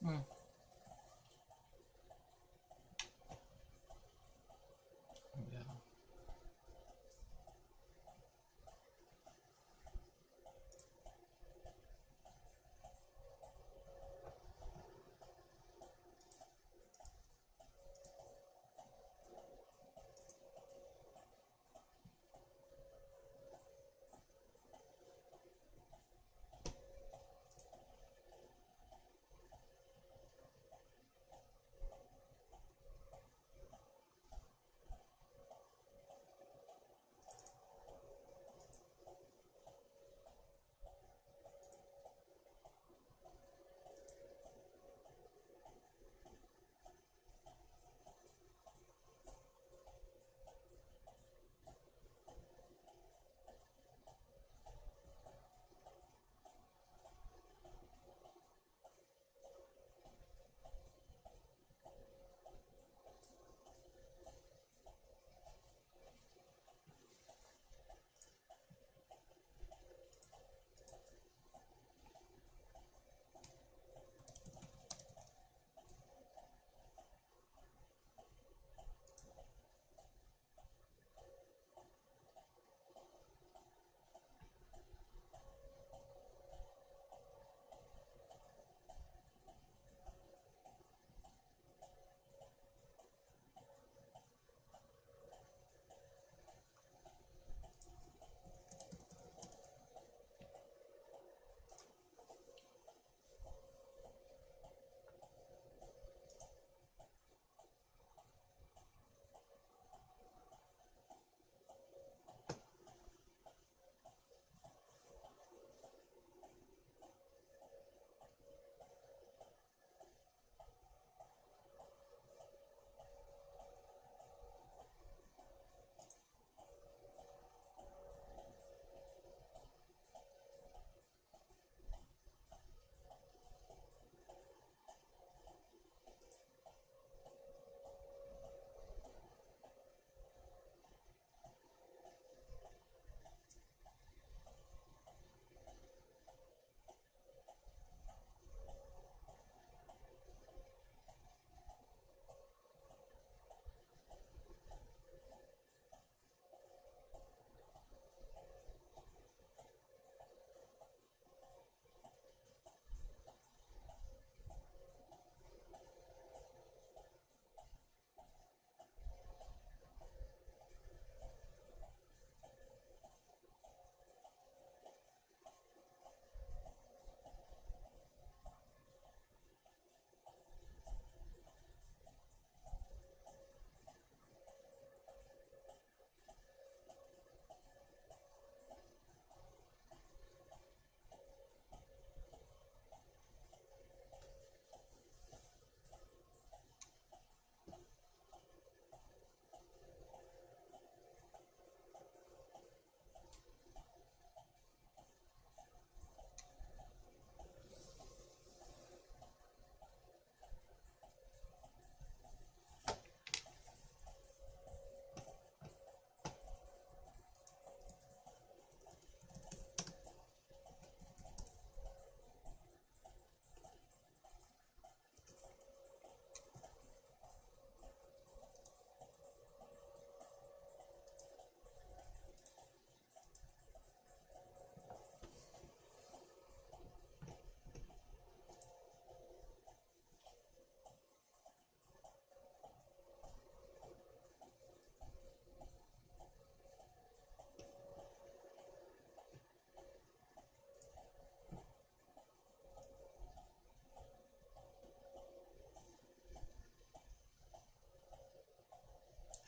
Hmm. Yeah.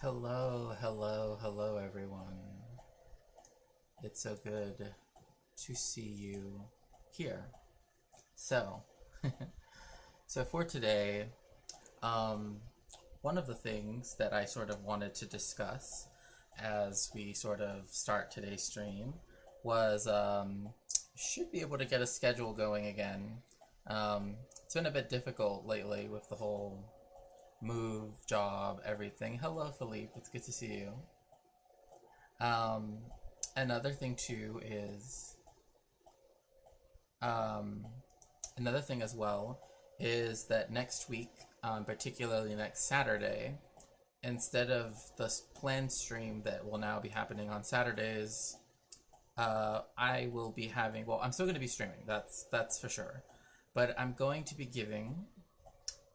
Hello, hello, hello, everyone. It's so good to see you here. So, so for today, um, one of the things that I sort of wanted to discuss as we sort of start today's stream was should be able to get a schedule going again. It's been a bit difficult lately with the whole move, job, everything. Hello, Philippe. It's good to see you. Um, another thing too is um, another thing as well is that next week, particularly next Saturday, instead of the planned stream that will now be happening on Saturdays, I will be having, well, I'm still going to be streaming, that's for sure. But I'm going to be giving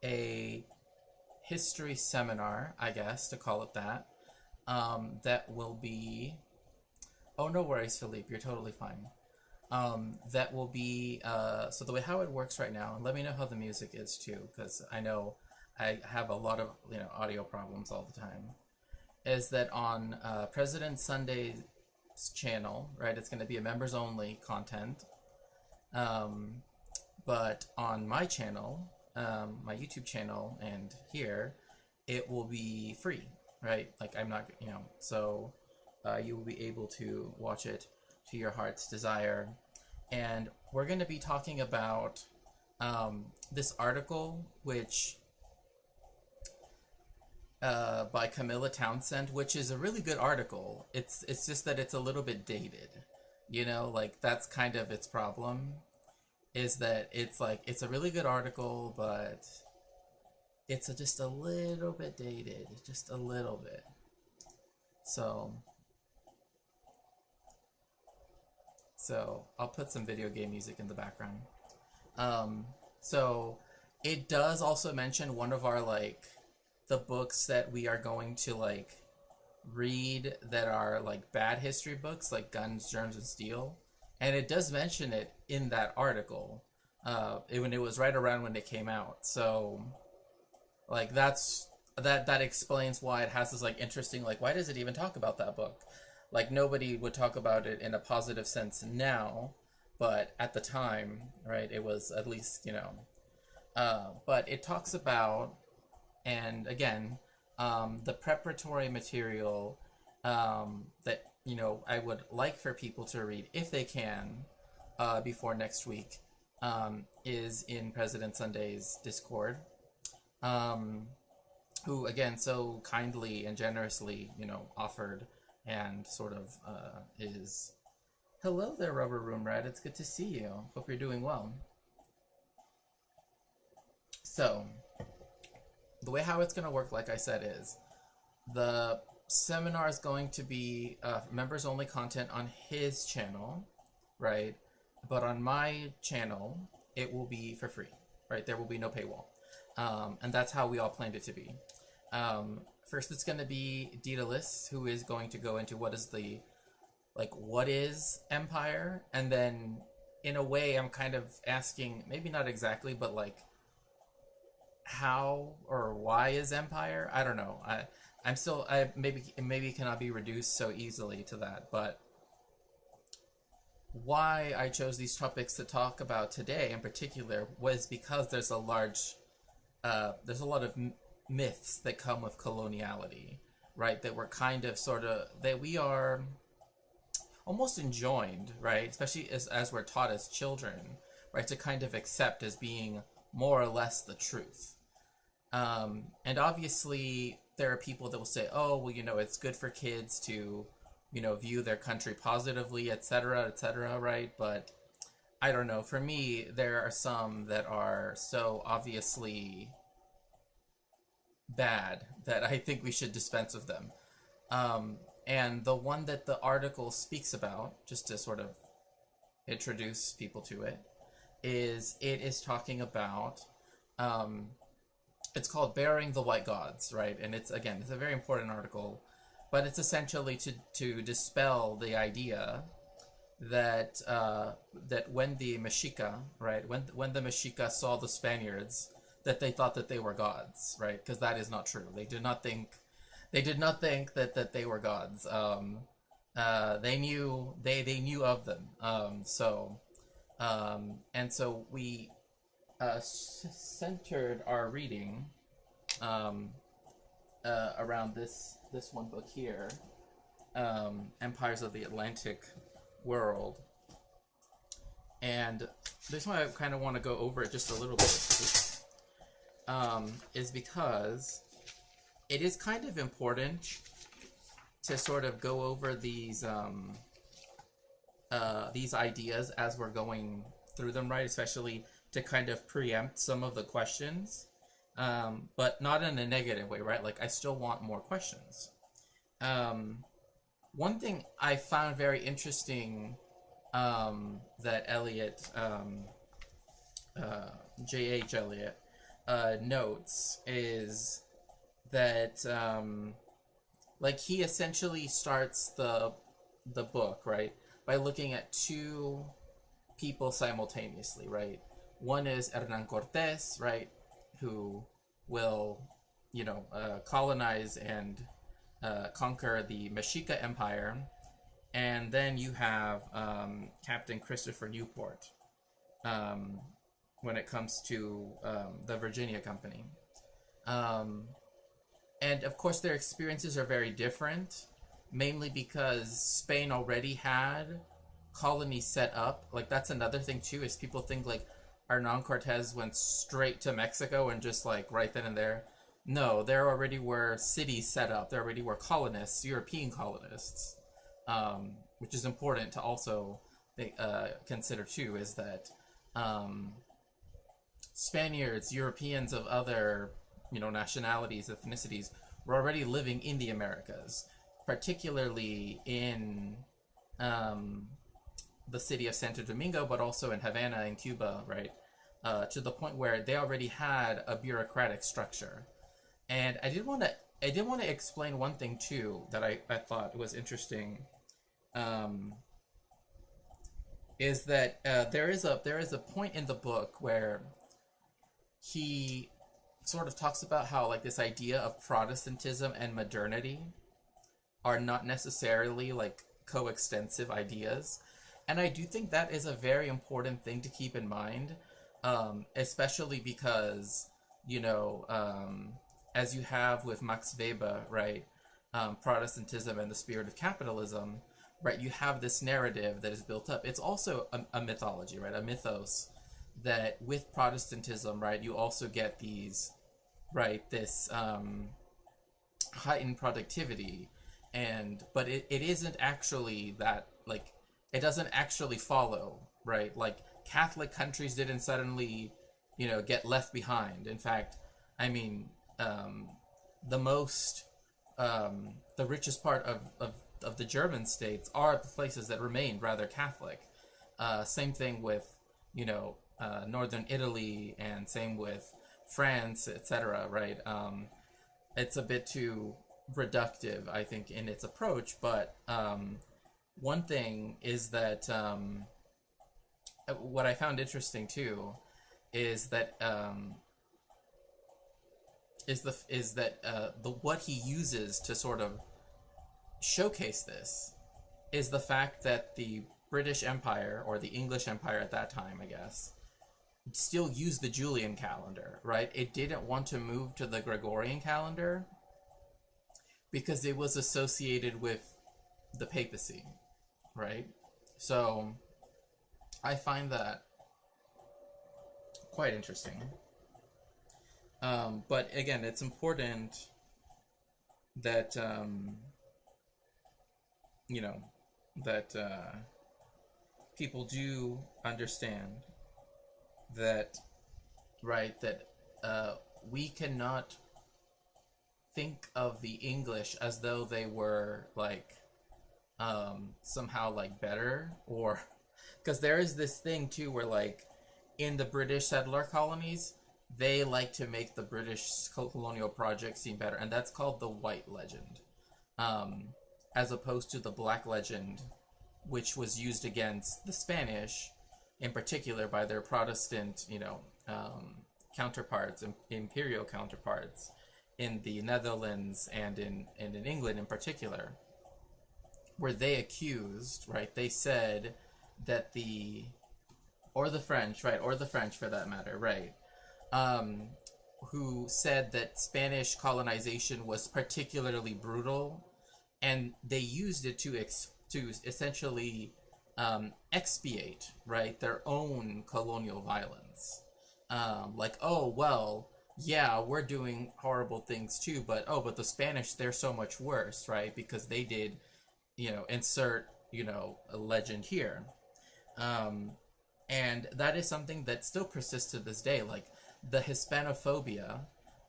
a history seminar, I guess, to call it that, that will be, oh, no worries, Philippe, you're totally fine. That will be, so the way how it works right now, and let me know how the music is too, because I know I have a lot of, audio problems all the time, is that on President Sunday's channel, right, it's going to be a members only content, but on my channel, my YouTube channel and here, it will be free, right? Like I'm not, so you will be able to watch it to your heart's desire. And we're going to be talking about this article, which by Camilla Townsend, which is a really good article. It's just that it's a little bit dated, like that's kind of its problem, is that it's like it's a really good article, but it's just a little bit dated, just a little bit. So I'll put some video game music in the background. So it does also mention one of our the books that we are going to read that are bad history books, like Guns, Germs, and Steel. And it does mention it in that article, when it was right around when it came out. So that explains why it has this interesting, why does it even talk about that book? Nobody would talk about it in a positive sense now, but at the time, right, it was at least, but it talks about, and again, the preparatory material that, I would like for people to read, if they can, before next week, is in President Sunday's Discord, who, again, so kindly and generously, offered and sort of is... Hello there, Rubber Room Rat. It's good to see you. Hope you're doing well. So, the way how it's going to work, like I said, is the seminar is going to be members-only content on his channel, right? But on my channel, it will be for free, right? There will be no paywall. And that's how we all planned it to be. First, it's going to be Daedalus, who is going to go into what is the, what is empire? And then, in a way, I'm kind of asking, maybe not exactly, but how or why is empire? I don't know. I'm still, maybe it cannot be reduced so easily to that, but why I chose these topics to talk about today in particular was because there's a lot of myths that come with coloniality, right? That we're kind of that we are almost enjoined, right? Especially as we're taught as children, right? To kind of accept as being more or less the truth. And obviously there are people that will say, oh, well, it's good for kids to, view their country positively, etc., right? But I don't know. For me, there are some that are so obviously bad that I think we should dispense with them. And the one that the article speaks about, just to sort of introduce people to it, is talking about, it's called Burying the White Gods, right? And it's a very important article, but it's essentially to dispel the idea that that when the Mexica, right, when the Mexica saw the Spaniards, that they thought that they were gods, right? Because that is not true. They did not think that they were gods. They knew of them. And so we centered our reading around this one book here, Empires of the Atlantic World. And this one I kind of want to go over it just a little bit, is because it is kind of important to sort of go over these ideas as we're going through them, right? Especially to kind of preempt some of the questions, but not in a negative way, right? Like, I still want more questions. One thing I found very interesting, that Eliot, J.H. Eliot, notes is that, like, he essentially starts the book, right, by looking at two people simultaneously, right? One is Hernan Cortés, right, who will, colonize and conquer the Mexica Empire, and then you have Captain Christopher Newport, when it comes to the Virginia Company. And of course their experiences are very different, mainly because Spain already had colonies set up. Like, that's another thing too, is people think like Hernan Cortés went straight to Mexico and just like right then and there. No, there already were cities set up. There already were colonists, European colonists, which is important to also consider too, is that Spaniards, Europeans of other, nationalities, ethnicities, were already living in the Americas, particularly in the city of Santo Domingo, but also in Havana in Cuba, right? To the point where they already had a bureaucratic structure. And I did want to explain one thing too that I thought was interesting. Is that there is a point in the book where he sort of talks about how, like, this idea of Protestantism and modernity are not necessarily like coextensive ideas, and I do think that is a very important thing to keep in mind, especially because as you have with Max Weber, right, Protestantism and the Spirit of Capitalism, right, you have this narrative that is built up. It's also a mythology, right, a mythos, that with Protestantism, right, you also get these, right, this heightened productivity, but it isn't actually that, like, it doesn't actually follow, right? Like, Catholic countries didn't suddenly, get left behind. In fact, I mean, the richest part of the German states are the places that remained rather Catholic. Same thing with, northern Italy, and same with France, etc., right? It's a bit too reductive, I think, in its approach, but one thing is that what I found interesting too is that what he uses to sort of showcase this is the fact that the British Empire, or the English Empire at that time, I guess, still used the Julian calendar, right? It didn't want to move to the Gregorian calendar because it was associated with the papacy, right? So I find that quite interesting. But again, it's important that people do understand that, right, that we cannot think of the English as though they were like somehow like better, or because there is this thing too where, like, in the British settler colonies, they like to make the British colonial project seem better, and that's called the white legend, as opposed to the black legend, which was used against the Spanish in particular by their Protestant, counterparts, imperial counterparts in the Netherlands and in England in particular, where they accused, right, they said that or the French for that matter, right, who said that Spanish colonization was particularly brutal, and they used it to essentially expiate, right, their own colonial violence. Like, oh, well, yeah, we're doing horrible things too, but the Spanish, they're so much worse, right, because they did, insert, a legend here. And that is something that still persists to this day. Like the Hispanophobia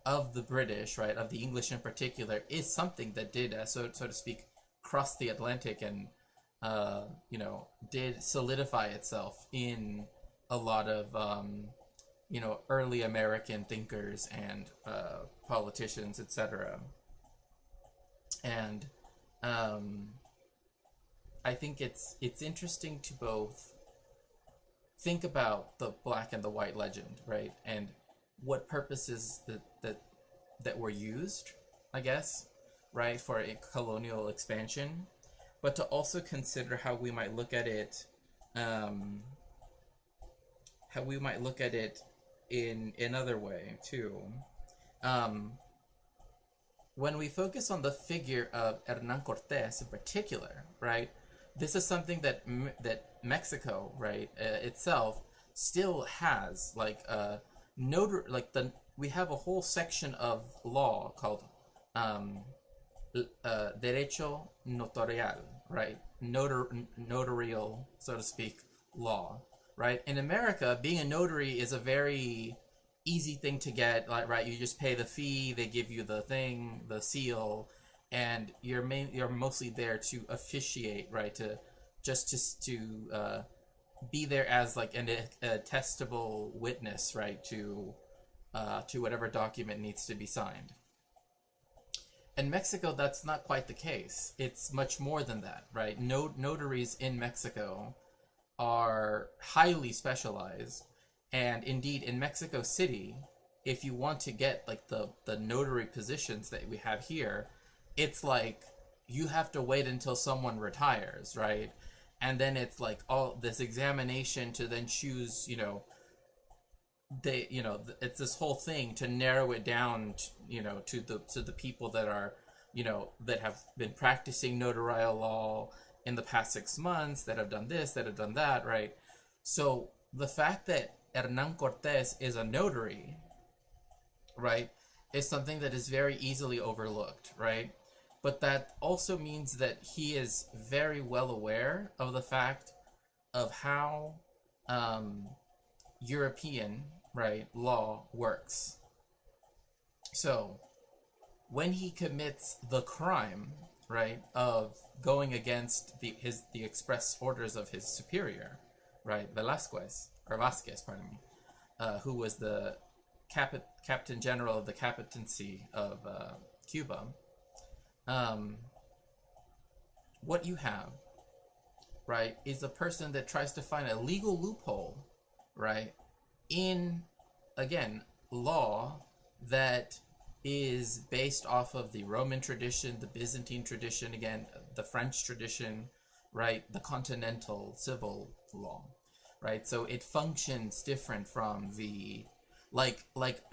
of the British, right, of the English in particular, is something that did, so to speak, cross the Atlantic and, did solidify itself in a lot of, early American thinkers and politicians, etc. And I think it's interesting to both think about the black and the white legend, right, and what purposes that were used, I guess, right, for a colonial expansion, but to also consider how we might look at it, um, in another way too. Um, when we focus on the figure of Hernan Cortés in particular, right, this is something that Mexico, right, itself still has, like we have a whole section of law called um, derecho notarial, right, notarial, so to speak, law, right. In America, being a notary is a very easy thing to get, like, right, you just pay the fee, they give you the thing, the seal, and you're mostly there to officiate, right, to be there as like an attestable witness, right, to whatever document needs to be signed. In Mexico, that's not quite the case. It's much more than that, right? Notaries in Mexico are highly specialized, and indeed in Mexico City, if you want to get like the notary positions that we have here, it's like you have to wait until someone retires, right? And then it's like all this examination to then choose, it's this whole thing to narrow it down, to the people that are, that have been practicing notarial law in the past 6 months, that have done this, that have done that, right? So the fact that Hernan Cortés is a notary, right, is something that is very easily overlooked, right? But that also means that he is very well aware of the fact of how European, right, law works. So when he commits the crime, right, of going against the express orders of his superior, right, Vasquez, pardon me, who was the captain general of the Capitancy of Cuba. What you have, right, is a person that tries to find a legal loophole, right, in, again, law that is based off of the Roman tradition, the Byzantine tradition, again, the French tradition, right, the continental civil law, right? So it functions different from the, like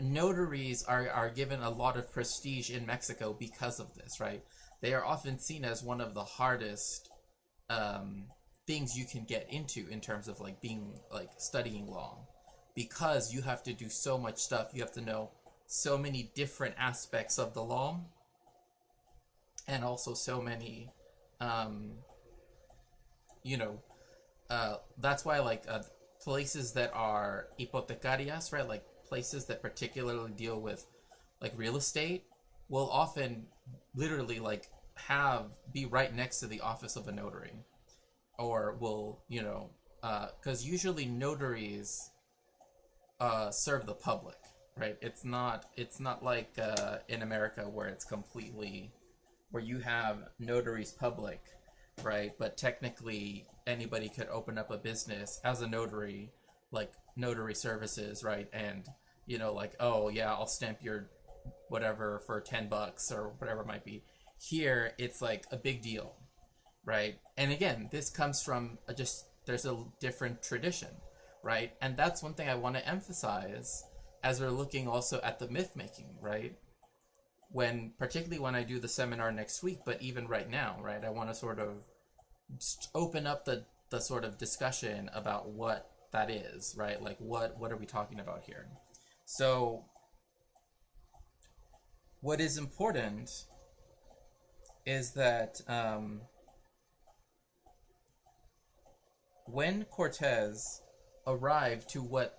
notaries are given a lot of prestige in Mexico because of this, right? They are often seen as one of the hardest things you can get into in terms of like being like studying law, because you have to do so much stuff. You have to know so many different aspects of the law, and also so many, that's why like places that are hipotecarias, right, like places that particularly deal with like real estate, will often literally like be right next to the office of a notary, or will, because usually notaries serve the public, right? It's not like in America where it's completely, where you have notaries public, right? But technically anybody could open up a business as a notary, like notary services, right? And like, oh yeah, I'll stamp your whatever for $10 or whatever it might be. Here it's like a big deal, right? And again, this comes from there's a different tradition, right? And that's one thing I want to emphasize as we're looking also at the myth making, right? Particularly when I do the seminar next week, but even right now, right? I want to sort of open up the sort of discussion about what that is, right? Like what are we talking about here? So what is important is that when Cortés arrived to what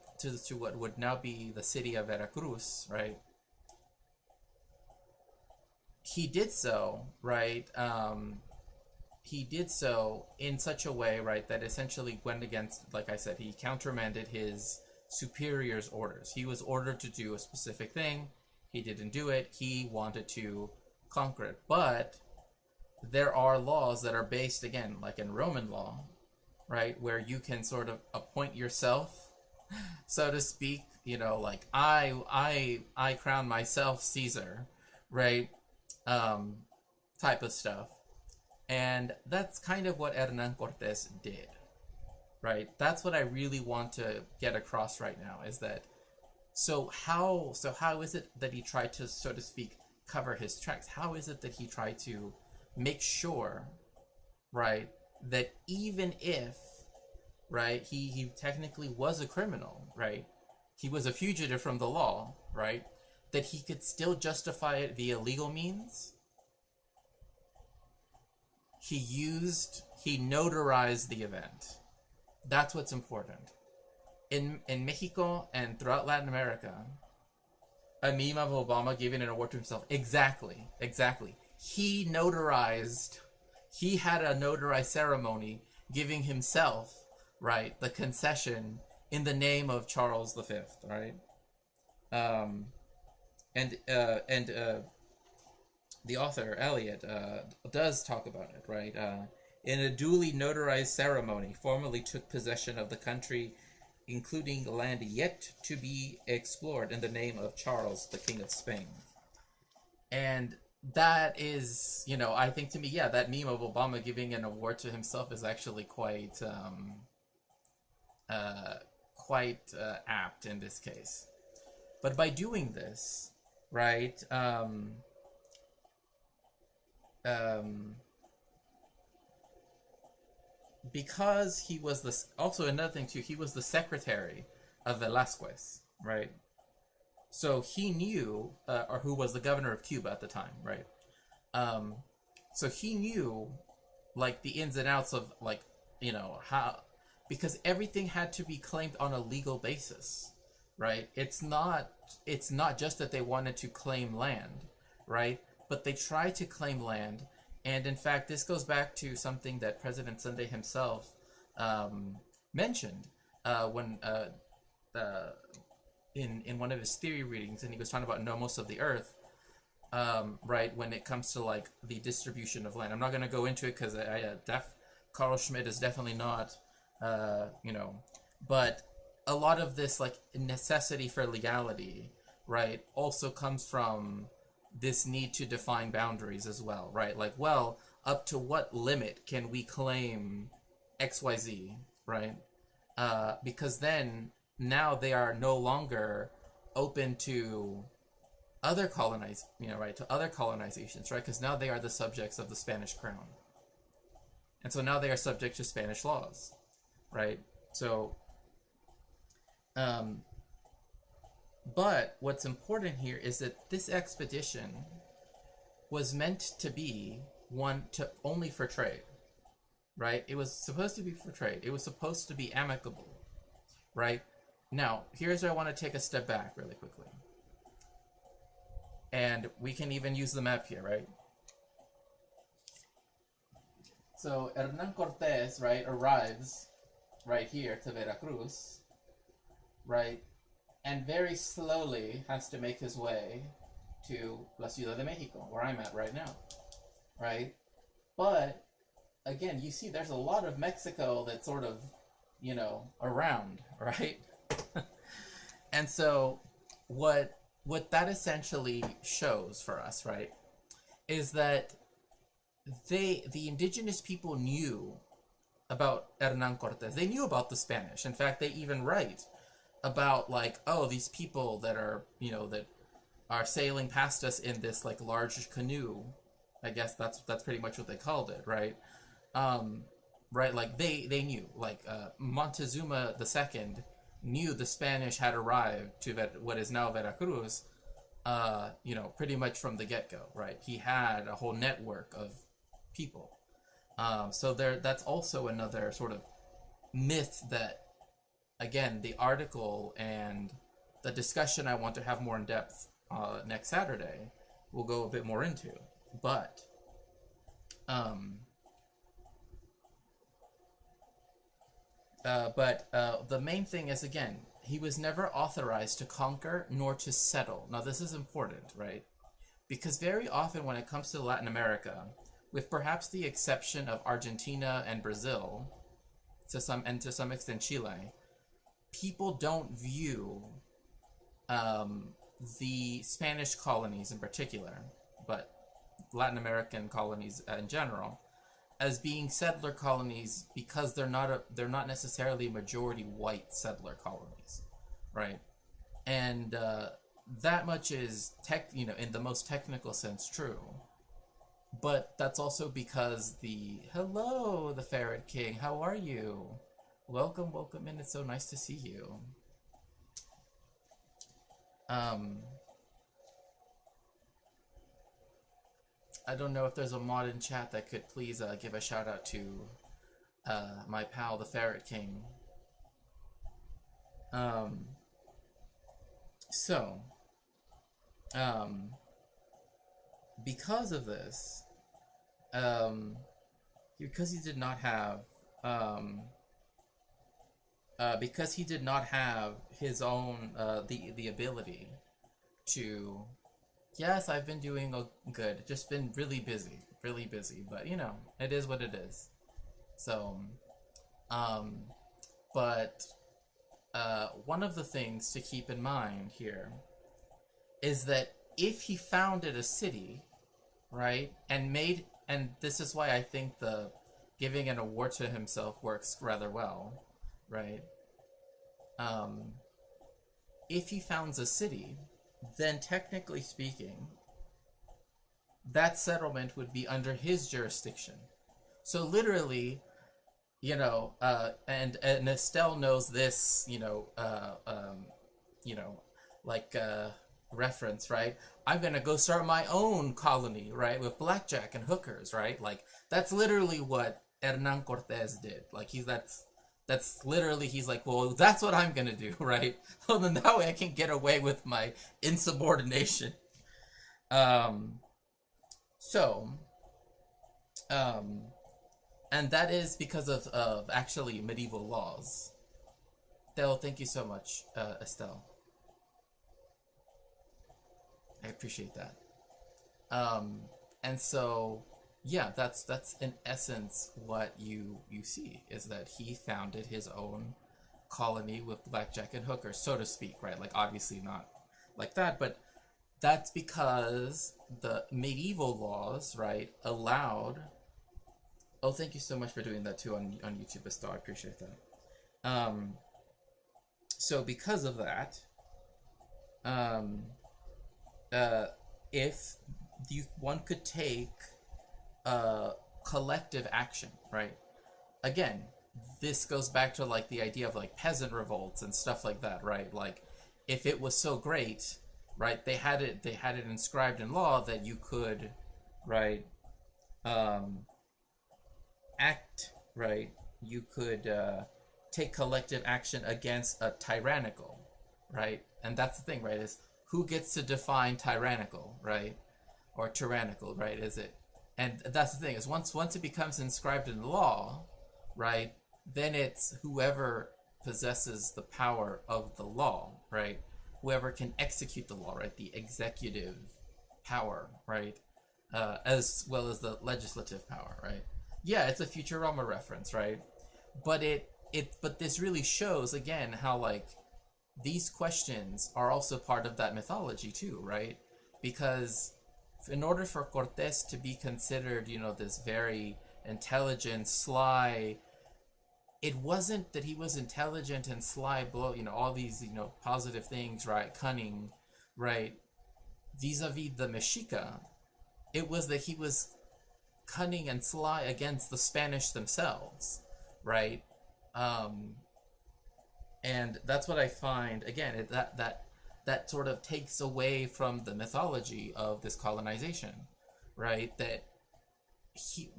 would now be the city of Veracruz, right? He did so, right? He did so in such a way, right, that essentially went against, like I said, he countermanded his superior's orders. He was ordered to do a specific thing. He didn't do it. He wanted to conquer it. But there are laws that are based, again, like in Roman law, right, where you can sort of appoint yourself, so to speak, you know, like I crown myself Caesar, right, type of stuff. And that's kind of what Hernan Cortés did, right? That's what I really want to get across right now, is that so how is it that he tried to, so to speak, cover his tracks? How is it that he tried to make sure, right, that even if, right, he technically was a criminal, right, he was a fugitive from the law, right, that he could still justify it via legal means? He notarized the event. That's what's important. In Mexico and throughout Latin America, a meme of Obama giving an award to himself. Exactly. He had a notarized ceremony giving himself, right, the concession in the name of Charles V, right? The author, Eliot, does talk about it, right? In a duly notarized ceremony, formally took possession of the country, including land yet to be explored, in the name of Charles, the King of Spain. And that is, you know, I think, to me, yeah, that meme of Obama giving an award to himself is actually quite apt in this case. But by doing this, right, because he was also another thing too, he was the secretary of Velasquez, right? So he knew, or who was the governor of Cuba at the time, right? So he knew, like, the ins and outs of, like, you know, how, because everything had to be claimed on a legal basis, right? It's not just that they wanted to claim land, right? But they tried to claim land. And in fact, this goes back to something that President Sunday himself mentioned when in one of his theory readings, and he was talking about nomos of the earth, right, when it comes to, like, the distribution of land. I'm not going to go into it because Carl Schmitt is definitely not, you know, but a lot of this, like, necessity for legality, right, also comes from this need to define boundaries as well, right? Like, well, up to what limit can we claim XYZ, right? Because then now they are no longer open to other to other colonizations, right? Because now they are the subjects of the Spanish crown. And so now they are subject to Spanish laws, right? So, but what's important here is that this expedition was meant to be one to only for trade, right? It was supposed to be for trade. It was supposed to be amicable, right? Now, here's where I want to take a step back really quickly. And we can even use the map here, right? So Hernan Cortés, right, arrives right here to Veracruz, right? And very slowly has to make his way to La Ciudad de Mexico, where I'm at right now, right? But, again, you see there's a lot of Mexico that's sort of, you know, around, right? And so what that essentially shows for us, right, is that the indigenous people knew about Hernan Cortés. They knew about the Spanish. In fact, they even write about, like, oh, these people that are, you know, that are sailing past us in this, like, large canoe. I guess that's pretty much what they called it, right? Right, like, they knew, like, Montezuma II knew the Spanish had arrived to what is now Veracruz, you know, pretty much from the get-go, right? He had a whole network of people. So that's also another sort of myth that, again, the article and the discussion I want to have more in depth next Saturday will go a bit more into. But the main thing is, again, he was never authorized to conquer nor to settle. Now, this is important, right? Because very often when it comes to Latin America, with perhaps the exception of Argentina and Brazil, to some extent Chile, people don't view the Spanish colonies in particular, but Latin American colonies in general, as being settler colonies because they're not necessarily majority white settler colonies, right? And that much is in the most technical sense true. But that's also because hello, the Ferret King, how are you? Welcome in, it's so nice to see you. I don't know if there's a mod in chat that could please give a shout out to my pal, the Ferret King. Because of this, because he did not have his own the ability to. Yes, I've been doing good. Just been really busy, but it is what it is. So, but one of the things to keep in mind here is that if he founded a city, right, and this is why I think the giving an award to himself works rather well, right? If he founds a city, then technically speaking, that settlement would be under his jurisdiction. So literally, and Estelle knows this, reference, right? I'm gonna go start my own colony, right, with blackjack and hookers, right? Like that's literally what Hernan Cortés did. Like that's literally, he's like, well, that's what I'm gonna do, right? Well, then that way I can get away with my insubordination. And that is because of actually medieval laws. Del, thank you so much, Estelle. I appreciate that. And so, yeah, that's in essence what you see, is that he founded his own colony with blackjack and hookers, so to speak, right? Like obviously not like that, but that's because the medieval laws, right, allowed. Oh, thank you so much for doing that too on YouTube, Estelle. I appreciate that. So because of that, if one could take collective action, right? Again, this goes back to like the idea of like peasant revolts and stuff like that, right? Like if it was so great, right, they had it inscribed in law that you could, right, act, right, you could take collective action against a tyrannical, right? And that's the thing, right, is who gets to define tyrannical, right, or tyrannical, right? Is it? And that's the thing, is once it becomes inscribed in law, right, then it's whoever possesses the power of the law, right? Whoever can execute the law, right? The executive power, right? As well as the legislative power, right? Yeah, it's a Futurama reference, right? But but this really shows again how like these questions are also part of that mythology too, right? Because in order for Cortés to be considered, this very intelligent, sly, it wasn't that he was intelligent and sly, all these, positive things, right? Cunning, right? Vis-a-vis the Mexica, it was that he was cunning and sly against the Spanish themselves, right? And that's what I find, again, that sort of takes away from the mythology of this colonization, right? That he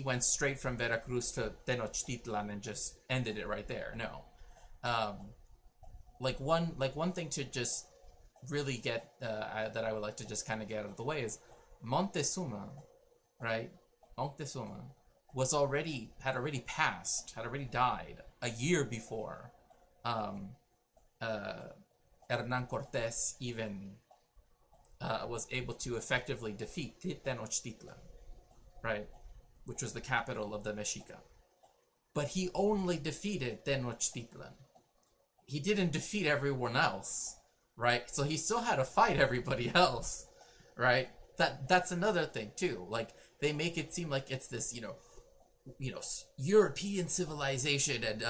went straight from Veracruz to Tenochtitlan and just ended it right there. No, um, one thing to just really get that I would like to just kind of get out of the way is Montezuma, right? Montezuma had already passed, had already died a year before um, uh, Hernan Cortés even was able to effectively defeat Tenochtitlan, right? Which was the capital of the Mexica. But he only defeated Tenochtitlan. He didn't defeat everyone else, right? So he still had to fight everybody else, right? That's another thing too. Like they make it seem like it's this, European civilization and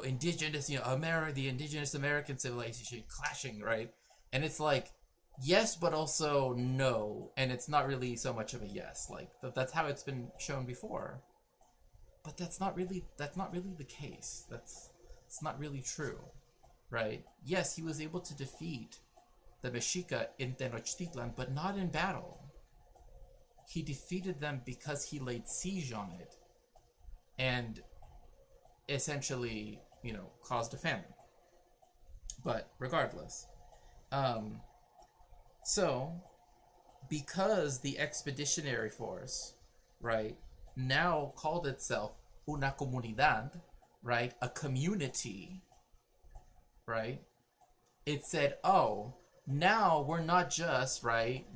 indigenous, the indigenous American civilization clashing, right? And it's like yes, but also no, and it's not really so much of a yes. Like that's how it's been shown before, but that's not really the case. It's not really true, right? Yes, he was able to defeat the Mexica in Tenochtitlan, but not in battle. He defeated them because he laid siege on it and essentially, caused a famine. But regardless, so because the expeditionary force, right, now called itself una comunidad, right, a community, right, it said, oh, now we're not just, right,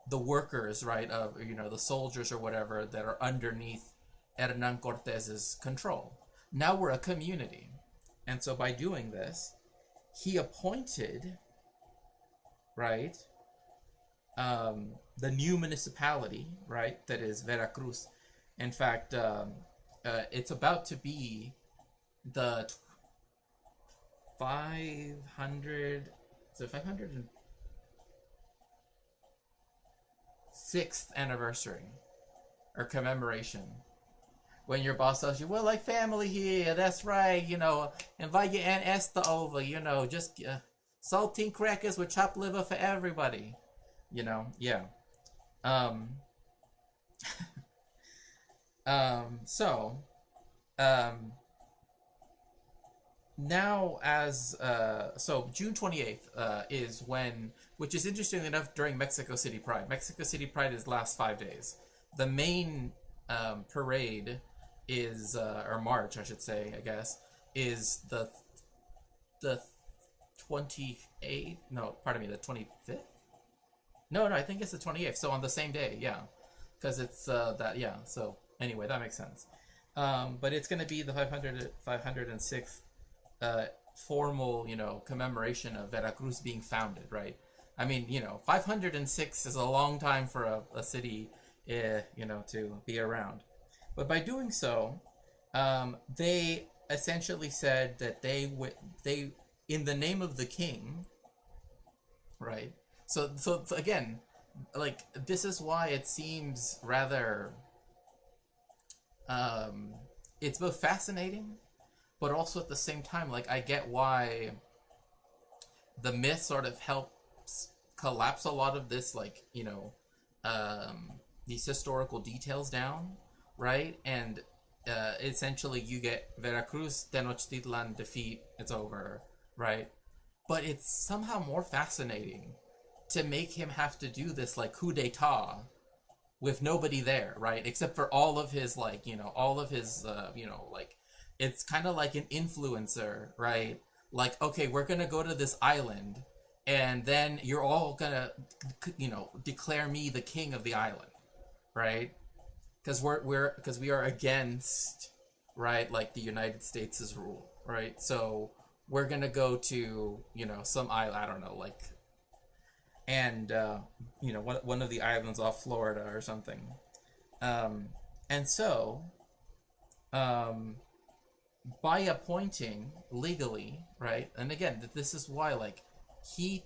the workers, right, of, the soldiers or whatever that are underneath Hernan Cortés's control. Now we're a community. And so by doing this, he appointed, right, the new municipality, right, that is Veracruz. In fact, it's about to be the 500, so 506th anniversary or commemoration. When your boss tells you, we're like family here, that's right, invite your Aunt Esther over, just saltine crackers with chopped liver for everybody, yeah. Now so June 28th is when, which is interesting enough, during Mexico City Pride. Mexico City Pride is last 5 days. The main parade is, or march I should say, I guess, is the 28th, no, pardon me, the 25th? No, I think it's the 28th, so on the same day, yeah. Because it's so anyway, that makes sense. But it's going to be the 506th formal, commemoration of Veracruz being founded, right? I mean, 506 is a long time for a city, to be around. But by doing so, they essentially said that they in the name of the king, right? So again, like, this is why it seems rather, it's both fascinating, but also at the same time, like, I get why the myth sort of helps collapse a lot of this, like, these historical details down, right? And essentially you get Veracruz, Tenochtitlan defeat, it's over, right? But it's somehow more fascinating to make him have to do this, like, coup d'etat with nobody there, right? Except for all of his, like, like, it's kind of like an influencer, right? Like, okay, we're gonna go to this island, and then you're all gonna, declare me the king of the island, right? Because we are against, right, like, the United States' rule, right? So we're gonna go to, some island, I don't know, like, and one of the islands off Florida or something, and so by appointing legally, right, and again, this is why, like, he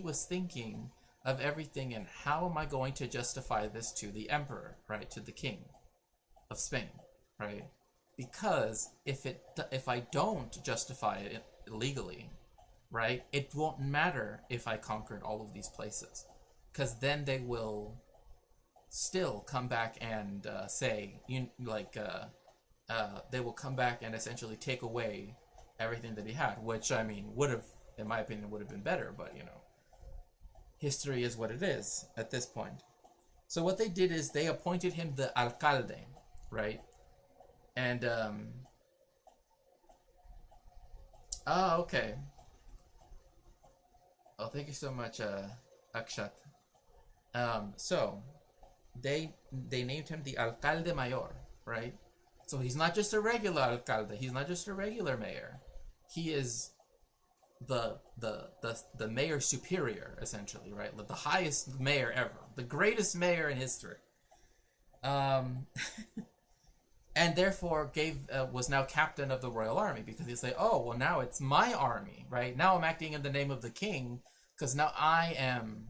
was thinking of everything, and how am I going to justify this to the emperor, right, to the king of Spain, right? Because if I don't justify it legally, right, it won't matter if I conquered all of these places, because then they will still come back and say, they will come back and essentially take away everything that he had, which, I mean, would have, in my opinion, would have been better, but, you know, history is what it is at this point. So what they did is they appointed him the alcalde, right? And, okay. Oh, thank you so much, Akshat. So, they named him the alcalde mayor, right? So he's not just a regular alcalde. He's not just a regular mayor. He is the mayor superior, essentially, right? The highest mayor ever, the greatest mayor in history. And therefore was now captain of the royal army, because he's like, oh, well, now it's my army, right? Now I'm acting in the name of the king, because now I am,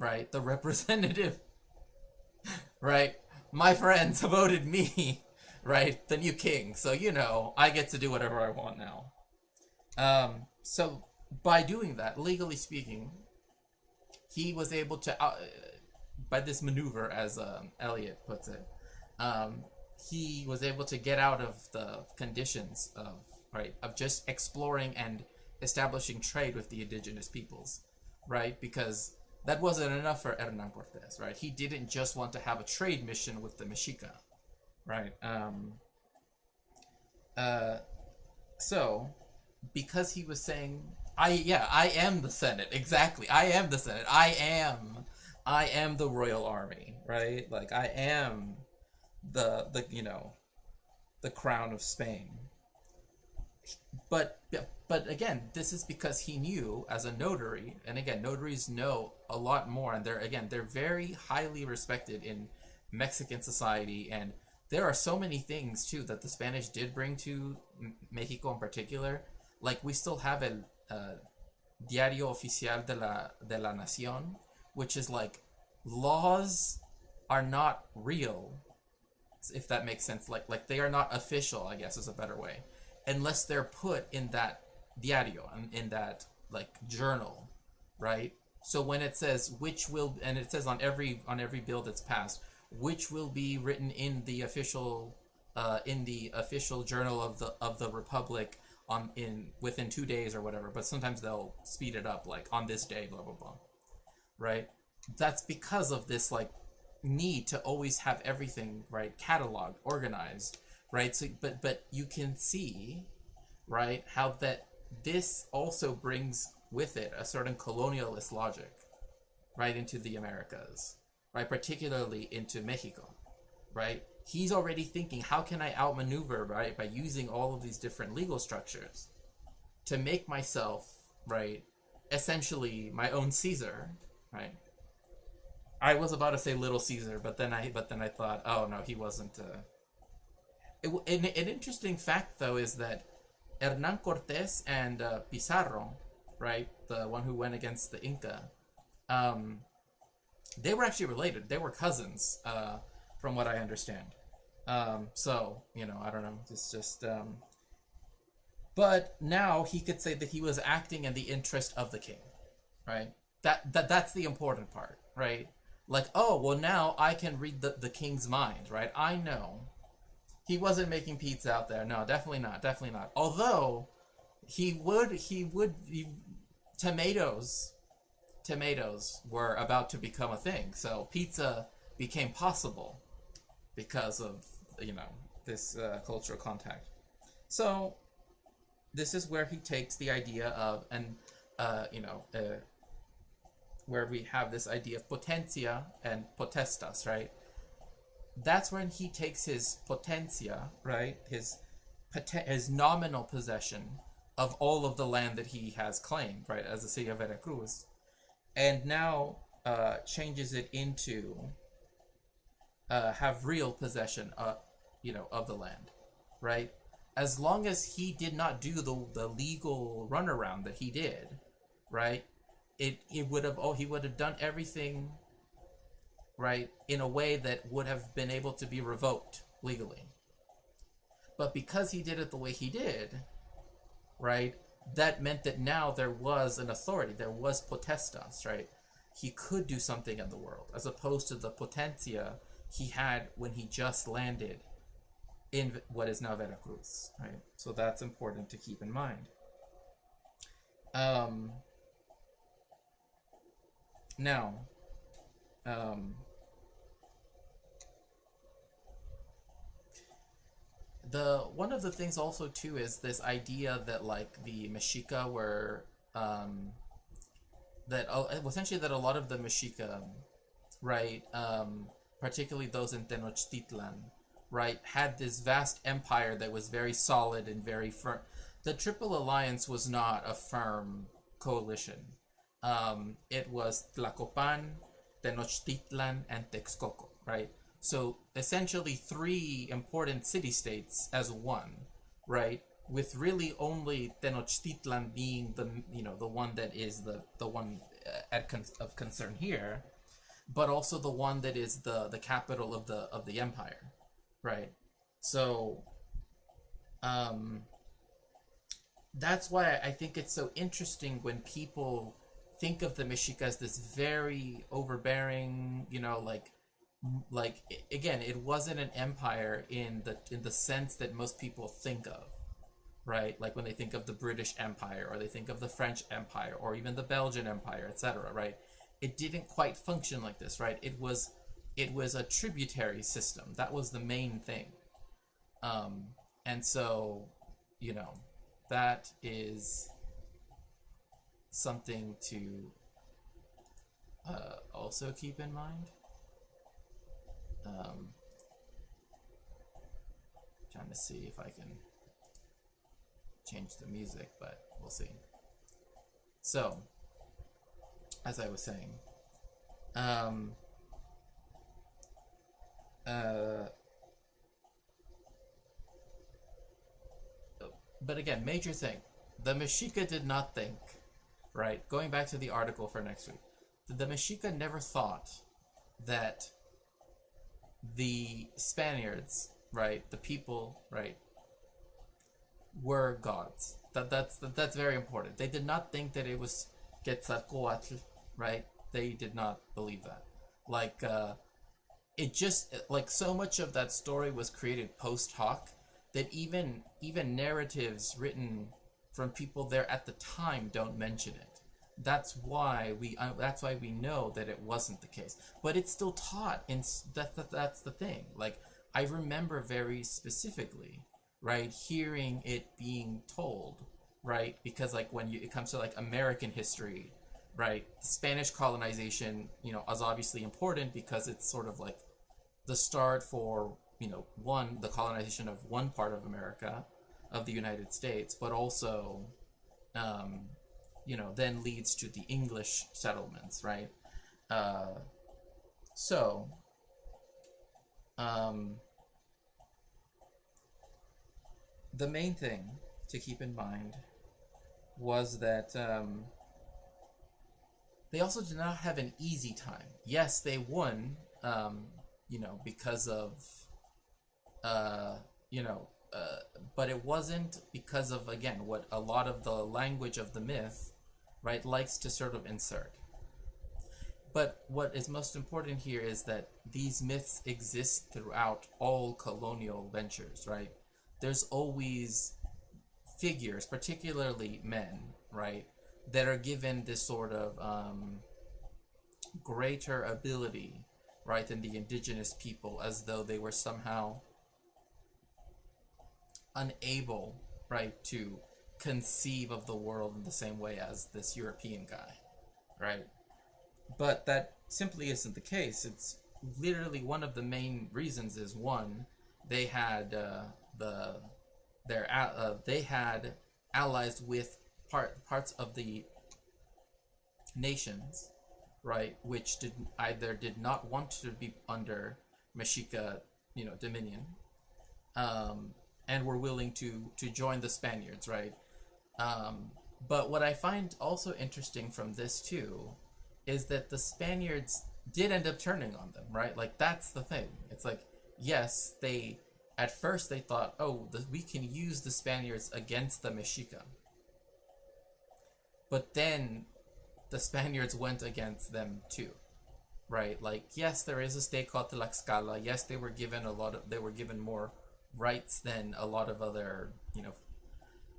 right, the representative, right? My friends voted me, right, the new king. So, you know, I get to do whatever I want now. So by doing that, legally speaking, he was able to, by this maneuver, as Eliot puts it, he was able to get out of the conditions of just exploring and establishing trade with the indigenous peoples, right? Because that wasn't enough for Hernan Cortés, right? He didn't just want to have a trade mission with the Mexica, right? So, because he was saying, I am the Senate, exactly. I am the Senate. I am the royal army, right? Like, I am the you know, the crown of Spain. But again, this is because he knew as a notary, and again, notaries know a lot more, and they're very highly respected in Mexican society, and there are so many things too that the Spanish did bring to Mexico in particular. Like, we still have a Diario Oficial de la Nación, which is like, laws are not real, if that makes sense. Like they are not official, I guess is a better way, unless they're put in that diario, in that like journal, right? So when it says and it says on every bill that's passed, which will be written in the official journal of the Republic within 2 days or whatever, but sometimes they'll speed it up, like on this day, blah blah blah, right? That's because of this like need to always have everything, right, cataloged, organized, right? So but you can see, right, how that this also brings with it a certain colonialist logic, right, into the Americas, right, particularly into Mexico, right? He's already thinking, how can I outmaneuver, right, by using all of these different legal structures to make myself, right, essentially my own Caesar, right? I was about to say Little Caesar, but then I thought, oh no, he wasn't. An interesting fact, though, is that Hernan Cortés and Pizarro, right, the one who went against the Inca, they were actually related. They were cousins, from what I understand. So, you know, I don't know. It's just. But now he could say that he was acting in the interest of the king, right? That's the important part, right? Like, oh, well, now I can read the king's mind, right? I know. He wasn't making pizza out there. No, definitely not. Although, tomatoes were about to become a thing. So pizza became possible because of, you know, this cultural contact. So this is where he takes the idea of, where we have this idea of potencia and potestas, right? That's when he takes his potencia, right? His nominal possession of all of the land that he has claimed, right, as the city of Veracruz, and now changes it into have real possession, of the land, right? As long as he did not do the legal runaround that he did, right? He would have done everything, right, in a way that would have been able to be revoked legally. But because he did it the way he did, right, that meant that now there was an authority, there was potestas, right? He could do something in the world, as opposed to the potencia he had when he just landed in what is now Veracruz, right? So that's important to keep in mind. Um, Now, um, the one of the things also too is this idea that like the Mexica were um, that essentially that a lot of the Mexica, right, particularly those in Tenochtitlan, right, had this vast empire that was very solid and very firm. The Triple Alliance was not a firm coalition. It was Tlacopan, Tenochtitlan, and Texcoco, right? So essentially three important city-states as one, right? With really only Tenochtitlan being the one that is the one of concern here, but also the one that is the capital of the empire, right? So that's why I think it's so interesting when people think of the Mexica as this very overbearing, like again, it wasn't an empire in the sense that most people think of, right? Like when they think of the British Empire or they think of the French Empire or even the Belgian Empire, etc., right? It didn't quite function like this, right? It was a tributary system. That was the main thing. And so, that is something to also keep in mind. Trying to see if I can change the music, but we'll see. So, as I was saying, but again, major thing, the Mexica did not think, right? Going back to the article for next week, the Mexica never thought that the Spaniards, right, the people, right, were gods. That's very important. They did not think that it was Quetzalcoatl, right? They did not believe that. Like, it just like so much of that story was created post hoc that even narratives written from people there at the time don't mention it. That's why we know that it wasn't the case. But it's still taught, and that's the thing. Like, I remember very specifically, right, hearing it being told, right, because like when it comes to like American history, right, Spanish colonization, is obviously important because it's sort of like the start for the colonization of one part of America, of the United States, but also then leads to the English settlements, right? So the main thing to keep in mind was that they also did not have an easy time. Yes, they won, because of, but it wasn't because of, again, what a lot of the language of the myth, right, likes to sort of insert. But what is most important here is that these myths exist throughout all colonial ventures, right? There's always figures, particularly men, right, that are given this sort of greater ability, right, than the indigenous people, as though they were somehow unable, right, to conceive of the world in the same way as this European guy, right? But that simply isn't the case. It's literally one of the main reasons is, one, they had they had allies with parts of the nations, right, which did not want to be under Mexica, dominion, and were willing to join the Spaniards, right? But what I find also interesting from this too is that the Spaniards did end up turning on them, right? Like, that's the thing. It's like, yes, at first they thought, we can use the Spaniards against the Mexica. But then the Spaniards went against them too, right? Like, yes, there is a state called Tlaxcala. Yes, they were given more rights than a lot of other,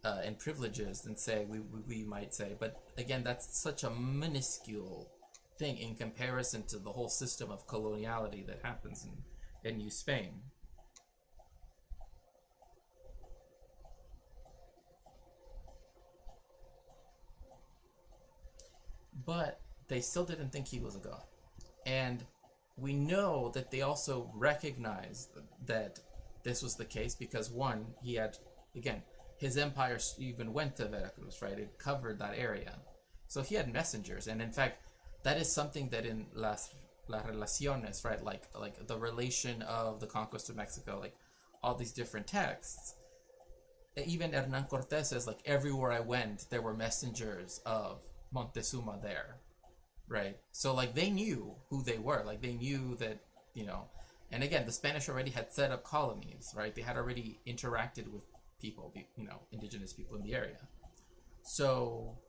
and privileges than say we might say. But again, that's such a minuscule thing in comparison to the whole system of coloniality that happens in New Spain. But they still didn't think he was a god. And we know that they also recognized that this was the case because, one, he had, again, his empire even went to Veracruz, right? It covered that area. So he had messengers. And in fact, that is something that in las relaciones, right? Like the relation of the conquest of Mexico, like all these different texts. Even Hernan Cortés says, like, everywhere I went, there were messengers of Montezuma there, right? So, like, they knew who they were. Like, they knew that, and again, the Spanish already had set up colonies, right? They had already interacted with people, indigenous people in the area. So,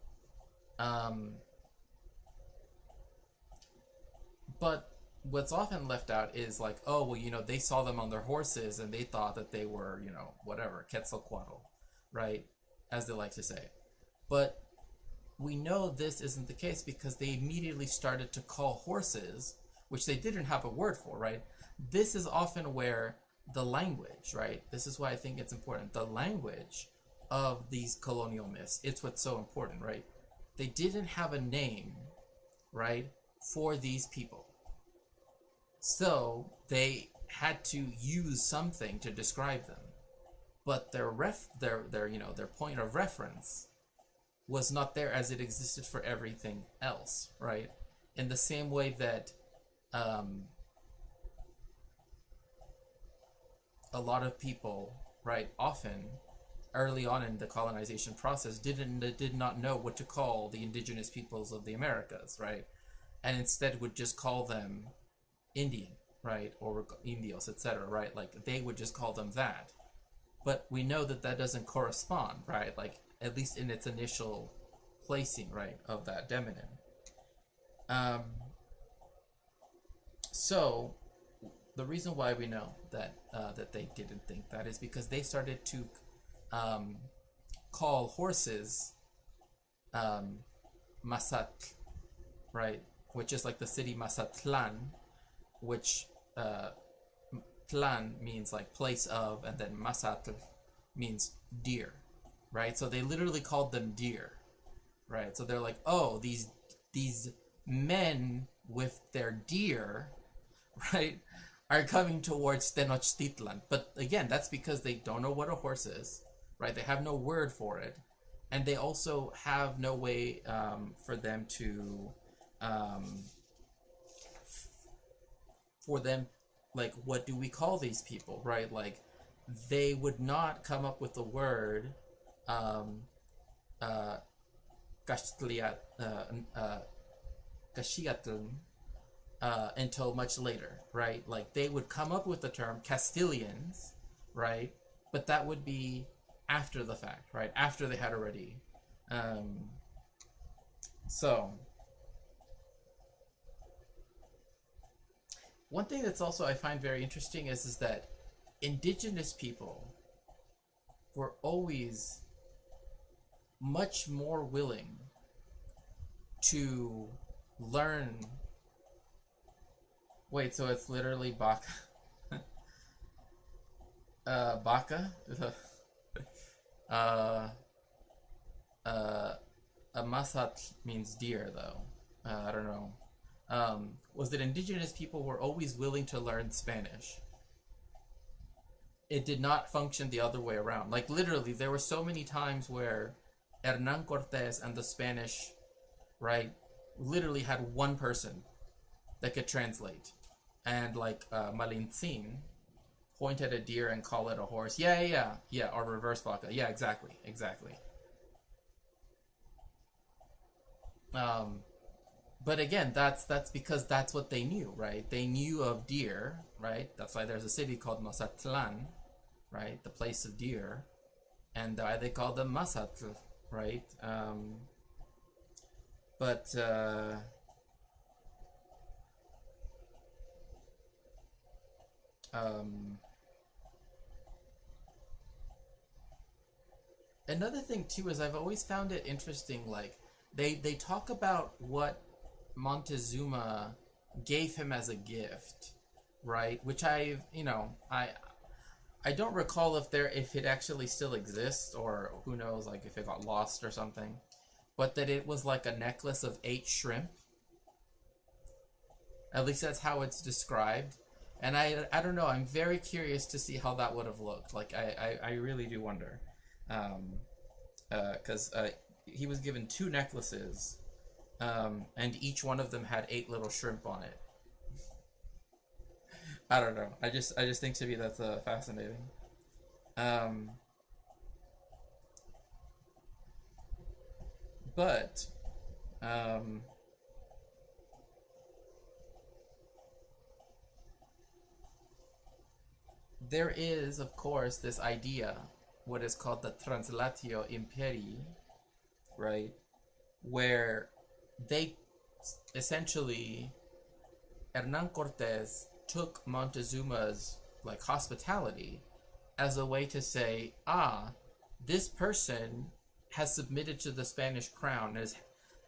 but what's often left out is like, oh, well, they saw them on their horses and they thought that they were, whatever, Quetzalcoatl, right? As they like to say. But we know this isn't the case because they immediately started to call horses, which they didn't have a word for, right? This is often where the language, right? This is why I think it's important. The language of these colonial myths, it's what's so important, right? They didn't have a name, right, for these people. So they had to use something to describe them. But their point of reference was not there as it existed for everything else, right? In the same way that a lot of people, right, often early on in the colonization process did not know what to call the indigenous peoples of the Americas, right? And instead would just call them Indian, right? Or Indios, etc., right? Like they would just call them that. But we know that that doesn't correspond, right? Like at least in its initial placing, right, of that demonym. So the reason why we know that that they didn't think that is because they started to call horses Mazatl, right? Which is like the city Mazatlan, which Tlan means like place of, and then Mazatl means deer, right? So they literally called them deer, right? So they're like, oh, these men with their deer, right, are coming towards Tenochtitlan. But again, that's because they don't know what a horse is, right? They have no word for it, and they also have no way for them to like, what do we call these people, right? Like, they would not come up with the word Caxiatl until much later, right? Like, they would come up with the term Castilians, right? But that would be after the fact, right? After they had already. So one thing that's also I find very interesting is that indigenous people were always much more willing to learn. Wait, so it's literally Baka? Baka? A Masat means deer, though. I don't know. Was that indigenous people were always willing to learn Spanish. It did not function the other way around. Like, literally, there were so many times where Hernan Cortés and the Spanish, right, literally had one person that could translate. And, like, Malintzin point at a deer and call it a horse. Yeah, or reverse Baka. Yeah, exactly. But again, that's because that's what they knew, right? They knew of deer, right? That's why there's a city called Mazatlan, right? The place of deer, and they called them Mazatl, right? But another thing too is I've always found it interesting. Like they talk about what Montezuma gave him as a gift, right? Which I don't recall if it actually still exists, or who knows, like if it got lost or something. But that it was like a necklace of 8 shrimp. At least that's how it's described. And I don't know. I'm very curious to see how that would have looked. Like I really do wonder, because he was given 2 necklaces, and each one of them had 8 little shrimp on it. I don't know. I just think to me that's fascinating. Um, but um, there is, of course, this idea, what is called the Translatio Imperii, right? Where they essentially, Hernan Cortes took Montezuma's like hospitality as a way to say, this person has submitted to the Spanish crown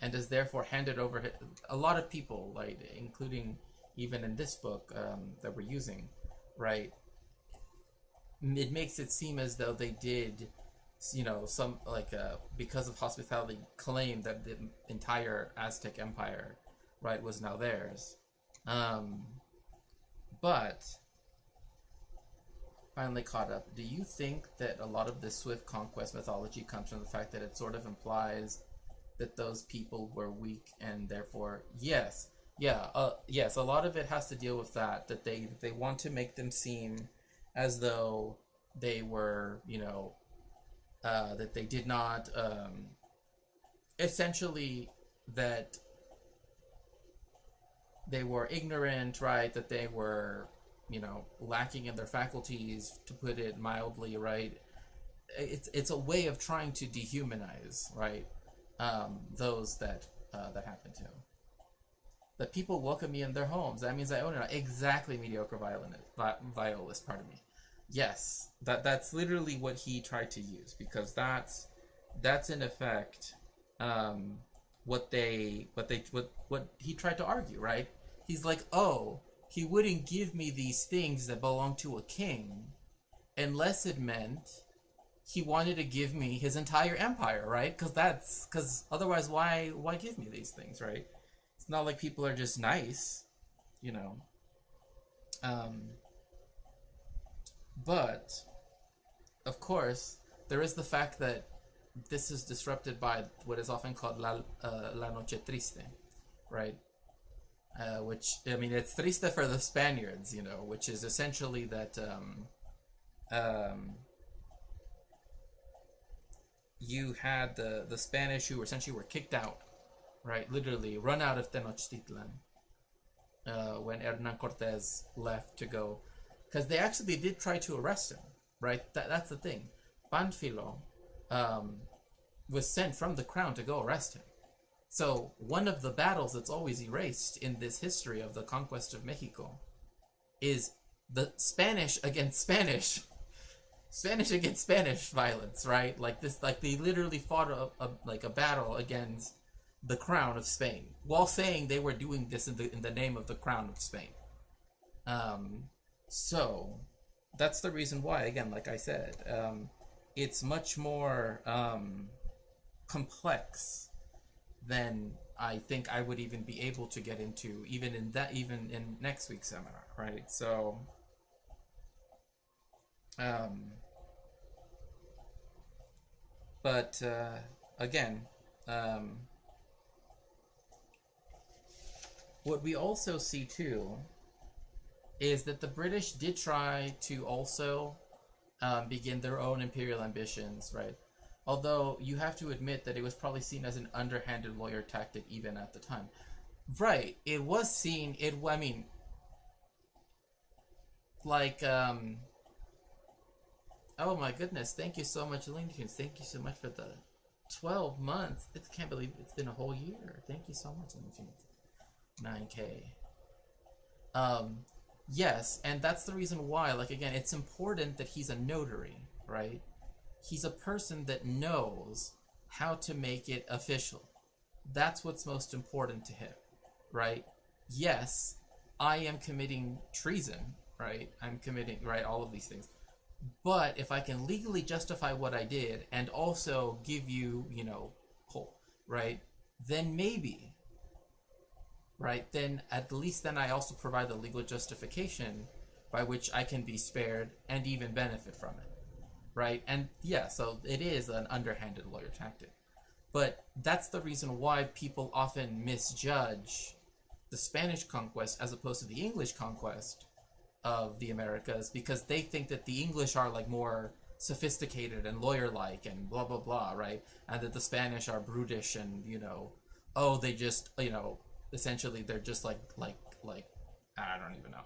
and is therefore handed over. A lot of people, like including even in this book that we're using, right? It makes it seem as though they did, some like because of hospitality, claim that the entire Aztec Empire, right, was now theirs. But finally caught up. Do you think that a lot of this swift conquest mythology comes from the fact that it sort of implies that those people were weak and therefore, yes, yes, a lot of it has to deal with that they want to make them seem as though they were, that they did not, essentially that they were ignorant, right? That they were, lacking in their faculties, to put it mildly, right? It's a way of trying to dehumanize, right? Those that happen to. That people welcome me in their homes. That means I own it. Exactly, mediocre violist. Pardon me. Yes, that's literally what he tried to use, because that's in effect what he tried to argue, right? He's like, oh, he wouldn't give me these things that belong to a king unless it meant he wanted to give me his entire empire, right? Because otherwise, why give me these things, right? It's not like people are just nice, you know. But of course, there is the fact that this is disrupted by what is often called la noche triste, right? Which, I mean, it's triste for the Spaniards, which is essentially that you had the Spanish who essentially were kicked out, right? Literally run out of Tenochtitlan when Hernan Cortes left to go, because they did try to arrest him, right? That's the thing. Panfilo was sent from the crown to go arrest him. So one of the battles that's always erased in this history of the conquest of Mexico is the Spanish against Spanish violence, right? Like they literally fought a battle against the crown of Spain while saying they were doing this in the name of the crown of Spain. So that's the reason why, again, like I said, it's much more complex than I think I would even be able to get into, even in next week's seminar, right? So, but again, what we also see too is that the British did try to also begin their own imperial ambitions, right? Although you have to admit that it was probably seen as an underhanded lawyer tactic even at the time. Right, it was seen, I mean, like, oh my goodness, thank you so much, Lincoln. Thank you so much for the 12 months. I can't believe it's been a whole year. Thank you so much, Lincoln. 9K. Yes, and that's the reason why, like, again, it's important that he's a notary, right? he's a person that knows how to make it official. That's what's most important to him, right? Yes, I am committing treason, right? I'm committing, right, all of these things. But if I can legally justify what I did and also give you, right, then maybe, right, then at least then I also provide the legal justification by which I can be spared and even benefit from it, right? And yeah, so it is an underhanded lawyer tactic. But that's the reason why people often misjudge the Spanish conquest as opposed to the English conquest of the Americas, because they think that the English are like more sophisticated and lawyer-like and blah blah blah, right? And that the Spanish are brutish and they just essentially they're just like I don't even know.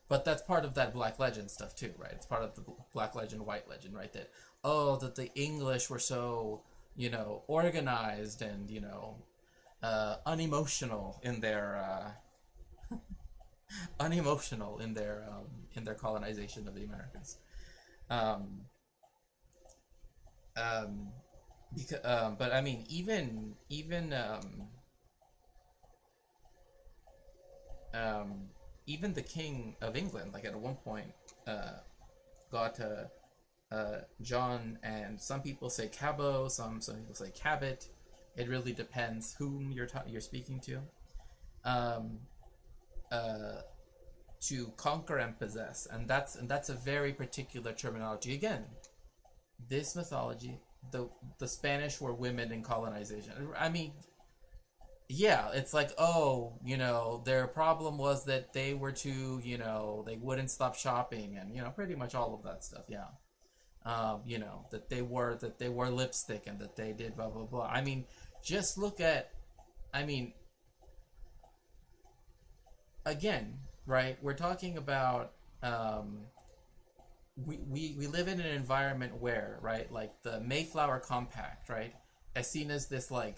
But that's part of that Black Legend stuff too, right? It's part of the Black Legend, White Legend, right? That the English were so organized and unemotional in their in their colonization of the Americas. But I mean, even the King of England, like at one point, got John, and some people say Cabo, some people say Cabot. It really depends whom you're speaking to. To conquer and possess, and that's a very particular terminology. Again, this mythology, the Spanish were women in colonization. I mean, yeah, it's like, their problem was that they were too, they wouldn't stop shopping, and pretty much all of that stuff. Yeah, that they wore lipstick and that they did blah blah blah. I mean, just look at, again, right? We're talking about we live in an environment where, right, like the Mayflower Compact, right, as seen as this like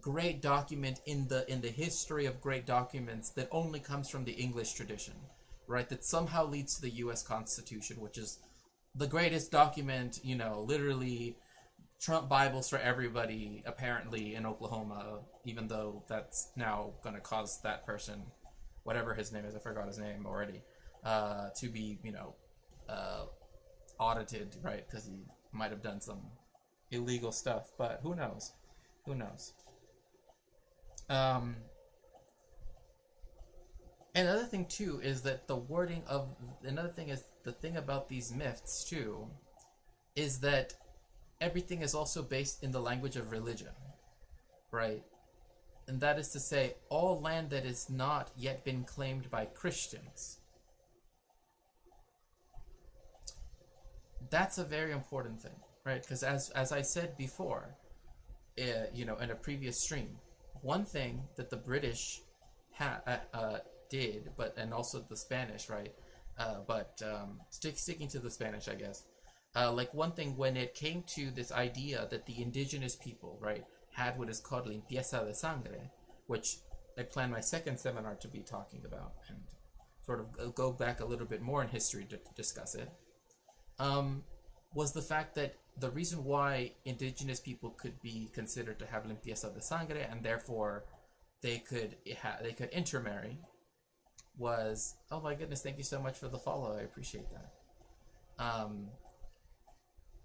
great document in the history of great documents that only comes from the English tradition, right? That somehow leads to the U.S. Constitution, which is the greatest document, literally Trump Bibles for everybody, apparently, in Oklahoma, even though that's now going to cause that person, whatever his name is, I forgot his name already, to be, audited, right? Because he might have done some illegal stuff, but who knows? Who knows? Another thing too is that the thing about these myths too is that everything is also based in the language of religion, right? And that is to say, all land that is not yet been claimed by Christians. That's a very important thing, right? Because as I said before, in a previous stream, one thing that the British did, and also the Spanish, right? Sticking to the Spanish, I guess. Like one thing when it came to this idea that the indigenous people, right, had what is called limpieza de sangre, which I plan my second seminar to be talking about and sort of go back a little bit more in history to discuss it, was the fact that the reason why indigenous people could be considered to have limpieza de sangre and therefore they could intermarry was, oh my goodness, thank you so much for the follow, I appreciate that,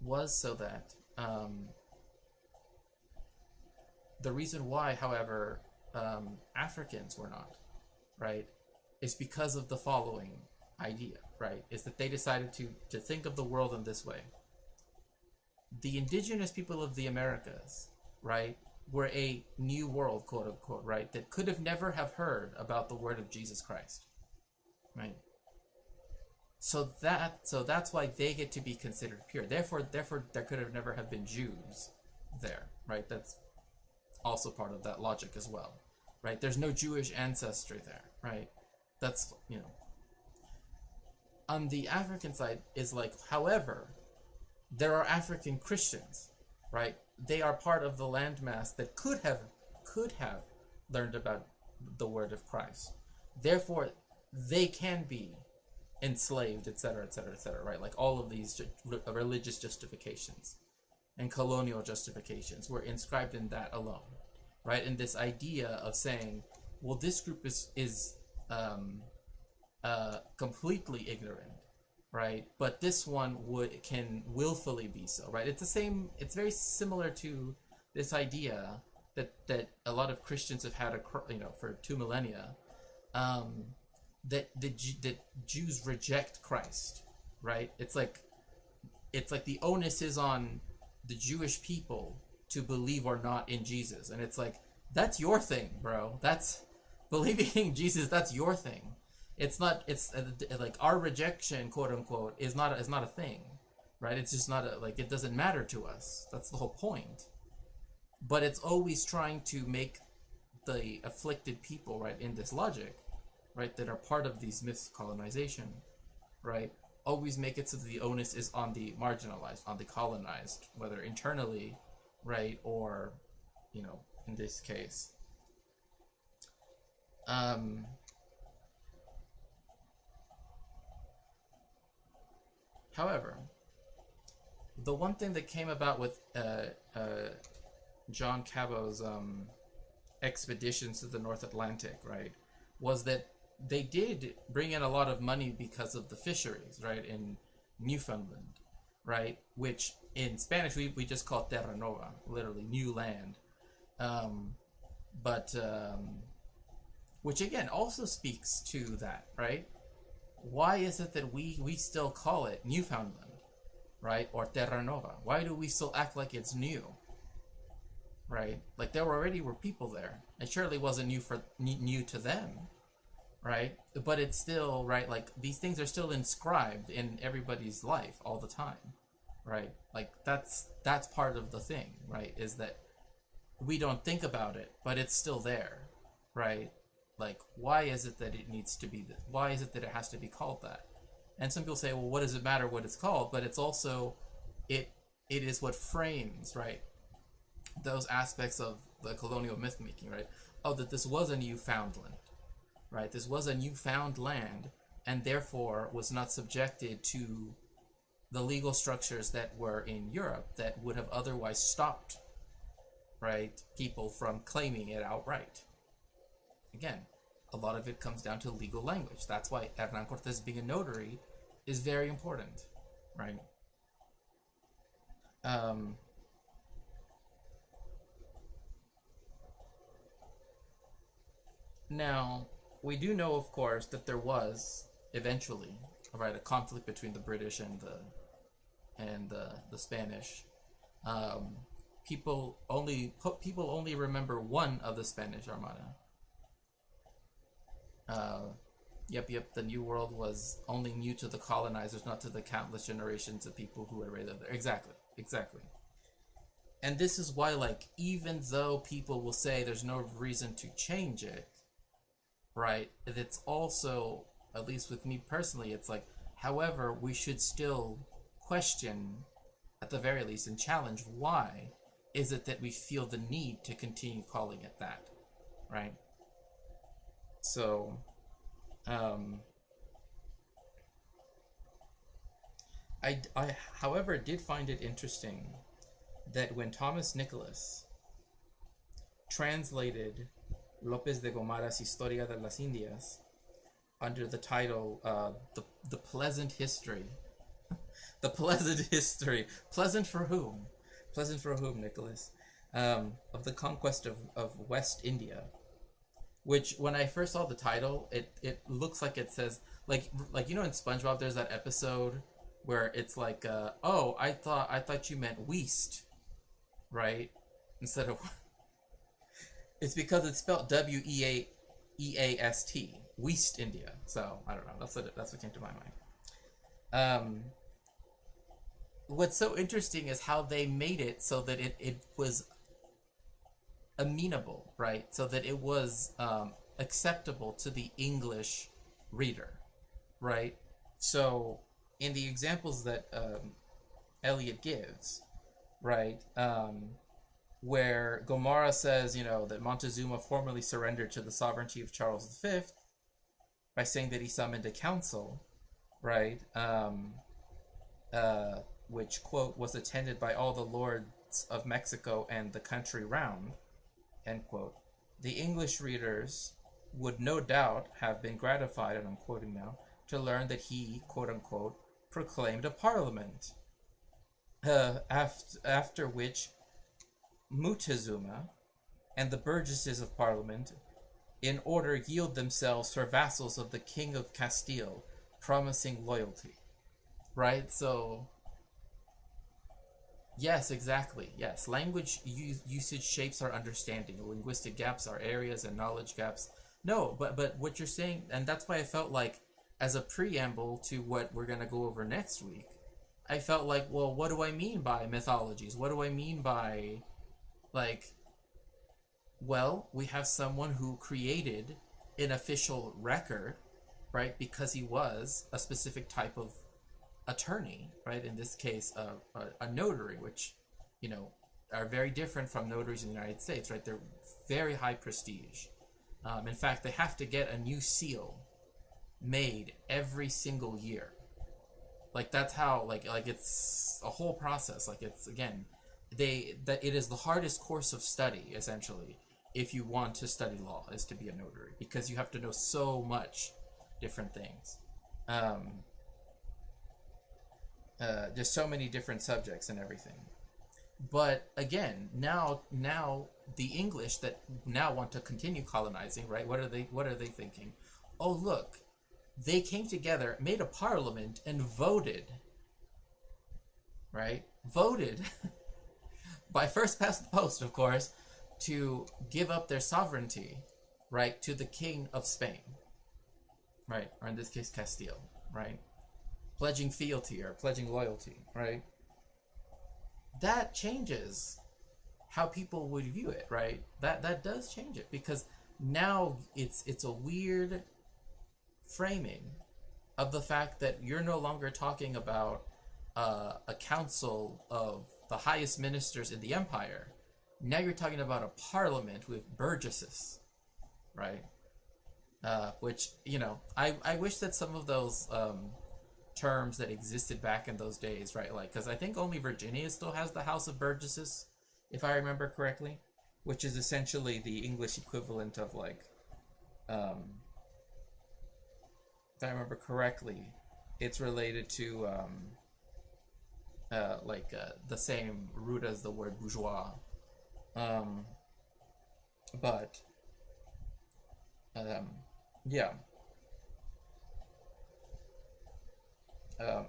was so that the reason why, however, Africans were not, right, is because of the following idea, right, is that they decided to think of the world in this way. The indigenous people of the Americas, right, were a new world, quote unquote, right, that could have never have heard about the word of Jesus Christ, right? So that's why they get to be considered pure. Therefore, there could have never have been Jews there, right? That's also part of that logic as well, right? There's no Jewish ancestry there, right? That's, on the African side is like, however, there are African Christians, right? They are part of the landmass that could have learned about the word of Christ. Therefore, they can be enslaved, etc., etc., etc., right? Like all of these religious justifications and colonial justifications were inscribed in that alone, right? And this idea of saying, well, this group is completely ignorant, right? But this one can willfully be so, right? It's the same. It's very similar to this idea that a lot of Christians have had, for 2 millennia, that that Jews reject Christ, right? It's like the onus is on the Jewish people to believe or not in Jesus, and it's like, that's your thing, bro. That's believing in Jesus. That's your thing. It's not. It's like our rejection, quote unquote, is not a thing, right? It's just not it doesn't matter to us. That's the whole point. But it's always trying to make the afflicted people, right, in this logic, right, that are part of these myths of colonization, right, always make it so that the onus is on the marginalized, on the colonized, whether internally, right, or, in this case. However, the one thing that came about with John Cabot's expeditions to the North Atlantic, right, was that they did bring in a lot of money because of the fisheries, right, in Newfoundland, right, which in Spanish we just call Terra Nova, literally new land, but which again also speaks to that, right? Why is it that we still call it Newfoundland, right, or Terra Nova? Why do we still act like it's new, right? Like there already were people there. It surely wasn't new to them, right? But it's still, right, like these things are still inscribed in everybody's life all the time, right? Like that's part of the thing, right? Is that we don't think about it, but it's still there, right? Like, why is it that it needs to be why is it that it has to be called that? And some people say, well, what does it matter what it's called? But it's also, it is what frames, right, those aspects of the colonial myth making, right? Oh, that this was a Newfoundland, right? This was a newfound land, and therefore was not subjected to the legal structures that were in Europe that would have otherwise stopped, right, people from claiming it outright. Again, a lot of it comes down to legal language. That's why Hernan Cortés being a notary is very important, right? Now, we do know, of course, that there was eventually, right, a conflict between the British and the Spanish. People only remember one of the Spanish Armada. Yep, the New World was only new to the colonizers, not to the countless generations of people who had raised there. Exactly. And this is why, like, even though people will say there's no reason to change it, right, it's also, at least with me personally, it's like, however, we should still question, at the very least, and challenge why is it that we feel the need to continue calling it that, right? So, I however did find it interesting that when Thomas Nicholas translated López de Gomara's Historia de las Indias under the title the Pleasant History, the Pleasant History, pleasant for whom, Nicholas, of the conquest of West India. Which, when I first saw the title, it looks like it says, like in SpongeBob, there's that episode where it's like, oh, I thought you meant Weast, right? Instead of, it's because it's spelled Weaest, Weast India. So I don't know. That's what came to my mind. What's so interesting is how they made it so that it was amenable, right? So that it was acceptable to the English reader, right? So in the examples that Eliot gives, right, where Gomara says, that Montezuma formally surrendered to the sovereignty of Charles V by saying that he summoned a council, right? Which, quote, was attended by all the lords of Mexico and the country round, end quote. The English readers would no doubt have been gratified, and I'm quoting now, to learn that he, quote unquote, proclaimed a parliament, after which Mutezuma and the burgesses of parliament in order yield themselves for vassals of the King of Castile, promising loyalty. Right? So, yes, exactly. Yes, language usage shapes our understanding. Linguistic gaps are areas and knowledge gaps. No, but what you're saying, and that's why I felt like, as a preamble to what we're going to go over next week, I felt like, well, what do I mean by mythologies? What do I mean by, like, well, we have someone who created an official record, right, because he was a specific type of attorney, right? In this case, a notary, which, you know, are very different from notaries in the United States, right? They're very high prestige. In fact, they have to get a new seal made every single year. Like, that's how, like it's a whole process. Like, it's, again, that it is the hardest course of study, essentially, if you want to study law, is to be a notary, because you have to know so much different things. Just so many different subjects and everything. But again, now the English that now want to continue colonizing, right? What are they thinking? Oh, look, they came together, made a parliament, and voted. Right? Voted by first past the post, of course, to give up their sovereignty, right, to the King of Spain, right, or in this case Castile, right, pledging fealty or pledging loyalty, right. That changes how people would view it, right? That does change it, because now it's a weird framing of the fact that you're no longer talking about a council of the highest ministers in the empire. Now you're talking about a parliament with burgesses, right? Which, you know, I wish that some of those terms that existed back in those days, right? Like, because I think only Virginia still has the House of Burgesses, if I remember correctly, which is essentially the English equivalent of, like, if I remember correctly, it's related to the same root as the word bourgeois. Yeah.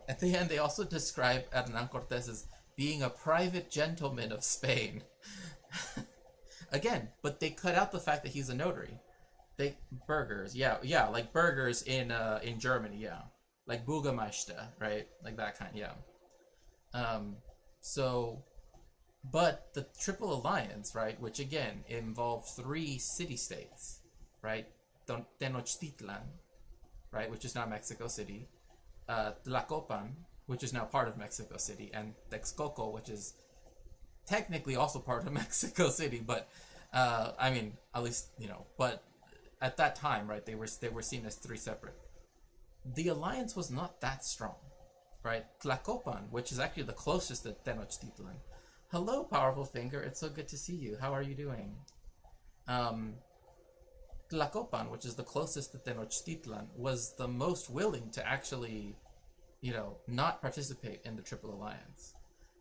At the end, they also describe Hernan Cortés as being a private gentleman of Spain. Again, but they cut out the fact that he's a notary. Burgers, yeah, like burgers in Germany, yeah, like Bürgermeister, right, like that kind, yeah. So, but the Triple Alliance, right, which again involved 3 city-states, right, Tenochtitlan, right, which is now Mexico City, Tlacopan, which is now part of Mexico City, and Texcoco, which is technically also part of Mexico City, but I mean, at least, you know, but at that time, right, they were seen as 3 separate. The alliance was not that strong, right? Tlacopan, which is actually the closest to Tenochtitlan. Hello, powerful finger. It's so good to see you. How are you doing? Tlacopan, which is the closest to Tenochtitlan, was the most willing to actually, you know, not participate in the Triple Alliance.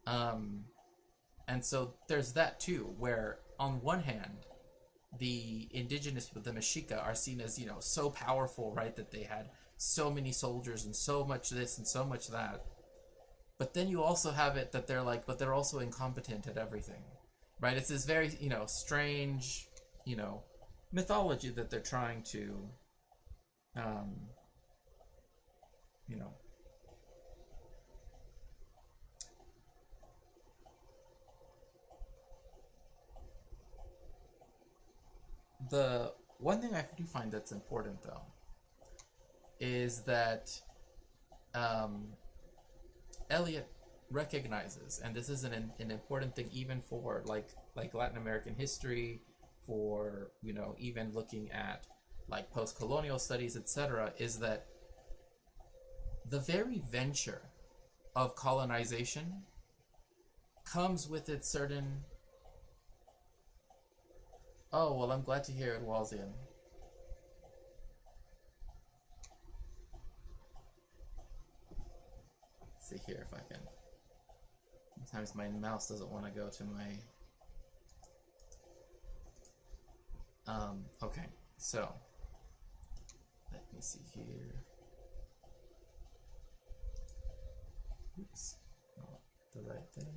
And so there's that too, where on one hand, the indigenous people, the Mexica, are seen as, you know, so powerful, right, that they had so many soldiers and so much this and so much that. But then you also have it that they're like, but they're also incompetent at everything, right? It's this very, you know, strange, you know, mythology that they're trying to, you know, the one thing I do find that's important, though, is that Eliot recognizes, and this is an important thing even for like Latin American history, for, you know, even looking at like post-colonial studies, etc., is that the very venture of colonization comes with its certain. Oh, well, I'm glad to hear it, Walzian. Let's see here if I can. Sometimes my mouse doesn't want to go to my. Okay, so let me see here. Oops, not the right thing.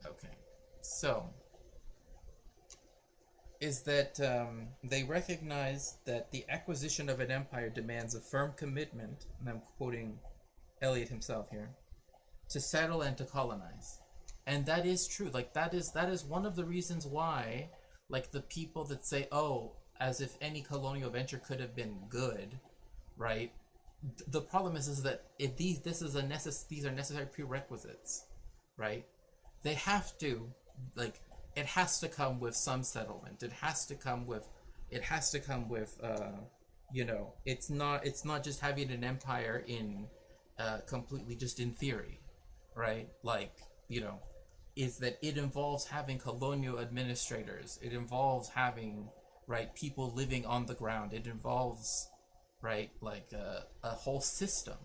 Okay, so is that they recognize that the acquisition of an empire demands a firm commitment, and I'm quoting Eliot himself here, to settle and to colonize. And that is true. Like that is one of the reasons why, like, the people that say, oh, as if any colonial venture could have been good, right? The problem is that these are necessary prerequisites, right? They have to, like, it has to come with some settlement. It has to come with you know, it's not just having an empire in completely just in theory, right? Like, you know, is that it involves having colonial administrators. It involves having, right, people living on the ground. It involves, right, like a whole system,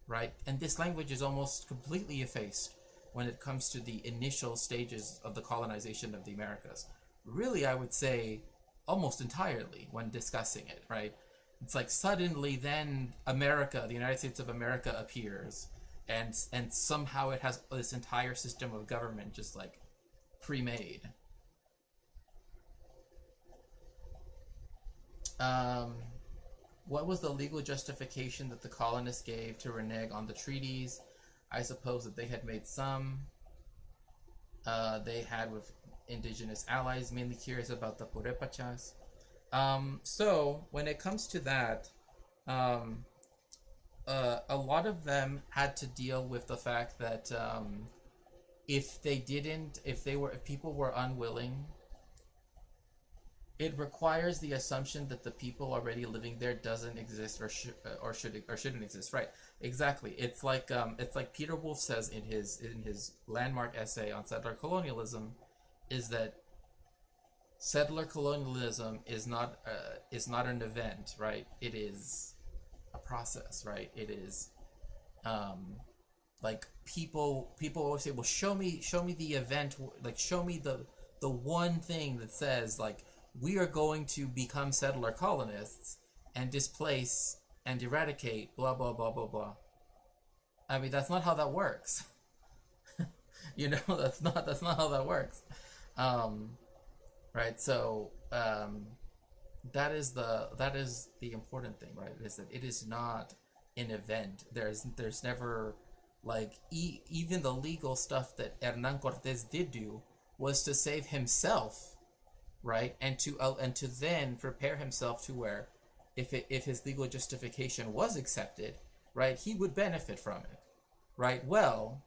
right? And this language is almost completely effaced when it comes to the initial stages of the colonization of the Americas. Really, I would say almost entirely when discussing it, right? It's like suddenly then America, the United States of America, appears, and somehow it has this entire system of government just like pre-made. What was the legal justification that the colonists gave to renege on the treaties? I suppose that they had made some. They had with indigenous allies, mainly curious about the Purépachas. So when it comes to that, a lot of them had to deal with the fact that if people were unwilling, it requires the assumption that the people already living there doesn't exist or shouldn't exist. Right? Exactly. It's like Peter Wolf says in his landmark essay on settler colonialism, is that settler colonialism is not an event, right? It is a process, right? It is like people always say, well, show me the event, like show me the one thing that says, like, we are going to become settler colonists and displace and eradicate blah blah blah blah blah. I mean, that's not how that works. You know, that's not how that works. Right? So that is the important thing, right? Is that it is not an event. There's never, like, even the legal stuff that Hernan Cortés did do was to save himself, right? And to then prepare himself to where, if his legal justification was accepted, right, he would benefit from it, right? Well,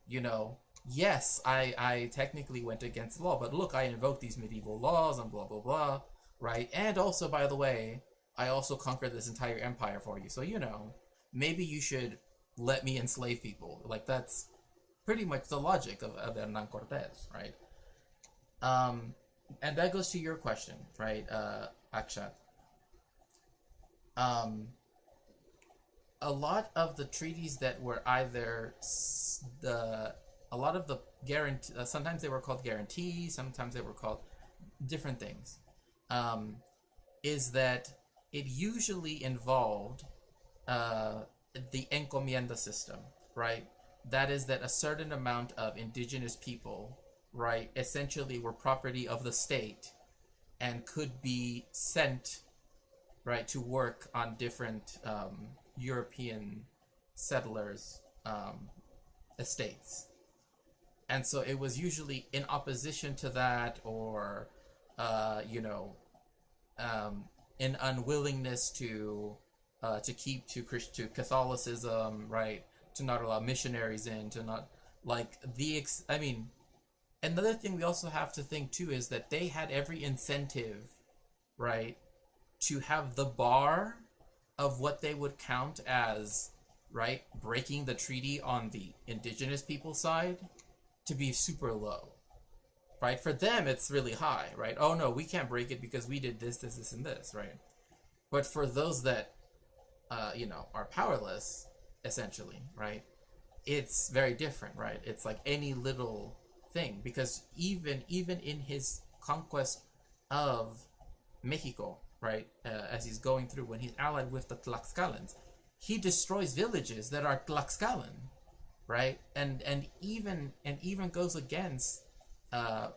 you know, yes, I technically went against the law, but look, I invoked these medieval laws and blah blah blah, right? And also, by the way, I also conquered this entire empire for you, so, you know, maybe you should let me enslave people. Like, that's pretty much the logic of Hernan Cortés, right? And that goes to your question, right, Akshat. A lot of the treaties that were either a lot of the guarantee, sometimes they were called guarantees, sometimes they were called different things, is that it usually involved the encomienda system, right? That is, that a certain amount of indigenous people, right, essentially were property of the state and could be sent, right, to work on different European settlers' estates. And so it was usually in opposition to that, or you know, an unwillingness to keep to Catholicism, right, to not allow missionaries in, to not, like, I mean, Another thing we also have to think too is that they had every incentive, right, to have the bar of what they would count as, right, breaking the treaty on the indigenous people side to be super low, right? For them, it's really high, right? Oh no, we can't break it because we did this, and this, right? But for those that, are powerless, essentially, right? It's very different, right? It's like any little thing, because even in his conquest of Mexico, right, as he's going through, when he's allied with the Tlaxcalans, he destroys villages that are Tlaxcalan, right, and even goes against uh,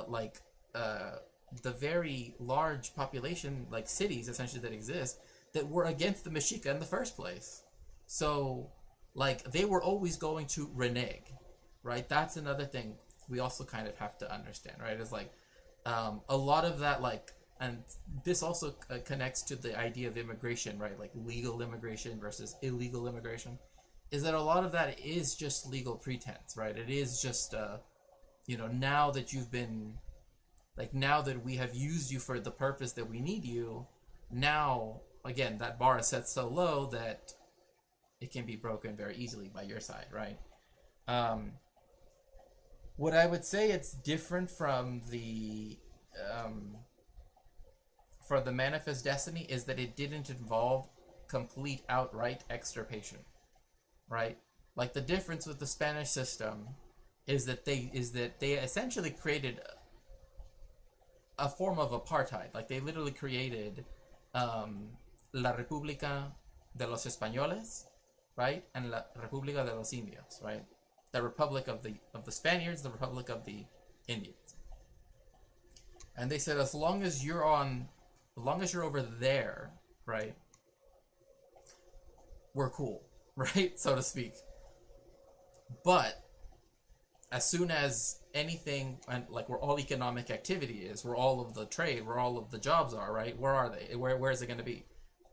like the very large population, like cities essentially that exist, that were against the Mexica in the first place. So like they were always going to renege, right? That's another thing we also kind of have to understand, right? Is like a lot of that, like, and this also connects to the idea of immigration, right? Like legal immigration versus illegal immigration, is that a lot of that is just legal pretense, right? It is just now that you've been, like, now that we have used you for the purpose that we need you, now again that bar is set so low that it can be broken very easily by your side, right? um, what I would say it's different from the for the Manifest Destiny is that it didn't involve complete outright extirpation, right? Like the difference with the Spanish system is that they essentially created a form of apartheid. Like they literally created La República de los Españoles, right, and La República de los Indios, right? The Republic of the Spaniards, the Republic of the Indians. And they said as long as you're over there, right, we're cool, right, so to speak. But as soon as anything, and like where all economic activity is, where all of the trade, where all of the jobs are, right, where are they? Where is it going to be?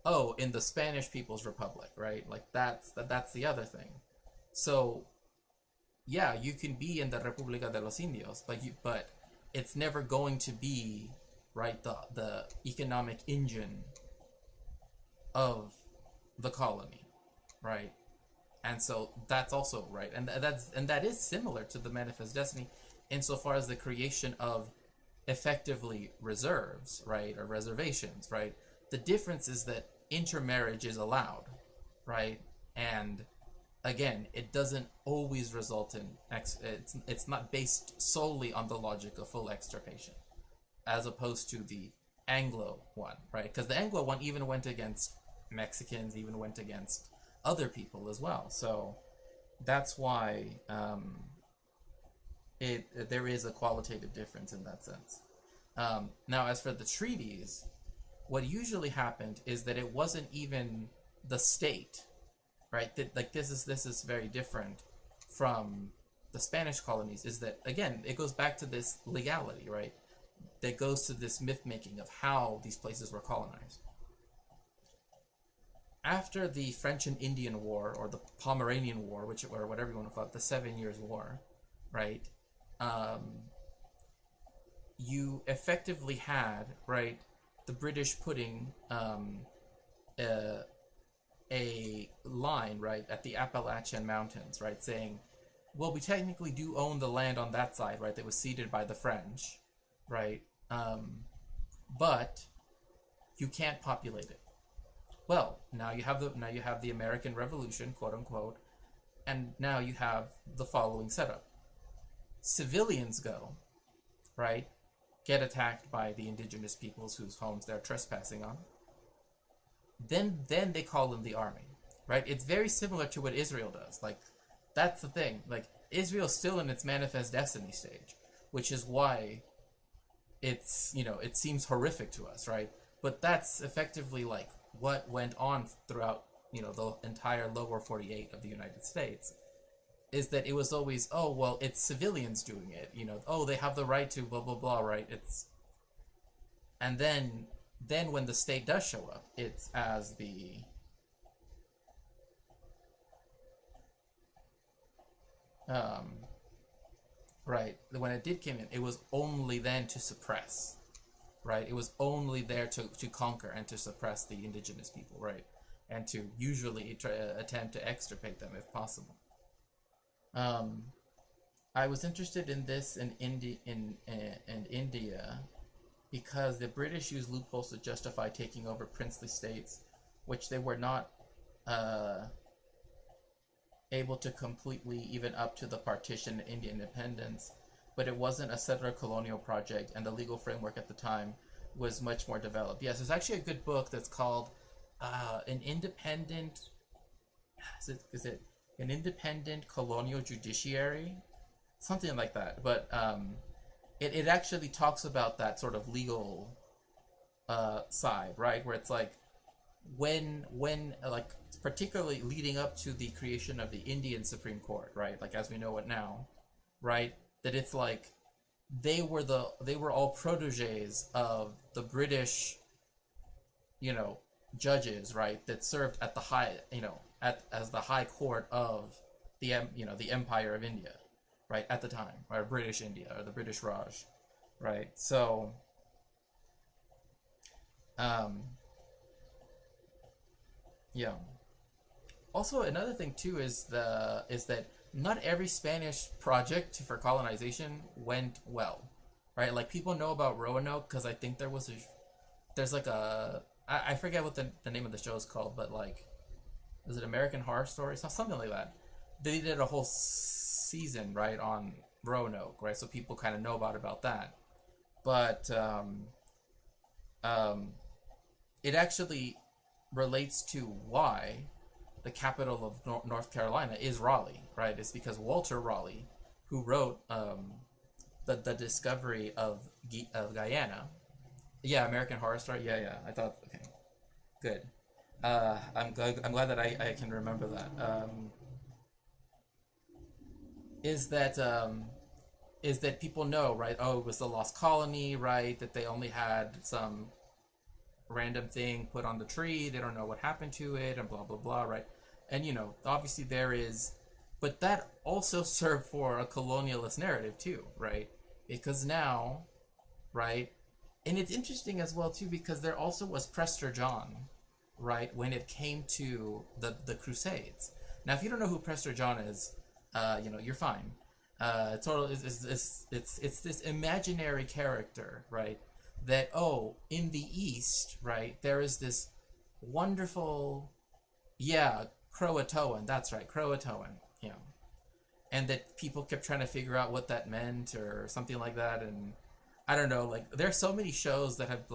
Oh, in the Spanish People's Republic, right? Like that's the other thing. So yeah, you can be in the República de los Indios, but it's never going to be, right, the economic engine of the colony, right? And so that's also right, and that is similar to the Manifest Destiny, insofar as the creation of effectively reserves, right, or reservations, right. The difference is that intermarriage is allowed, right, and again, it doesn't always result in it's not based solely on the logic of full extirpation, as opposed to the Anglo one, right? Because the Anglo one even went against Mexicans, even went against other people as well. So that's why there is a qualitative difference in that sense. Now, as for the treaties, what usually happened is that it wasn't even the state, right? That, like, this is very different from the Spanish colonies. Is that, again, it goes back to this legality, right? That goes to this myth making of how these places were colonized. After the French and Indian War, or the Pomeranian War, or whatever you want to call it, the 7 Years' War, right? You effectively had, right, the British putting a line, right, at the Appalachian Mountains, right, saying, well, we technically do own the land on that side, right, that was ceded by the French, right, but you can't populate it. Well, now you have the American Revolution, quote unquote, and now you have the following setup. Civilians go, right, get attacked by the indigenous peoples whose homes they're trespassing on. Then they call in the army, right? It's very similar to what Israel does. Like, that's the thing. Like, Israel's still in its Manifest Destiny stage, which is why it's, it seems horrific to us, right? But that's effectively like what went on throughout, the entire lower 48 of the United States, is that it was always, oh, well, it's civilians doing it, oh, they have the right to blah, blah, blah, right? And then when the state does show up, it's as the right, when it did came in, it was only then to suppress, right? It was only there to conquer and to suppress the indigenous people, right? And to usually attempt to extirpate them if possible. I was interested in this in India because the British used loopholes to justify taking over princely states, which they were not able to completely even up to the partition and Indian independence, but it wasn't a settler colonial project, and the legal framework at the time was much more developed. Yes, there's actually a good book that's called An Independent, is it An Independent Colonial Judiciary? Something like that, but it actually talks about that sort of legal side, right? Where it's like, when like, particularly leading up to the creation of the Indian Supreme Court, right? Like as we know it now, right? That it's like they were all proteges of the British, judges, right? That served at the high, as the high court of the the Empire of India, right, at the time, or British India, or the British Raj, right? So yeah. Also, another thing too is that not every Spanish project for colonization went well, right? Like people know about Roanoke because I think there's like I forget what the name of the show is called, but like, is it American Horror Story? Something like that. They did a whole season, right, on Roanoke, right? So people kind of know about that, but it actually relates to why the capital of North Carolina is Raleigh, right? It's because Walter Raleigh, who wrote the discovery of Guyana. Yeah, American Horror Story. Yeah. I thought, okay, good. I'm glad that I can remember that. Is that people know, right? Oh, it was the lost colony, right? That they only had some random thing put on the tree. They don't know what happened to it, and blah blah blah, right? And obviously there is, but that also served for a colonialist narrative too, right? Because now, right, and it's interesting as well too, because there also was Prester John, right, when it came to the Crusades. Now, if you don't know who Prester John is, you're fine. It's this imaginary character, right? That, in the East, right, there is this wonderful, Croatoan, that's right, Croatoan, and that people kept trying to figure out what that meant or something like that, and I don't know, like, there's so many shows that have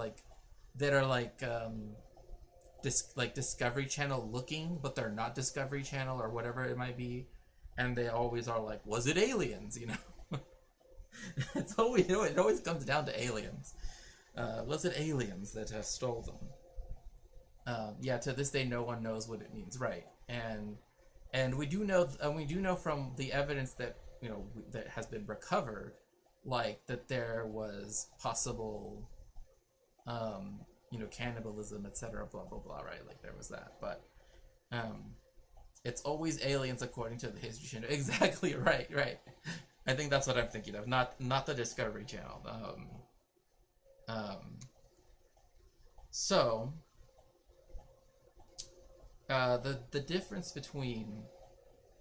that are Discovery Channel looking, but they're not Discovery Channel or whatever it might be, and they always are like, was it aliens? It always comes down to aliens. Was it aliens that stole them? To this day, no one knows what it means, right? And we do know from the evidence that that has been recovered, like that there was possible, cannibalism, etc. Blah blah blah, right? Like there was that, but it's always aliens according to the History Channel. Exactly right. I think that's what I'm thinking of, not the Discovery Channel. So the difference between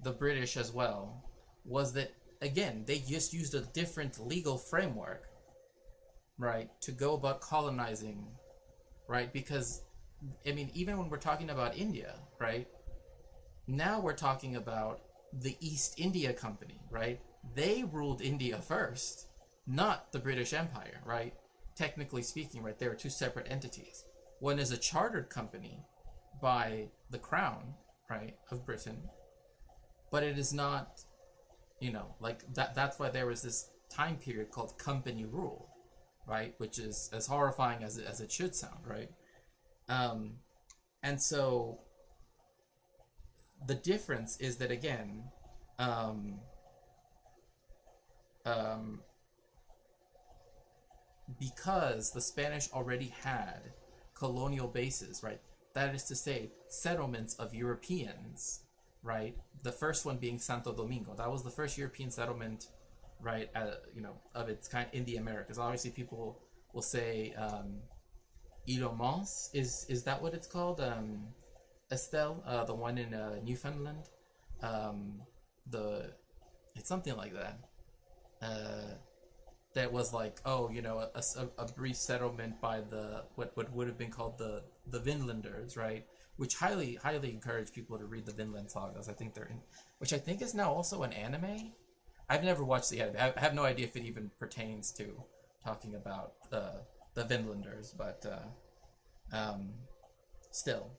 the British as well was that, again, they just used a different legal framework, right, to go about colonizing, right? Because, I mean, even when we're talking about India, right, now we're talking about the East India Company, right? They ruled India first, not the British Empire, right? Technically speaking, right, they were two separate entities. One is a chartered company by the Crown, right, of Britain, but it is not, that's why there was this time period called company rule, right, which is as horrifying as it should sound, right? And so the difference is that, again, because the Spanish already had colonial bases, right? That is to say, settlements of Europeans, right? The first one being Santo Domingo. That was the first European settlement, right? Of its kind in the Americas. Obviously, people will say Ilomans. Is that what it's called? Estelle, the one in Newfoundland. It's something like that. That was like, oh, a brief settlement by what would have been called the Vinlanders, right? Which highly encourage people to read the Vinland sagas. I think which I think is now also an anime. I've never watched the anime. I have no idea if it even pertains to talking about the Vinlanders, but still,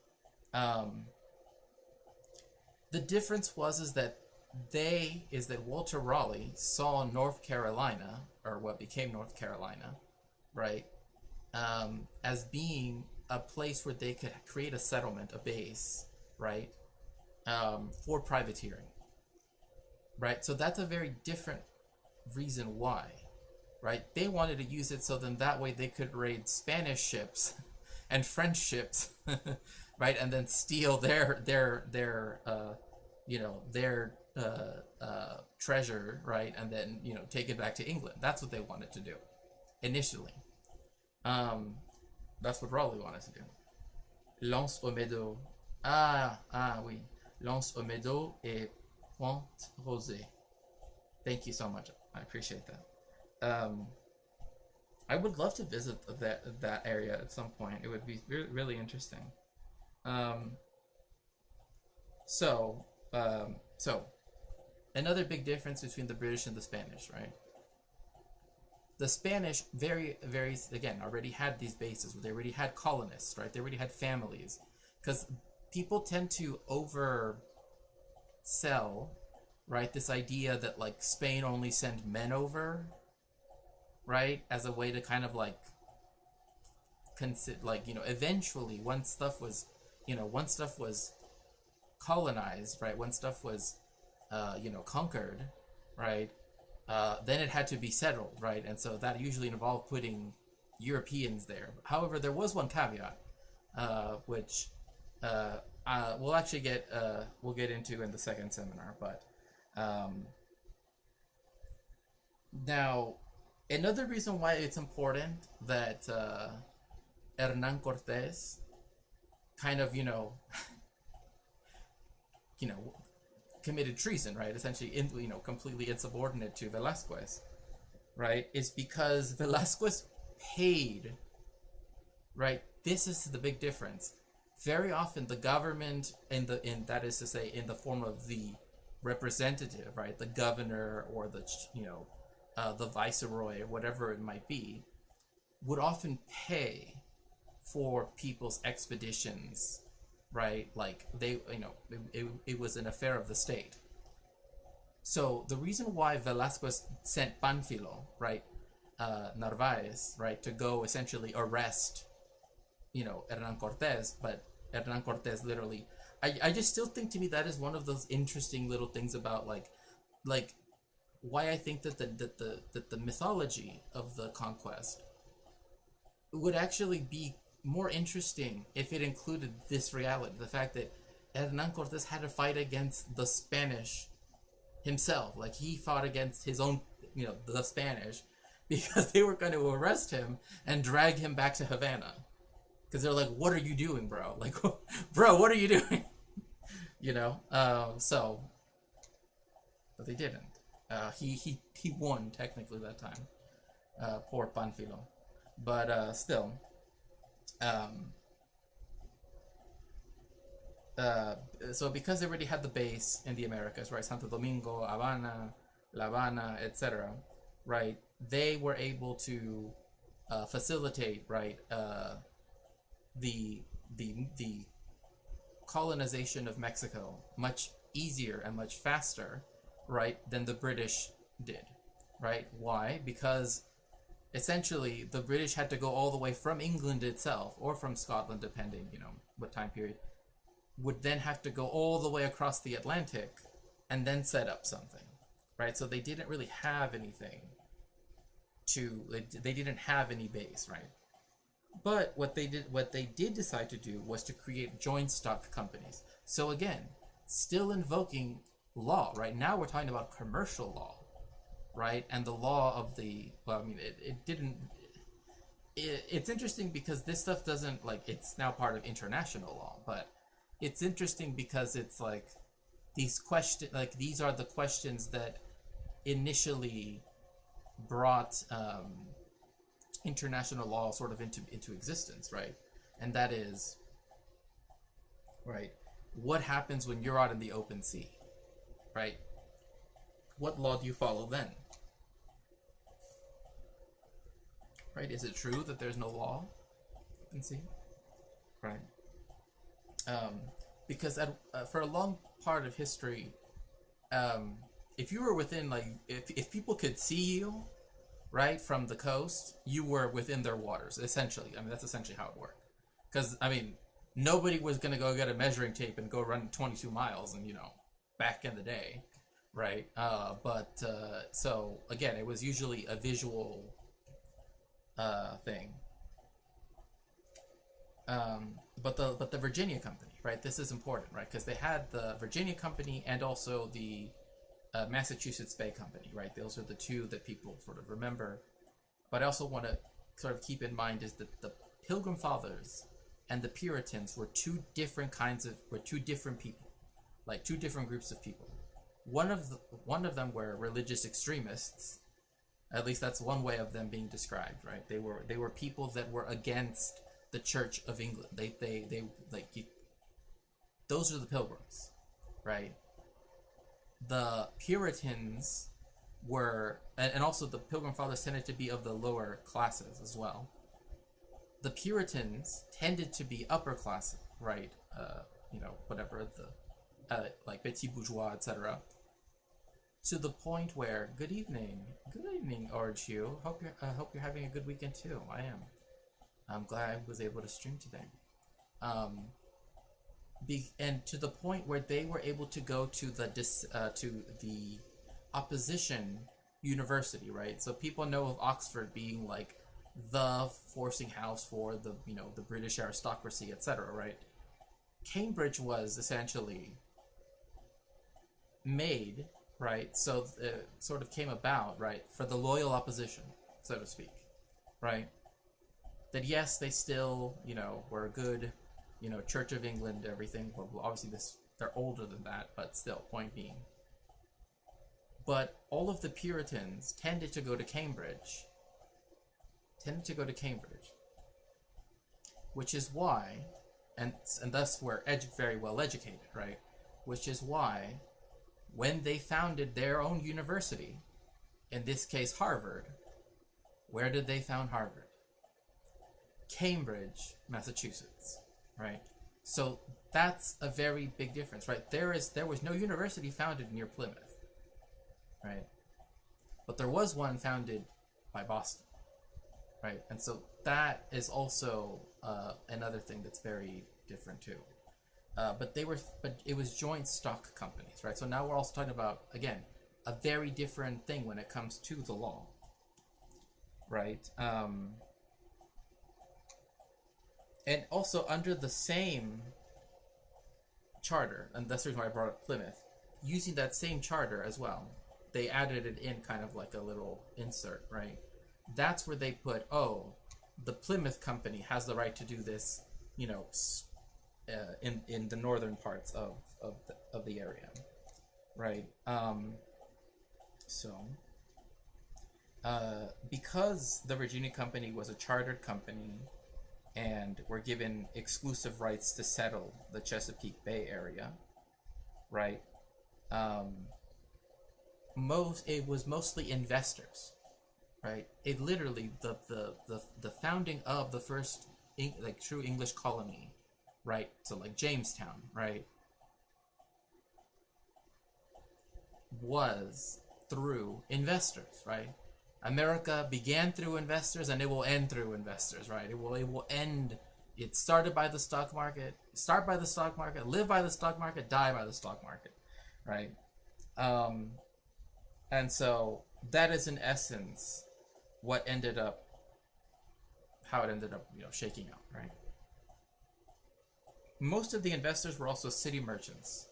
the difference is that Walter Raleigh saw North Carolina, or what became North Carolina, right, as being a place where they could create a settlement, a base, right, for privateering, right? So that's a very different reason why, right? They wanted to use it so then that way they could raid Spanish ships and French ships, right, and then steal their treasure, right, and then take it back to England. That's what they wanted to do initially. That's what Raleigh wanted to do. Lance au Méadow. Oui. Lance au Méadow et Pointe Rosée. Thank you so much. I appreciate that. I would love to visit that area at some point. It would be really interesting. So another big difference between the British and the Spanish, right? The Spanish very, very, again, already had these bases. They already had colonists, right? They already had families. Because people tend to oversell, right, this idea that, like, Spain only sent men over, right, as a way to kind of, like, eventually, once stuff was colonized, right, when stuff was, conquered, right, then it had to be settled, right? And so that usually involved putting Europeans there. However, there was one caveat, which we'll actually get into in the second seminar. But now, another reason why it's important that Hernán Cortés kind of, committed treason, right? Essentially, completely insubordinate to Velasquez, right? Is because Velasquez paid, right? This is the big difference. Very often, the government, that is to say, in the form of the representative, right, the governor or the viceroy or whatever it might be, would often pay for people's expeditions. Right, like they, it was an affair of the state. So the reason why Velasquez sent Pánfilo, right, Narváez, right, to go essentially arrest, Hernán Cortés, but Hernán Cortés literally, I just still think, to me, that is one of those interesting little things about like why I think that the mythology of the conquest would actually be more interesting if it included this reality, the fact that Hernán Cortés had to fight against the Spanish himself. Like, he fought against his own, the Spanish, because they were going to arrest him and drag him back to Havana. Because they're like, what are you doing, bro? Like, bro, what are you doing? But they didn't. He won, technically, that time. Poor Pánfilo. But still... so because they already had the base in the Americas, right, Santo Domingo, Havana, La Habana, etc., right, they were able to facilitate, right, the colonization of Mexico much easier and much faster, right, than the British did, right? Why? Because essentially, the British had to go all the way from England itself, or from Scotland, depending, what time period, would then have to go all the way across the Atlantic and then set up something, right? So they didn't really have anything they didn't have any base, right? But what they did decide to do was to create joint stock companies. So again, still invoking law, right? Now we're talking about commercial law, right? And the law of the, well, I mean, it didn't, it's interesting because this stuff doesn't, like, it's now part of international law, but it's interesting because it's like these questions, like, these are the questions that initially brought international law sort of into existence, right? And that is, right, what happens when you're out in the open sea, right? What law do you follow then? Right? Is it true that there's no law? Open sea, right? Because for a long part of history, if you were within, like, if people could see you, right, from the coast, you were within their waters, essentially. I mean, that's essentially how it worked. Because, I mean, nobody was going to go get a measuring tape and go run 22 miles and, back in the day, right? So, again, it was usually a visual thing. But the Virginia Company, right? This is important, right? Because they had the Virginia Company and also the Massachusetts Bay Company, right? Those are the two that people sort of remember. But I also want to sort of keep in mind is that the Pilgrim Fathers and the Puritans were two different people, like two different groups of people. One of them were religious extremists. At least that's one way of them being described, right? They were people that were against the Church of England. Those are the Pilgrims, right? The Puritans were, and also the Pilgrim Fathers tended to be of the lower classes as well. The Puritans tended to be upper class, right? Whatever like petit bourgeois, etc. To the point where, good evening, Orange Hue. Hope you're having a good weekend too. I am. I'm glad I was able to stream today. And to the point where they were able to go to the opposition university, right? So people know of Oxford being like the forcing house for the the British aristocracy, etc., right? Cambridge was essentially made, right? So it sort of came about, right, for the loyal opposition, so to speak, right? That yes, they still, were a good, Church of England, everything. Well, obviously they're older than that, but still, point being. But all of the Puritans tended to go to Cambridge, which is why, and thus were very well educated, right? Which is why, when they founded their own university, in this case Harvard, where did they found Harvard? Cambridge, Massachusetts, right? So that's a very big difference, right? There was no university founded near Plymouth, right? But there was one founded by Boston, right? And so that is also another thing that's very different too. But it was joint stock companies, right? So now we're also talking about, again, a very different thing when it comes to the law, right? And also under the same charter, and that's the reason why I brought up Plymouth, using that same charter as well, they added it in kind of like a little insert, right? That's where they put, the Plymouth Company has the right to do this, in the northern parts of the area, right? Because the Virginia Company was a chartered company and were given exclusive rights to settle the Chesapeake Bay area, right? It was mostly investors, right? It literally the founding of the first true English colony, right? So like Jamestown, right, was through investors, right? America began through investors and it will end through investors, right? It will end. It started by the stock market, start by the stock market, live by the stock market, die by the stock market, right? And so that is in essence how it ended up, shaking out, right? Most of the investors were also city merchants.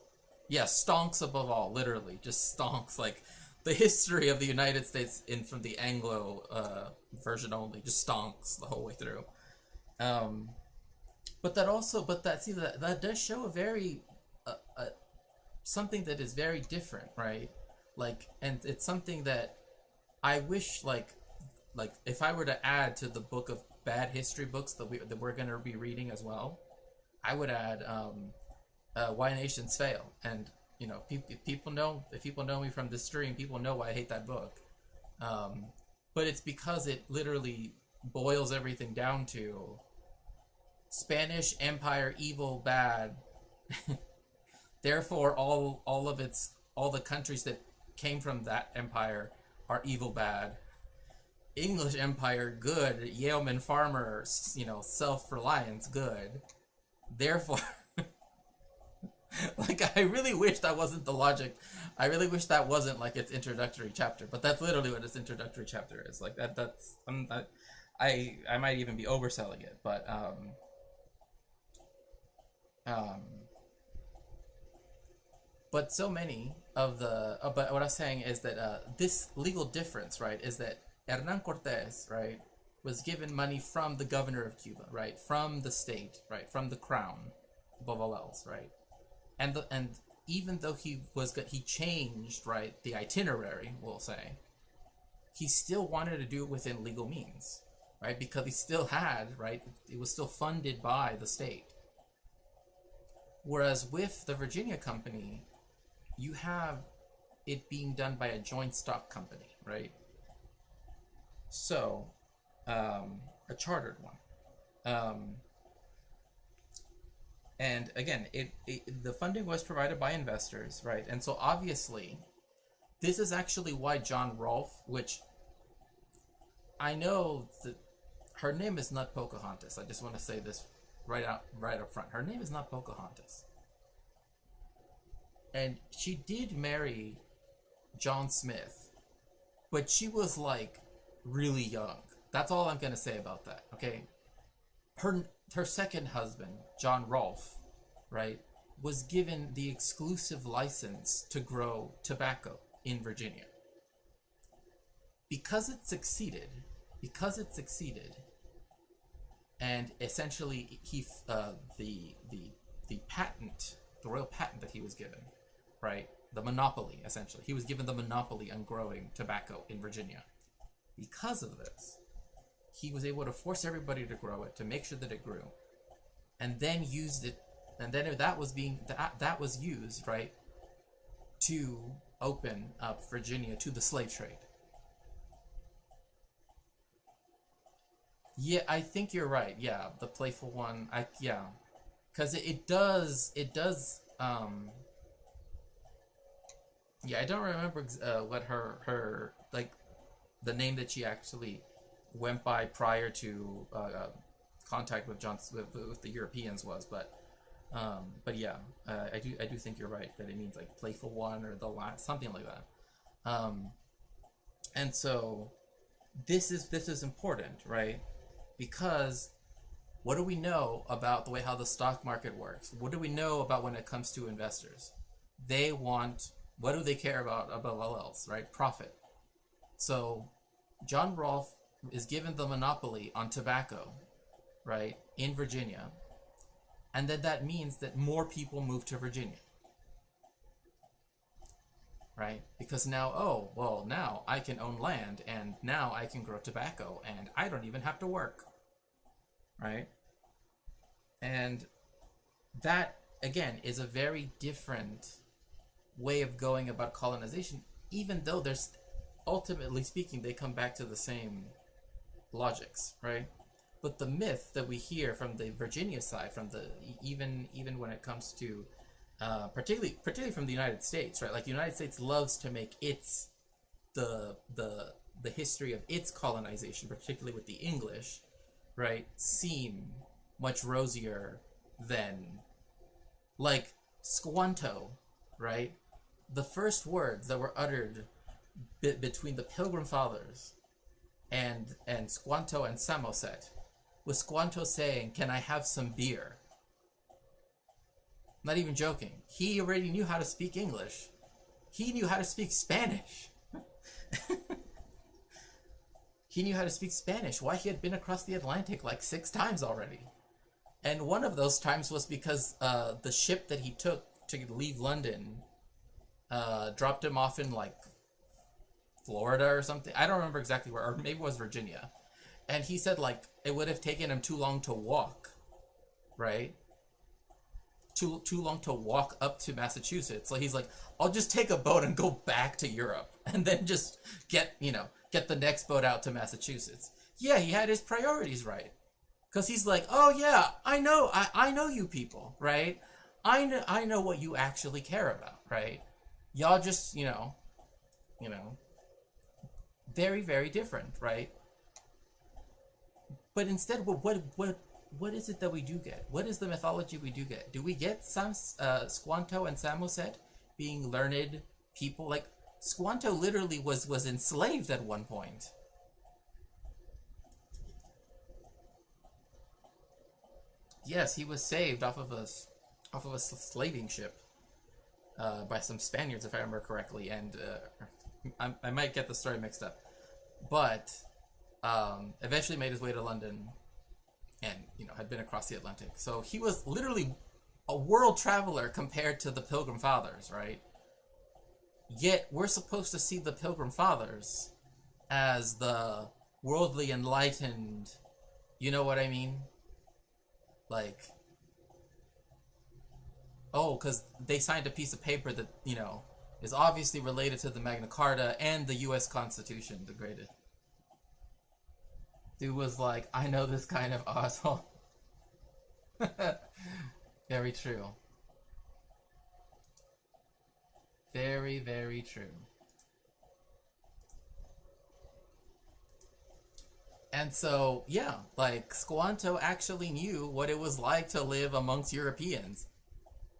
Yeah, stonks above all, literally, just stonks, like the history of the United States in from the Anglo version only just stonks the whole way through. Um, but that also, but that see that does show a very something that is very different, right? Like, and it's something that I wish like if I were to add to the book of bad history books that we're gonna be reading as well, I would add Why Nations Fail. And you know, people know, if people know me from this stream, people know why I hate that book. But it's because it literally boils everything down to Spanish Empire, evil, bad. Therefore, all the countries that came from that empire are evil, bad. English Empire, good. Yeoman farmers, you know, self-reliance, good. Therefore, like, I really wish that wasn't the logic. I really wish that wasn't like its introductory chapter, but that's literally what its introductory chapter is. Like that's I might even be overselling it, but but so many of the but what I was saying is that this legal difference, right, is that Hernan Cortés, right, was given money from the governor of Cuba, right, from the state, right, from the crown, above all else, right, and even though he changed, right, the itinerary, we'll say, he still wanted to do it within legal means, right, because he still had, right, it was still funded by the state. Whereas with the Virginia Company, you have it being done by a joint stock company, right? So, a chartered one. And again, the funding was provided by investors, right? And so obviously, this is actually why John Rolfe, which I know that her name is not Pocahontas. I just want to say this right up front. Her name is not Pocahontas. And she did marry John Smith, but she was like really young. That's all I'm gonna say about that. Okay, her second husband, John Rolfe, right, was given the exclusive license to grow tobacco in Virginia. Because it succeeded, and essentially the patent, the royal patent that he was given, right, the monopoly, essentially, he was given the monopoly on growing tobacco in Virginia. Because of this, he was able to force everybody to grow it, to make sure that it grew, and then used it, and then that was used, right, to open up Virginia to the slave trade. Yeah, I think you're right. Yeah, the playful one. Because it does. Yeah, I don't remember what her like the name that she actually went by prior to contact with with the Europeans was, but yeah, I do think you're right that it means like playful one or the last, something like that. And so this is important, right? Because what do we know about the way how the stock market works? What do we know about when it comes to investors? What do they care about above all else, right? Profit. So John Rolfe is given the monopoly on tobacco, right, in Virginia, and then that means that more people move to Virginia, right? Because now, now I can own land, and now I can grow tobacco, and I don't even have to work, right? And that, again, is a very different way of going about colonization, even though there's, ultimately speaking, they come back to the same logics, right? But the myth that we hear from the Virginia side, from the even when it comes to particularly from the United States, right? Like the United States loves to make its the history of its colonization, particularly with the English, right, seem much rosier than, like, Squanto, right? The first words that were uttered between the Pilgrim Fathers and Squanto and Samoset was Squanto saying, "Can I have some beer?" Not even joking. He already knew how to speak English. He knew how to speak Spanish. He knew how to speak Spanish. Why? He had been across the Atlantic like 6 times already. And one of those times was because the ship that he took to leave London dropped him off in like Florida or something. I don't remember exactly where, or maybe it was Virginia. And he said like it would have taken him too long to walk, right? Too long to walk up to Massachusetts. So he's like, I'll just take a boat and go back to Europe, and then just get the next boat out to Massachusetts. Yeah, he had his priorities right, because he's like, oh yeah, I know you people, right? I know what you actually care about, right? Y'all just very, very different, right? But instead, what is it that we do get? What is the mythology we do get? Do we get Squanto and Samoset being learned people? Like, Squanto literally was enslaved at one point. Yes, he was saved off of a slaving ship by some Spaniards, if I remember correctly, and I might get the story mixed up, but eventually made his way to London, and had been across the Atlantic. So he was literally a world traveler compared to the Pilgrim Fathers, right? Yet we're supposed to see the Pilgrim Fathers as the worldly enlightened, you know what I mean? Like, oh, because they signed a piece of paper that, is obviously related to the Magna Carta and the U.S. Constitution, the greatest. Dude was like, I know this kind of asshole. Very true. Very, very true. And so, yeah, like, Squanto actually knew what it was like to live amongst Europeans.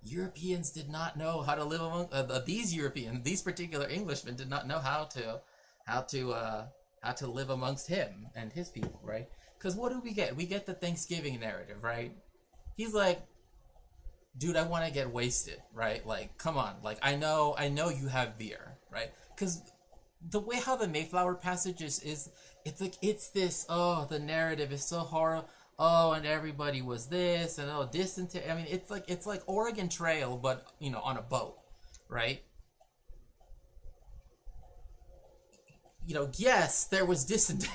Europeans did not know how to live among these particular Englishmen did not know how to live amongst him and his people, right? Because what do we get? We get the Thanksgiving narrative, right? He's like, dude, I want to get wasted, right? Like, come on, like, I know you have beer, right? Because the way how the Mayflower passage is it's like, it's this, oh, the narrative is so horrible. Oh, and everybody was this, and oh, dysentery. I mean, it's like Oregon Trail, but on a boat, right? Yes, there was dysentery.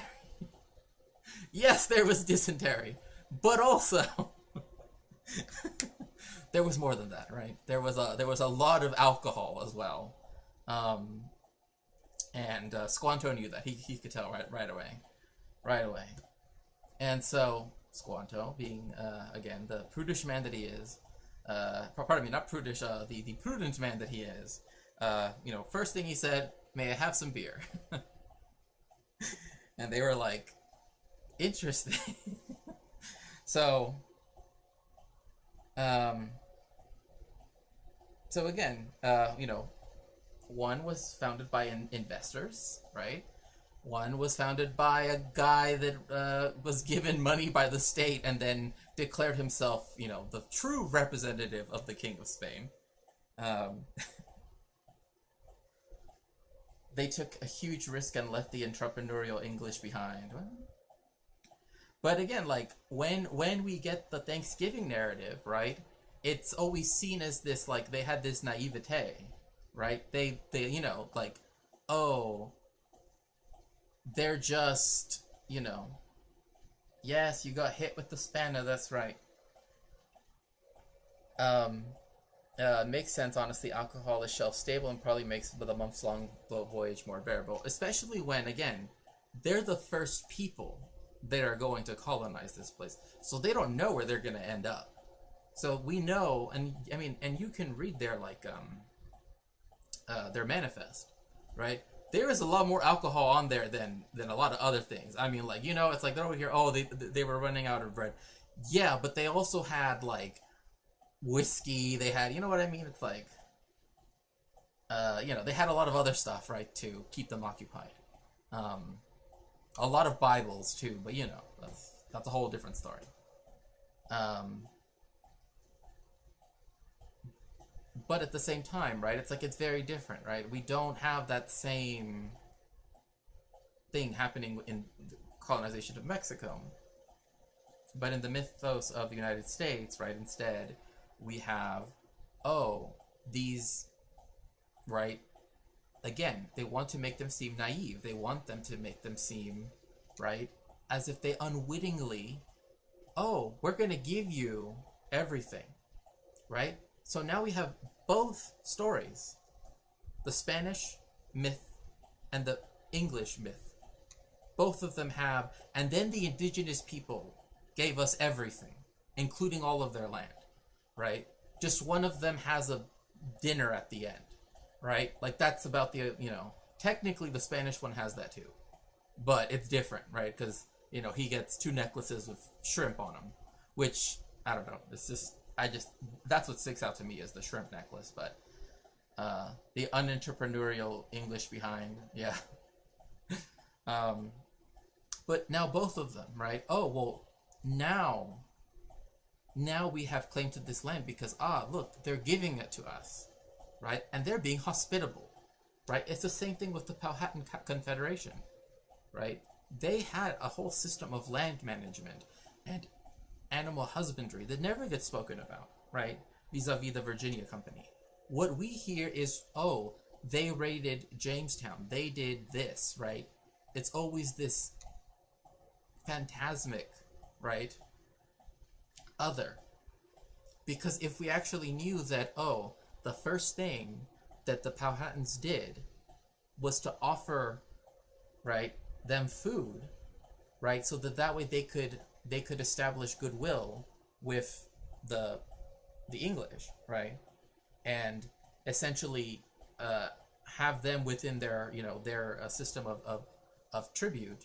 Yes, there was dysentery, but also there was more than that, right? There was a lot of alcohol as well, and Squanto knew that. He could tell right away, and so Squanto, being again the prudish man that he is, pardon me, not prudish, the prudent man that he is, first thing he said, "May I have some beer?" And they were like, interesting. So again, one was founded by investors, right? One was founded by a guy that was given money by the state and then declared himself, the true representative of the King of Spain. They took a huge risk and left the entrepreneurial English behind. But again, like, when we get the Thanksgiving narrative, right, it's always seen as this, like, they had this naivete, right? They like, oh, they're just, yes, you got hit with the spanner, that's right. Makes sense, honestly. Alcohol is shelf stable and probably makes the months-long boat voyage more bearable, especially when, again, they're the first people that are going to colonize this place, so they don't know where they're going to end up. So we know, and I mean, and you can read their their manifest, right? There is a lot more alcohol on there than a lot of other things. I mean, like, it's like they're over here, oh, they were running out of bread. Yeah, but they also had, like, whiskey, they had, you know what I mean? It's like, they had a lot of other stuff, right, to keep them occupied. A lot of Bibles, too, but, that's a whole different story. But at the same time, right, it's like, it's very different, right? We don't have that same thing happening in the colonization of Mexico. But in the mythos of the United States, right, instead, we have, oh, these, right, again, they want to make them seem naive. They want them to make them seem, right, as if they unwittingly, oh, we're going to give you everything, right? So now we have both stories, the Spanish myth and the English myth. Both of them have, and then the indigenous people gave us everything, including all of their land, right? Just one of them has a dinner at the end, right? Like that's about the, technically the Spanish one has that too, but it's different, right? Because, he gets 2 necklaces with shrimp on them, which, I don't know, it's just, that's what sticks out to me is the shrimp necklace, but the unentrepreneurial English behind, yeah. But now both of them, right? Oh, well, now we have claim to this land because, look, they're giving it to us, right? And they're being hospitable, right? It's the same thing with the Powhatan Confederation, right? They had a whole system of land management and animal husbandry that never gets spoken about, right? Vis-a-vis the Virginia Company. What we hear is, oh, they raided Jamestown. They did this, right? It's always this phantasmic, right? Other. Because if we actually knew that, oh, the first thing that the Powhatans did was to offer, right, them food, right, so that way they could establish goodwill with the English, right, and essentially have them within their their system of tribute,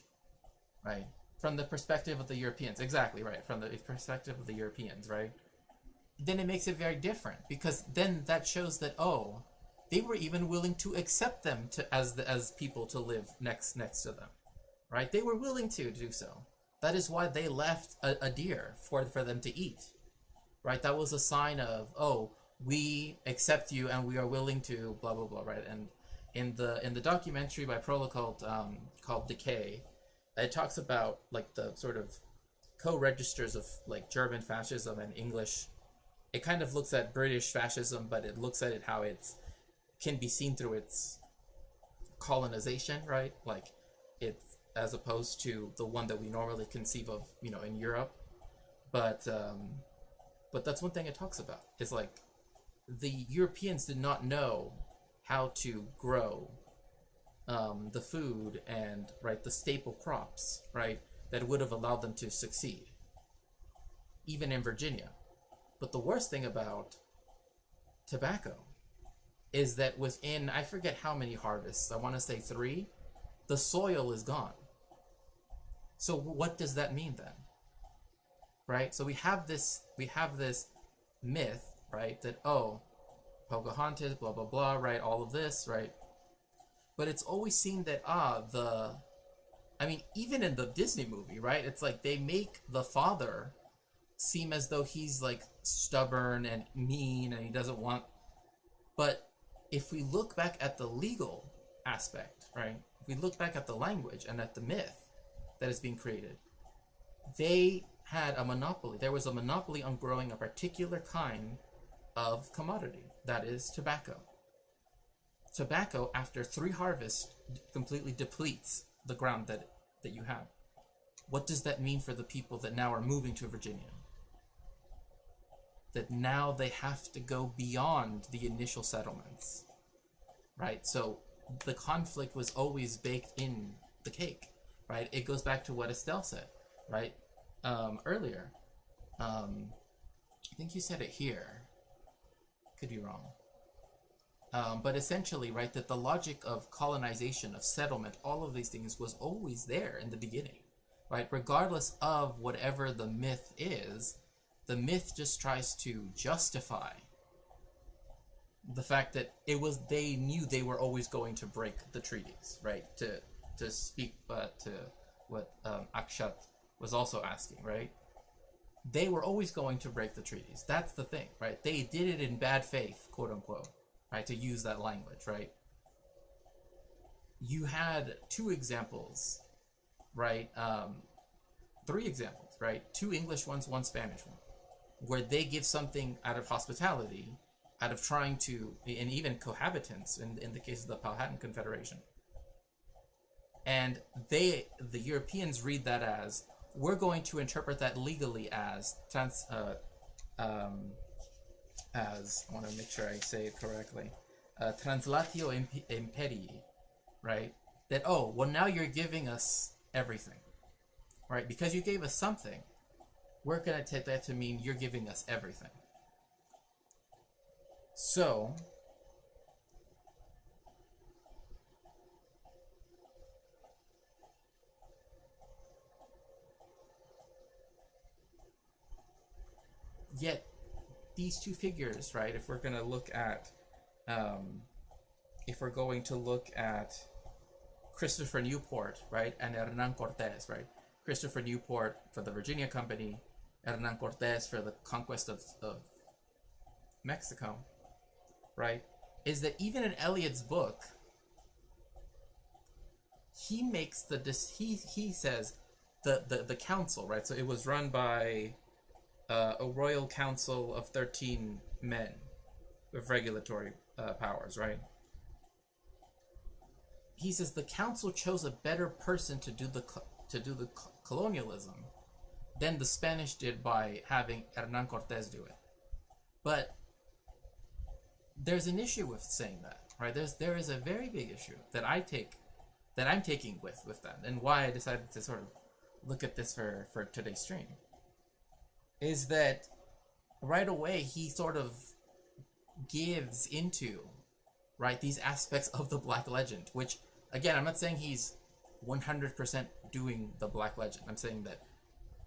right, from the perspective of the Europeans, exactly right, from the perspective of the Europeans, right, then it makes it very different, because then that shows that, oh, they were even willing to accept them as people to live next to them, right? They were willing to do so. That is why they left a deer for them to eat, right? That was a sign of, oh, we accept you and we are willing to blah blah blah, right? And in the documentary by Prola called Decay, it talks about like the sort of co-registers of like German fascism and English. It kind of looks at British fascism, but it looks at it how it's can be seen through its colonization, right? Like it's as opposed to the one that we normally conceive of, in Europe. But that's one thing it talks about. It's like the Europeans did not know how to grow the food and, right, the staple crops, right, that would have allowed them to succeed, even in Virginia. But the worst thing about tobacco is that within, I forget how many harvests, I want to say 3, the soil is gone. So what does that mean then? Right? So we have this myth, right, that, oh, Pocahontas, blah, blah, blah, right, all of this, right? But it's always seen that, even in the Disney movie, right, it's like they make the father seem as though he's like stubborn and mean and he doesn't want, but if we look back at the legal aspect, right, if we look back at the language and at the myth that is being created, they had a monopoly. There was a monopoly on growing a particular kind of commodity, that is tobacco. Tobacco, after 3 harvests, completely depletes the ground that you have. What does that mean for the people that now are moving to Virginia? That now they have to go beyond the initial settlements, right? So the conflict was always baked in the cake, right? It goes back to what Estelle said, right? Earlier. I think you said it here. Could be wrong. But essentially, right, that the logic of colonization, of settlement, all of these things was always there in the beginning, right? Regardless of whatever the myth is, the myth just tries to justify the fact that they knew they were always going to break the treaties, right? To speak to what Akshat was also asking, right? They were always going to break the treaties. That's the thing, right? They did it in bad faith, quote unquote, right? To use that language, right? you had two examples, right? Three examples, right? Two English ones, one Spanish one, where they give something out of hospitality, out of trying to, and even cohabitants in the case of the Powhatan Confederation. And the Europeans read that as, we're going to interpret that legally as, I want to make sure I say it correctly, translatio imperii, right? That, oh, well, now you're giving us everything, right? Because you gave us something, we're going to take that to mean you're giving us everything. So, yet these two figures, right, if we're going to look at Christopher Newport, right, and Hernan Cortés, right? Christopher Newport for the Virginia Company, Hernan Cortés for the conquest of Mexico, right? Is that even in Eliot's book, he makes he says the council, right? So it was run by a royal council of 13 men with regulatory powers, right? He says the council chose a better person to do the colonialism than the Spanish did by having Hernan Cortés do it. But there's an issue with saying that, right? There is a very big issue that I'm taking with that, and why I decided to sort of look at this for today's stream, is that right away he sort of gives into, right, these aspects of the Black Legend, which, again, I'm not saying he's 100% doing the Black Legend. I'm saying that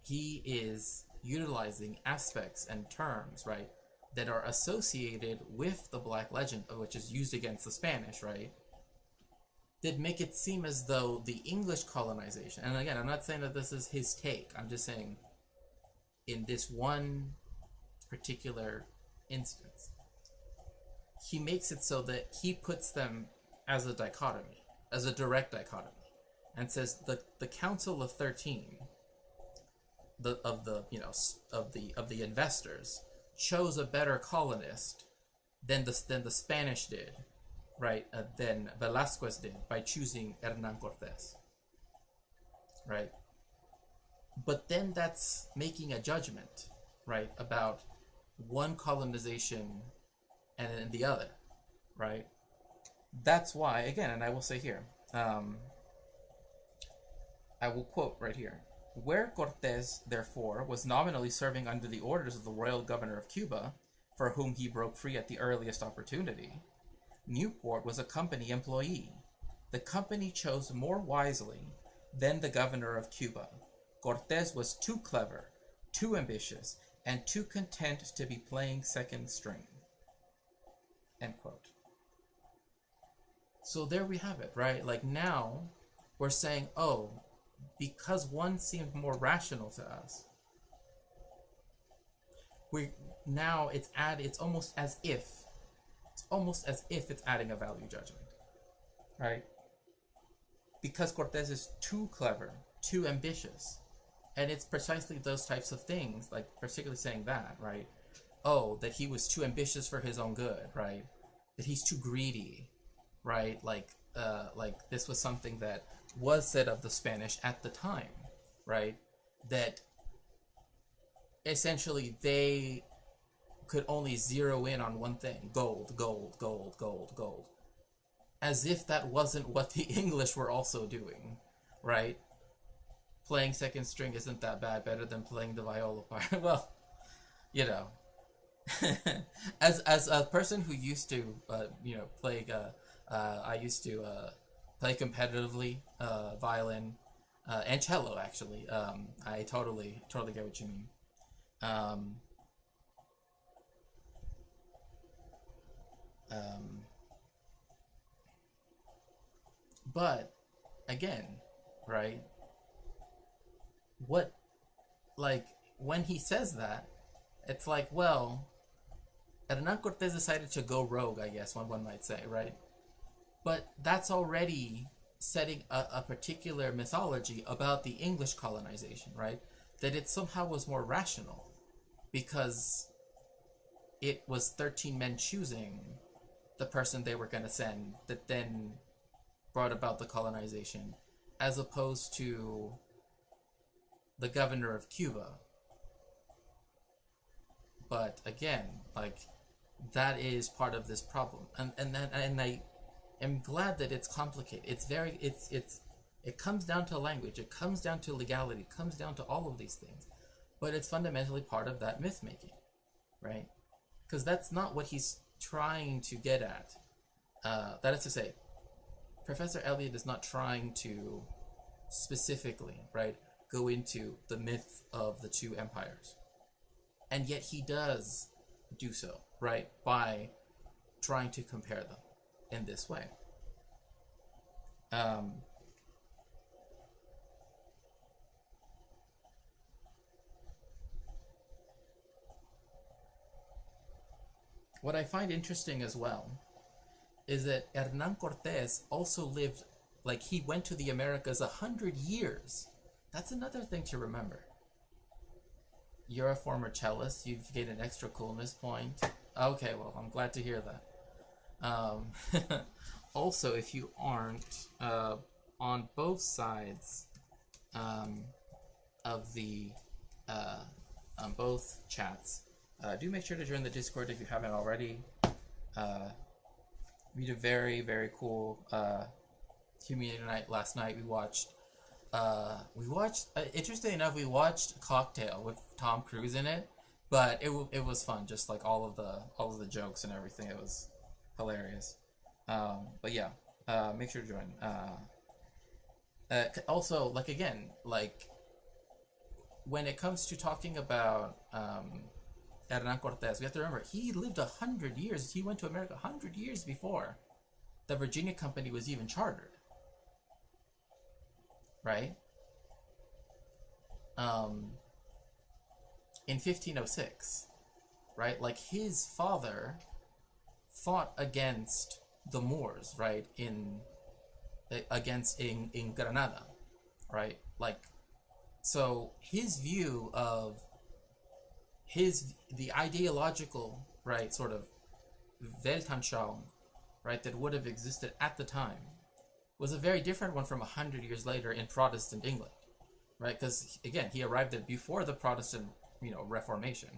he is utilizing aspects and terms, right, that are associated with the Black Legend, which is used against the Spanish, right, that make it seem as though the English colonization, and again, I'm not saying that this is his take, I'm just saying in this one particular instance, he makes it so that he puts them as a dichotomy, as a direct dichotomy, and says the Council of 13 of the investors chose a better colonist than the Spanish did, right? Than Velasquez did by choosing Hernan Cortés, right? But then that's making a judgment, right, about one colonization and then the other, right? That's why, again, and I will say here, I will quote right here, where Cortés, therefore, was nominally serving under the orders of the royal governor of Cuba, for whom he broke free at the earliest opportunity, Newport was a company employee. The company chose more wisely than the governor of Cuba. Cortés was too clever, too ambitious, and too content to be playing second string. End quote. So there we have it, right? Like now, we're saying, oh, because one seemed more rational to us, it's almost as if it's adding a value judgment, right? Because Cortés is too clever, too ambitious, and it's precisely those types of things, like particularly saying that, right? Oh, that he was too ambitious for his own good, right? That he's too greedy, right? Like this was something that was said of the Spanish at the time, right? That essentially they could only zero in on one thing: gold, gold, gold, gold, gold. As if that wasn't what the English were also doing, right? Playing second string isn't that bad, better than playing the viola part. Well, you know, as a person who used to, play, I used to play competitively violin and cello. Actually, I totally get what you mean. But again, right? What, like, when he says that, it's like, well, Hernan Cortés decided to go rogue, I guess one might say, right? But that's already setting a particular mythology about the English colonization, right? That it somehow was more rational because it was 13 men choosing the person they were going to send that then brought about the colonization, as opposed to the governor of Cuba. But again, like, that is part of this problem, and I am glad that it's complicated. It comes down to language, it comes down to legality, it comes down to all of these things, but it's fundamentally part of that myth making, right? Because that's not what he's trying to get at. That is to say, Professor Eliot is not trying to specifically, right, go into the myth of the two empires. And yet he does do so, right, by trying to compare them in this way. What I find interesting as well is that Hernan Cortés also lived, like, he went to the Americas 100 years. That's another thing to remember. You're a former cellist. You've gained an extra coolness point. Okay, well, I'm glad to hear that. Also, if you aren't, on both sides of the, on both chats, do make sure to join the Discord if you haven't already. We did a very, very cool community night last night. We watched, interestingly enough, we watched Cocktail with Tom Cruise in it, but it was fun. Just like all of the jokes and everything. It was hilarious. But yeah, make sure to join. Also, like, again, like, when it comes to talking about Hernan Cortés, we have to remember he lived 100 years. He went to America 100 years before the Virginia Company was even chartered. Right? In 1506, right? Like, his father fought against the Moors, right? In Granada, right? Like, so his view of the ideological, right, sort of Weltanschauung, right, that would have existed at the time was a very different one from 100 years later in Protestant England, right? Because, again, he arrived there before the Protestant, Reformation,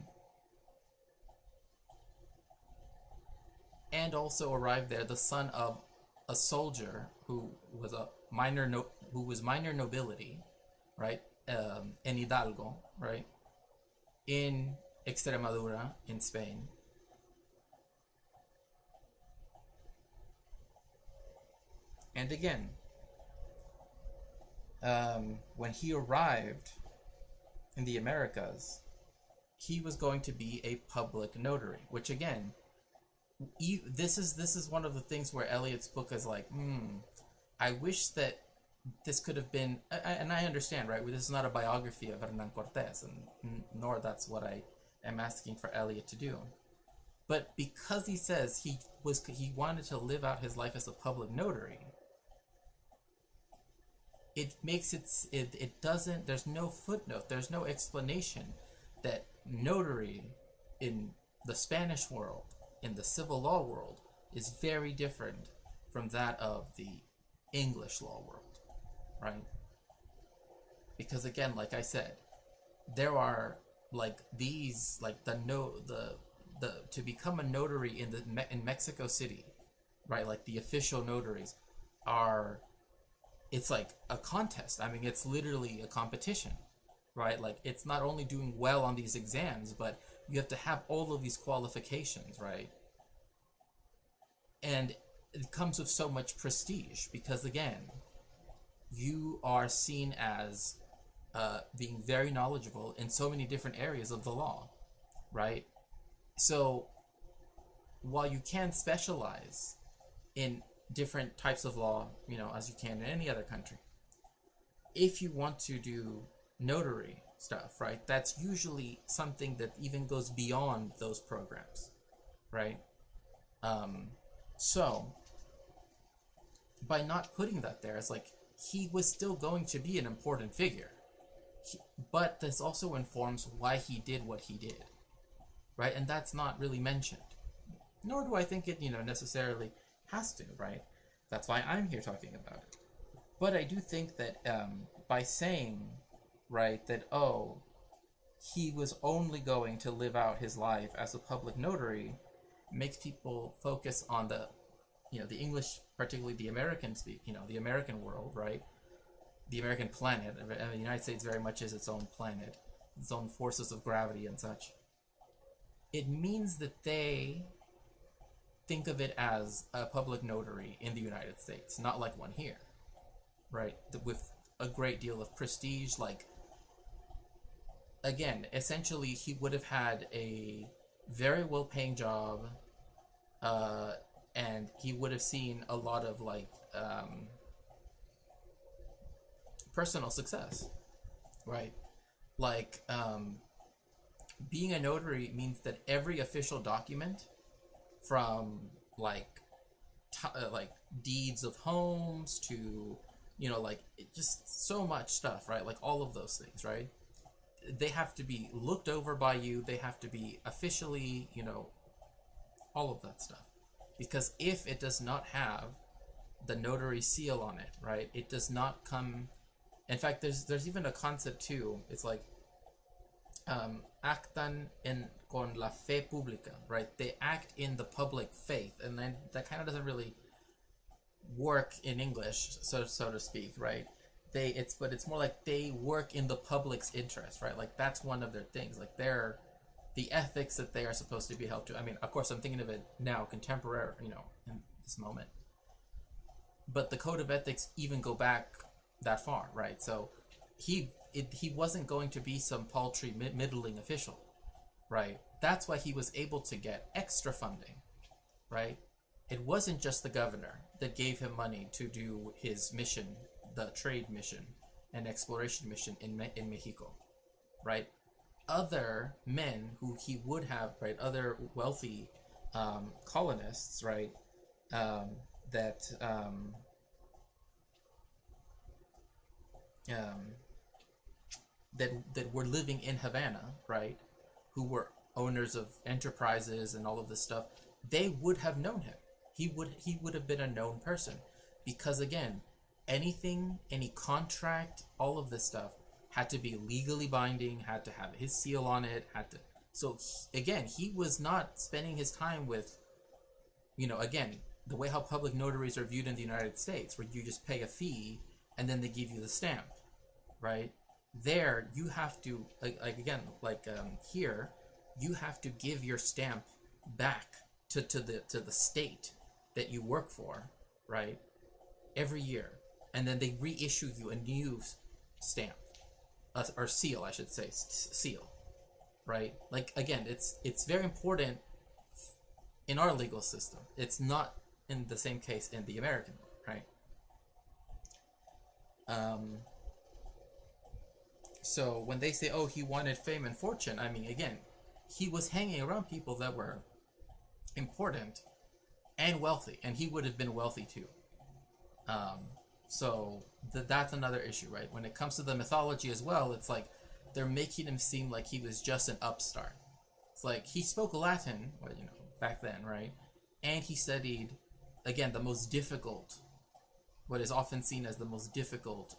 and also arrived there the son of a soldier who was minor nobility, right? En Hidalgo, right? In Extremadura, in Spain. And again, when he arrived in the Americas, he was going to be a public notary, which, again, this is one of the things where Eliot's book is like, I wish that this could have been, and I understand, right? This is not a biography of Hernan Cortés, and nor that's what I am asking for Eliot to do. But because he says he wanted to live out his life as a public notary, it makes it doesn't, there's no footnote, there's no explanation that notary in the Spanish world, in the civil law world, is very different from that of the English law world, right? Because, again, like I said, there are, like, these, like, to become a notary in Mexico City, right? Like, the official notaries are, it's like a contest. I mean, it's literally a competition, right? Like, it's not only doing well on these exams, but you have to have all of these qualifications, right? And it comes with so much prestige because, again, you are seen as being very knowledgeable in so many different areas of the law, right? So while you can specialize in different types of law, as you can in any other country, if you want to do notary stuff, right, that's usually something that even goes beyond those programs, right? So by not putting that there, it's like he was still going to be an important figure. But this also informs why he did what he did, right? And that's not really mentioned. Nor do I think it, necessarily has to, right? That's why I'm here talking about it. But I do think that by saying, right, that, oh, he was only going to live out his life as a public notary, makes people focus on the English, particularly the American the American world, right? The American planet. And the United States very much is its own planet, its own forces of gravity and such. It means that they think of it as a public notary in the United States, not like one here, right? With a great deal of prestige. Like, again, essentially, he would have had a very well-paying job, and he would have seen a lot of personal success, right? Like, being a notary means that every official document, from like deeds of homes to just so much stuff, right? Like all of those things, right? They have to be looked over by you. They have to be officially, all of that stuff. Because if it does not have the notary seal on it, right, it does not come. In fact, there's even a concept too. It's like actan con la fe pública, right? They act in the public faith, and then that kind of doesn't really work in English, so to speak, right? But it's more like they work in the public's interest, right? Like that's one of their things. Like the ethics that they are supposed to be held to. I mean, of course, I'm thinking of it now, contemporary, in this moment. But the code of ethics even go back that far, right? So he wasn't going to be some paltry middling official, right? That's why he was able to get extra funding, right? It wasn't just the governor that gave him money to do his mission, the trade mission and exploration mission in Mexico, right? Other men who he would have, right, other wealthy colonists, right, that were living in Havana, right, who were owners of enterprises and all of this stuff, they would have known him. He would have been a known person, because again, any contract, all of this stuff had to be legally binding, had to have his seal on it, again, he was not spending his time with, again, the way how public notaries are viewed in the United States, where you just pay a fee and then they give you the stamp, right? There, you have to, here, you have to give your stamp back to the state that you work for, right? Every year. And then they reissue you a new stamp, or seal, I should say, seal, right? Like, again, it's very important in our legal system. It's not in the same case in the American one, right? So when they say, oh, he wanted fame and fortune, I mean, again, he was hanging around people that were important and wealthy, and he would have been wealthy too. So that's another issue, right? When it comes to the mythology as well, it's like they're making him seem like he was just an upstart. It's like he spoke Latin, back then, right? And he studied, again, the most difficult, what is often seen as the most difficult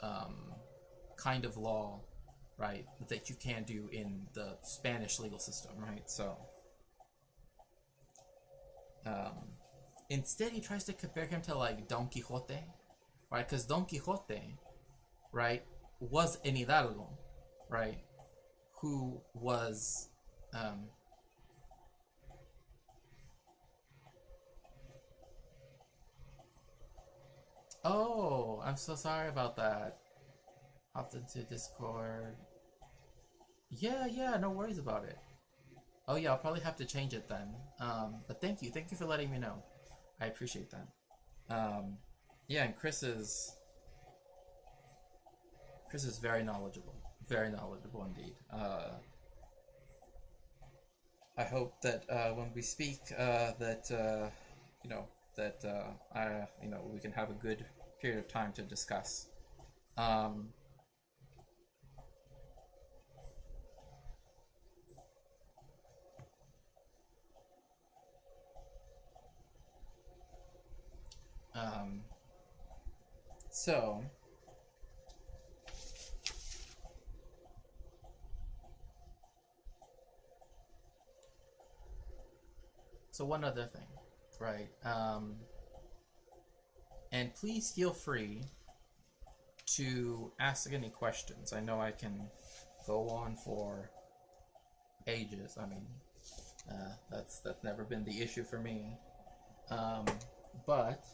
kind of law, right, that you can do in the Spanish legal system, right? So instead, he tries to compare him to like Don Quixote, right? Because Don Quixote, right, was an hidalgo, right, who was oh, I'm so sorry about that. Hopped into Discord. Yeah, no worries about it. Oh yeah, I'll probably have to change it then. But thank you for letting me know. I appreciate that. Yeah, and Chris is very knowledgeable indeed. I hope that when we speak, that we can have a good period of time to discuss. Um, um, so, one other thing, right? And please feel free to ask any questions. I know I can go on for ages. I mean, that's never been the issue for me. But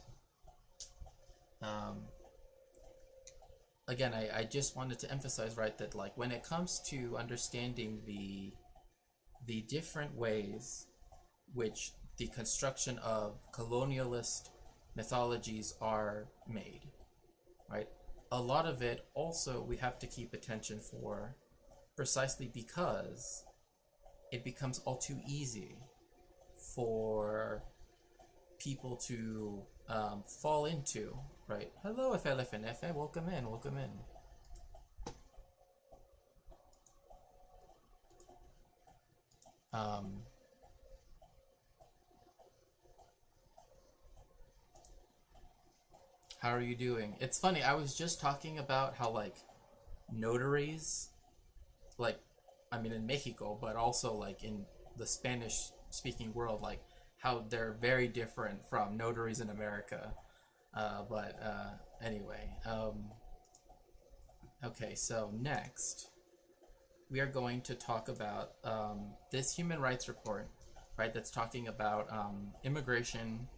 again, I just wanted to emphasize, right, that like when it comes to understanding the different ways which the construction of colonialist mythologies are made, right? A lot of it also we have to keep attention for, precisely because it becomes all too easy for people to fall into, right? Hello, FLFNF, welcome in, welcome in. How are you doing? It's funny, I was just talking about how, like, notaries, like, I mean, in Mexico, but also, like, in the Spanish-speaking world, like, how they're very different from notaries in America. Anyway. Okay, so next, we are going to talk about this human rights report, right, that's talking about immigration.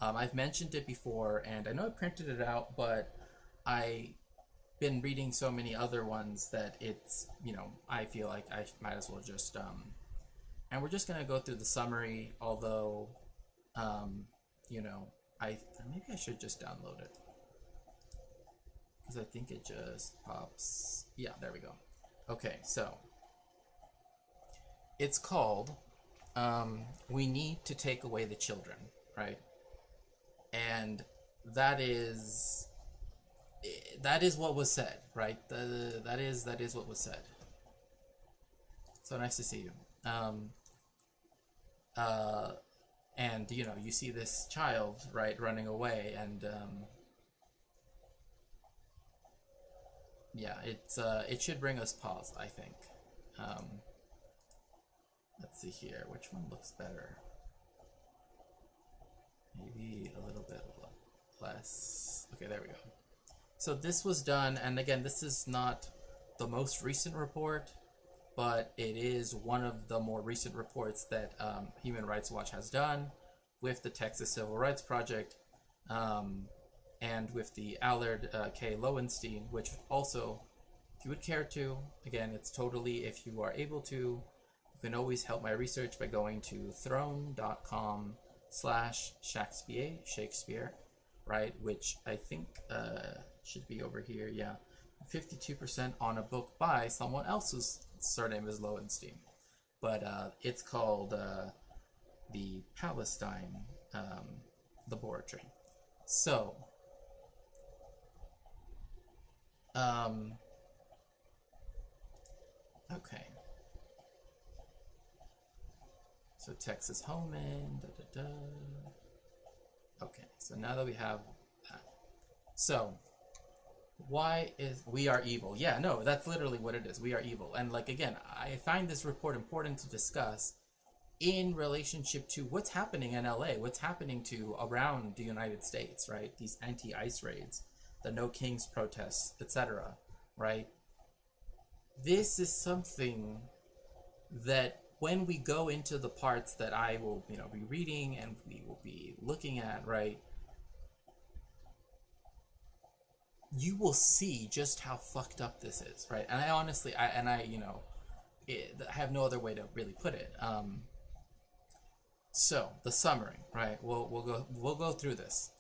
I've mentioned it before, and I know I printed it out, but I've been reading so many other ones that it's, you know, I feel like I might as well just, and we're just going to go through the summary, although, you know, maybe I should just download it, because I think it just pops. Yeah, there we go. Okay, so it's called We Need to Take Away the Children, right? And that is what was said, right? That is what was said. So nice to see you. And you know, you see this child, right, running away, and yeah, it should bring us pause, I think. Let's see here, which one looks better? Maybe a little bit less. Okay, there we go. So this was done, and again, this is not the most recent report, but it is one of the more recent reports that Human Rights Watch has done with the Texas Civil Rights Project, and with the Allard K. Lowenstein, which also, if you would care to, again, it's totally, if you are able to, you can always help my research by going to throne.com/Shakespeare, right, which I think should be over here, yeah, 52% on a book by someone else whose surname is Lowenstein, but it's called the Palestine Laboratory. So, okay. So Texas Homeland, Okay, so now that we have that. So, why is we are evil? Yeah, no, that's literally what it is. We are evil. And like, again, I find this report important to discuss in relationship to what's happening in LA, what's happening to around the United States, right? These anti-ICE raids, the No Kings protests, etc., right? This is something that when we go into the parts that I will, you know, be reading and we will be looking at, right, you will see just how fucked up this is, right? And I honestly, you know, I have no other way to really put it. So the summary, right? We'll go through this.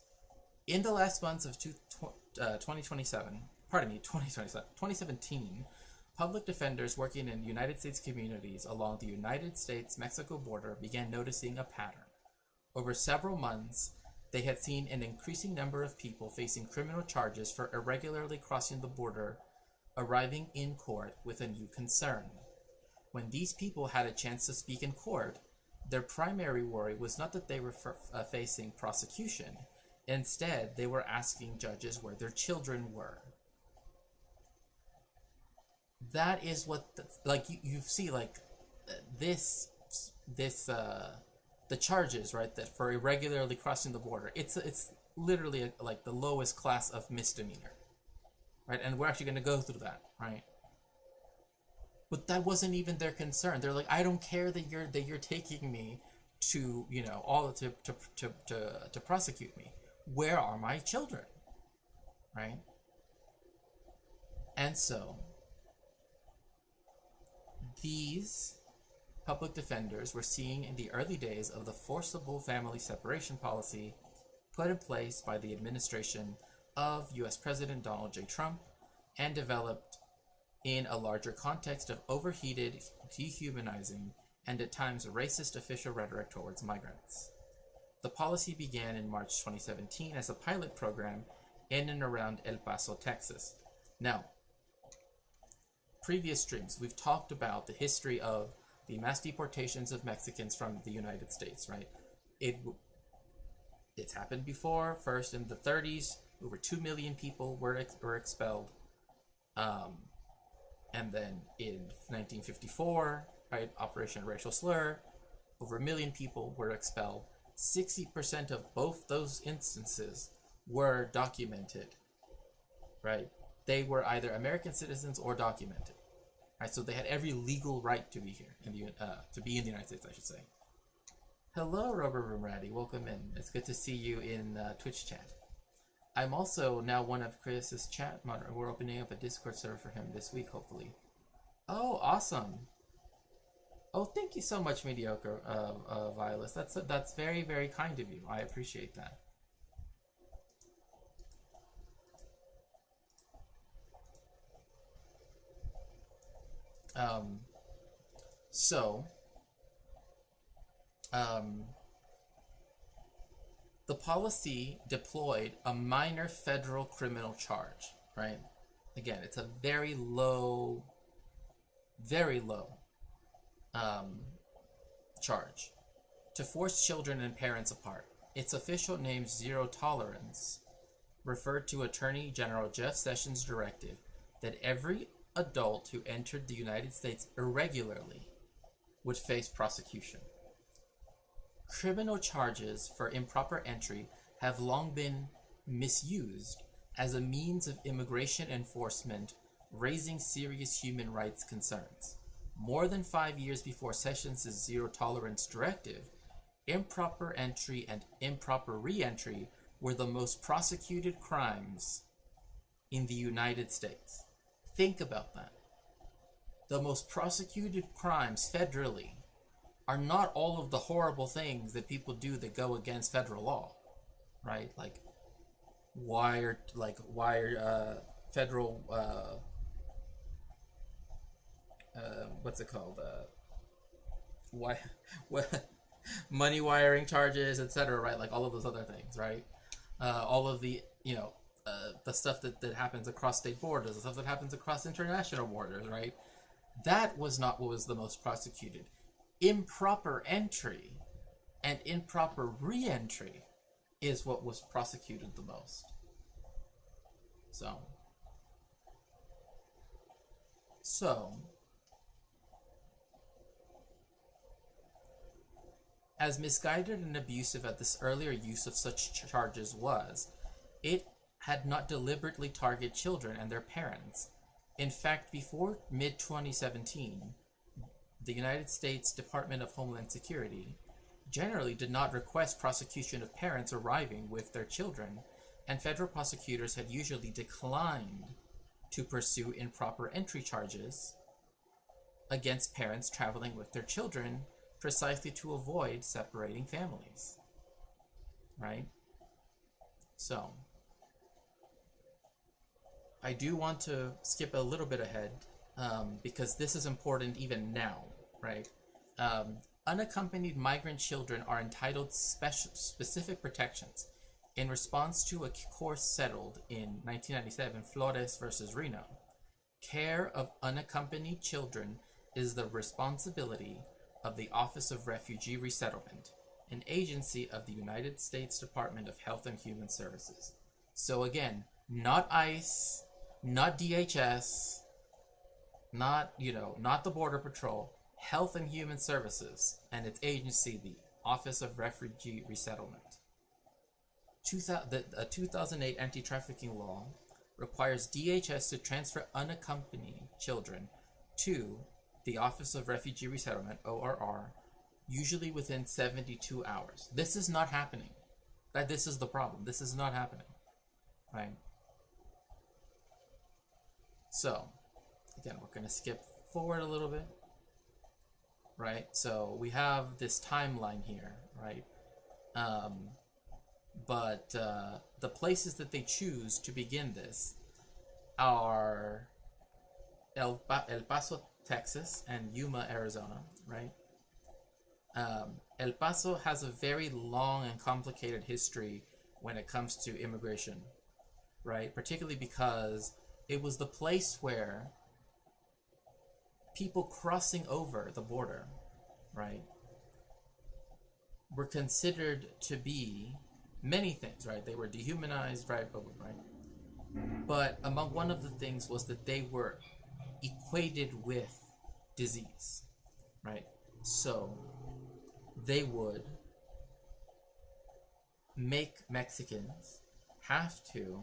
In the last months of 2017, public defenders working in United States communities along the United States-Mexico border began noticing a pattern. Over several months, they had seen an increasing number of people facing criminal charges for irregularly crossing the border arriving in court with a new concern. When these people had a chance to speak in court, their primary worry was not that they were facing prosecution. Instead, they were asking judges where their children were. That is what, you see, the charges, right, that for irregularly crossing the border, it's literally like the lowest class of misdemeanor, right? And we're actually going to go through that, right? But that wasn't even their concern. They're like, I don't care that you're taking me to, to prosecute me. Where are my children, right? And so these public defenders were seeing in the early days of the forcible family separation policy put in place by the administration of U.S. President Donald J. Trump and developed in a larger context of overheated, dehumanizing, and at times racist official rhetoric towards migrants. The policy began in March 2017 as a pilot program in and around El Paso, Texas. Now, previous streams, we've talked about the history of the mass deportations of Mexicans from the United States, right? It's happened before. First in the 30s, over 2 million people were expelled. And then in 1954, right, Operation Racial Slur, over 1 million people were expelled. 60% of both those instances were documented, right? They were either American citizens or documented, right? So they had every legal right to be here, to be in the United States, I should say. Hello, Rubber Room Ratty. Welcome in. It's good to see you in Twitch chat. I'm also now one of Chris's chat moderators. We're opening up a Discord server for him this week, hopefully. Oh, awesome. Oh, thank you so much, Mediocre Violet. That's very, very kind of you. I appreciate that. The policy deployed a minor federal criminal charge, right? Again, it's a very low charge to force children and parents apart. Its official name, Zero Tolerance, referred to Attorney General Jeff Sessions' directive that every adult who entered the United States irregularly would face prosecution. Criminal charges for improper entry have long been misused as a means of immigration enforcement, raising serious human rights concerns. More than 5 years before Sessions' Zero Tolerance directive, improper entry and improper re-entry were the most prosecuted crimes in the United States. Think about that. The most prosecuted crimes federally are not all of the horrible things that people do that go against federal law, right? Like federal what's it called? Money wiring charges, etc. Right? Like all of those other things, right? All of the the stuff that happens across state borders, the stuff that happens across international borders, right? That was not what was the most prosecuted. Improper entry and improper re-entry is what was prosecuted the most. So as misguided and abusive as this earlier use of such charges was, it had not deliberately targeted children and their parents. In fact, before mid-2017, the United States Department of Homeland Security generally did not request prosecution of parents arriving with their children, and federal prosecutors had usually declined to pursue improper entry charges against parents traveling with their children, precisely to avoid separating families, right? So I do want to skip a little bit ahead because this is important even now, right? Unaccompanied migrant children are entitled specific protections, In response to a course settled in 1997, Flores versus Reno, care of unaccompanied children is the responsibility of the Office of Refugee Resettlement, an agency of the United States Department of Health and Human Services. So again, not ICE, not DHS, not the Border Patrol, Health and Human Services, and its agency, the Office of Refugee Resettlement. A 2008 anti-trafficking law requires DHS to transfer unaccompanied children to the Office of Refugee Resettlement, ORR, usually within 72 hours. This is not happening. This is the problem. This is not happening, right? So, again, we're going to skip forward a little bit, right? So we have this timeline here, right? But the places that they choose to begin this are El Paso, Texas, and Yuma, Arizona, right? El Paso has a very long and complicated history when it comes to immigration, right? Particularly because it was the place where people crossing over the border, right, were considered to be many things, right? They were dehumanized, right? But among one of the things was that they were equated with disease, right? So they would make Mexicans have to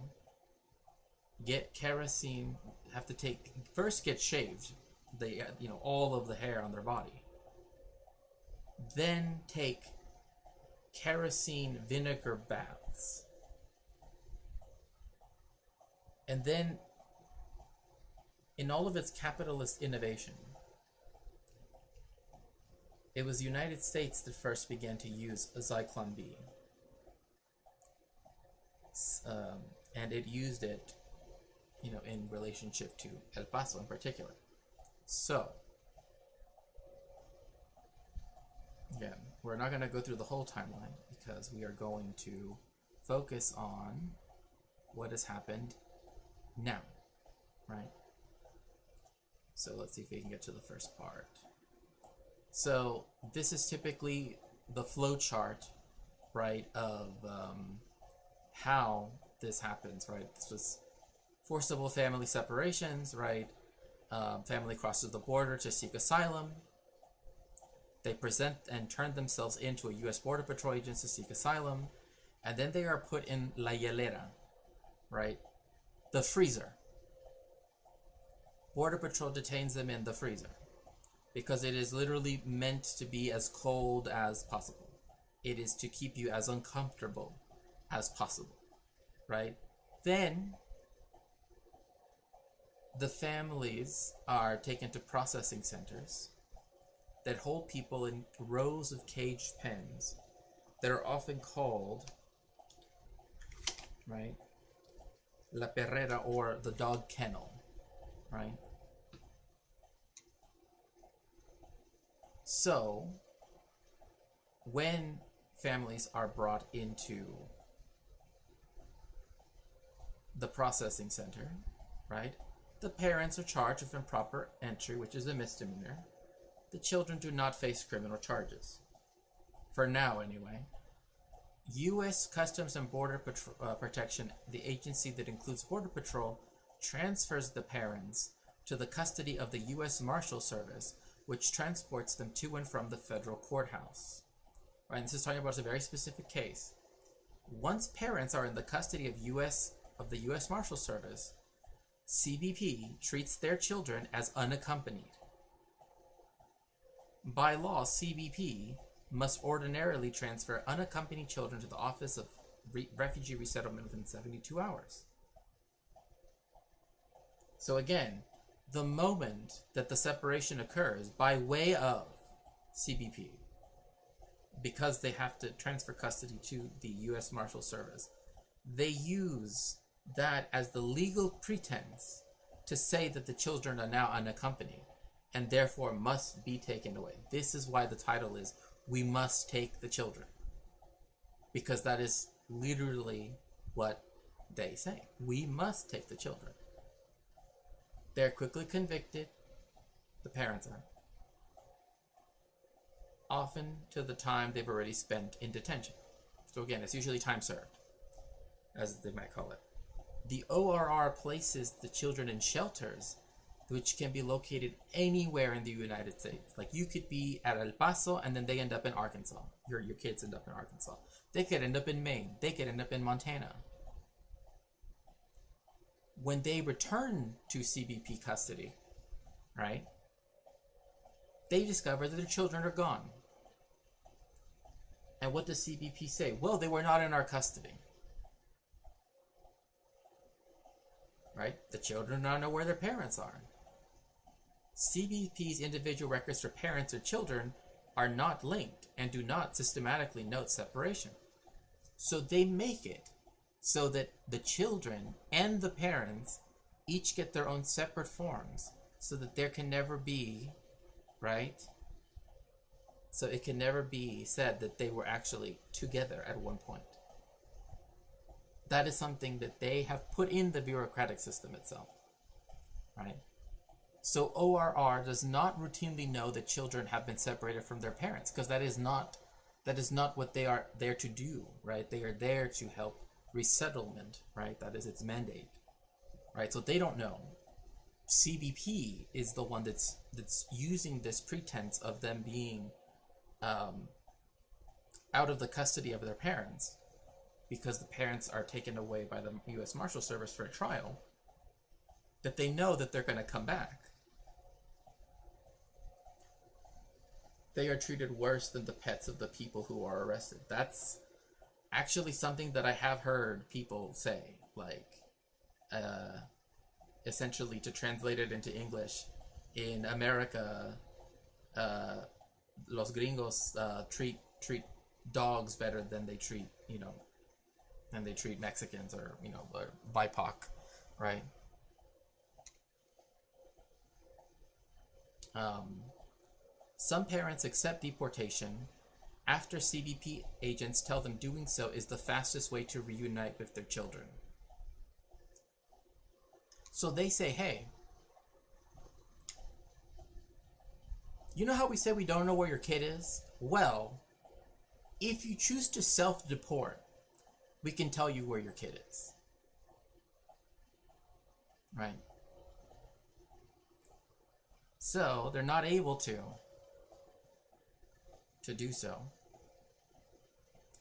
get kerosene, first get shaved, all of the hair on their body, then take kerosene vinegar baths, and then in all of its capitalist innovation, it was the United States that first began to use Zyklon B, and it used it in relationship to El Paso in particular. So again, we're not going to go through the whole timeline because we are going to focus on what has happened now, right? So let's see if we can get to the first part. So this is typically the flow chart, right, of how this happens, right? This was forcible family separations, right? Family crosses the border to seek asylum. They present and turn themselves into a U.S. Border Patrol agent to seek asylum, and then they are put in la hielera, right? The freezer. Border Patrol detains them in the freezer because it is literally meant to be as cold as possible. It is to keep you as uncomfortable as possible, right? Then the families are taken to processing centers that hold people in rows of caged pens that are often called, right, la perrera, or the dog kennel, right? So when families are brought into the processing center, right, the parents are charged with improper entry, which is a misdemeanor. The children do not face criminal charges. For now, anyway. U.S. Customs and Border Protection, the agency that includes Border Patrol, transfers the parents to the custody of the U.S. Marshal Service, which transports them to and from the federal courthouse. Right, and this is talking about a very specific case. Once parents are in the custody of the U.S. Marshal Service, CBP treats their children as unaccompanied. By law, CBP must ordinarily transfer unaccompanied children to the Office of Refugee Resettlement within 72 hours. So again, the moment that the separation occurs by way of CBP, because they have to transfer custody to the U.S. Marshal Service, they use that as the legal pretense to say that the children are now unaccompanied and therefore must be taken away. This is why the title is "We Must Take the Children," because that is literally what they say. We must take the children. They're quickly convicted, the parents are, often to the time they've already spent in detention. So again, it's usually time served, as they might call it. The ORR places the children in shelters, which can be located anywhere in the United States. Like, you could be at El Paso and then they end up in Arkansas. Your kids end up in Arkansas. They could end up in Maine. They could end up in Montana. When they return to CBP custody, right, they discover that their children are gone. And what does CBP say? Well, they were not in our custody. Right? The children don't know where their parents are. CBP's individual records for parents or children are not linked and do not systematically note separation. So they make it so that the children and the parents each get their own separate forms, so that there can never be, right? So it can never be said that they were actually together at one point. That is something that they have put in the bureaucratic system itself, right? So ORR does not routinely know that children have been separated from their parents, because that is not what they are there to do, right? They are there to help resettlement, right? That is its mandate, right? So they don't know. CBP is the one that's using this pretense of them being out of the custody of their parents, because the parents are taken away by the U.S. Marshal Service for a trial, that they know that they're going to come back. They are treated worse than the pets of the people who are arrested. That's actually something that I have heard people say, like, essentially, to translate it into English, in America, los gringos treat dogs better than they treat, than they treat Mexicans or, or BIPOC, right? Some parents accept deportation after CBP agents tell them doing so is the fastest way to reunite with their children. So they say, hey, you know how we say we don't know where your kid is? Well, if you choose to self-deport, we can tell you where your kid is. Right? So they're not able to do so.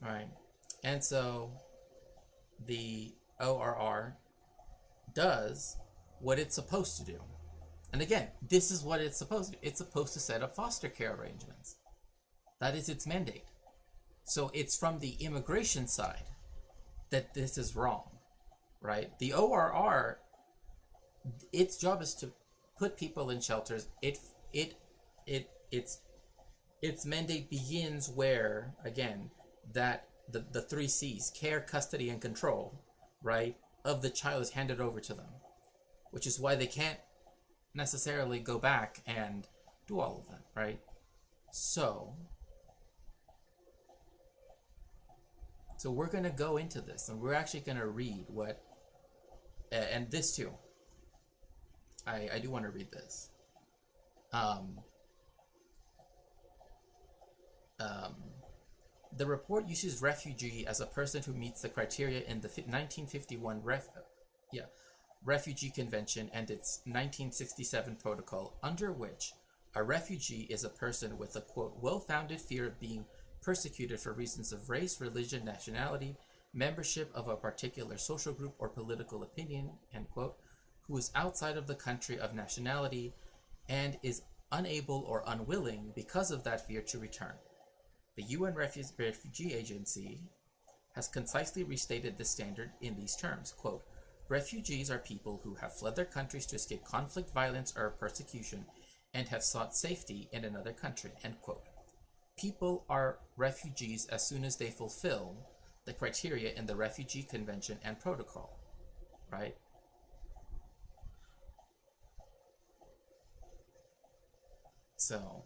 Right? And so the ORR does what it's supposed to do. And again, this is what it's supposed to do. It's supposed to set up foster care arrangements. That is its mandate. So it's from the immigration side that this is wrong, right? The ORR, its job is to put people in shelters. Its mandate begins where, again, that the three C's, care, custody, and control, right, of the child is handed over to them, which is why they can't necessarily go back and do all of that, right? So we're going to go into this, and we're actually going to read what, and this too, I do want to read this. The report uses refugee as a person who meets the criteria in the 1951 Refugee Convention and its 1967 protocol, under which a refugee is a person with a, quote, well-founded fear of being persecuted for reasons of race, religion, nationality, membership of a particular social group or political opinion, end quote, who is outside of the country of nationality and is unable or unwilling because of that fear to return. The UN Refugee Agency has concisely restated the standard in these terms, quote, refugees are people who have fled their countries to escape conflict, violence, or persecution and have sought safety in another country, end quote. People are refugees as soon as they fulfill the criteria in the Refugee Convention and Protocol, right? So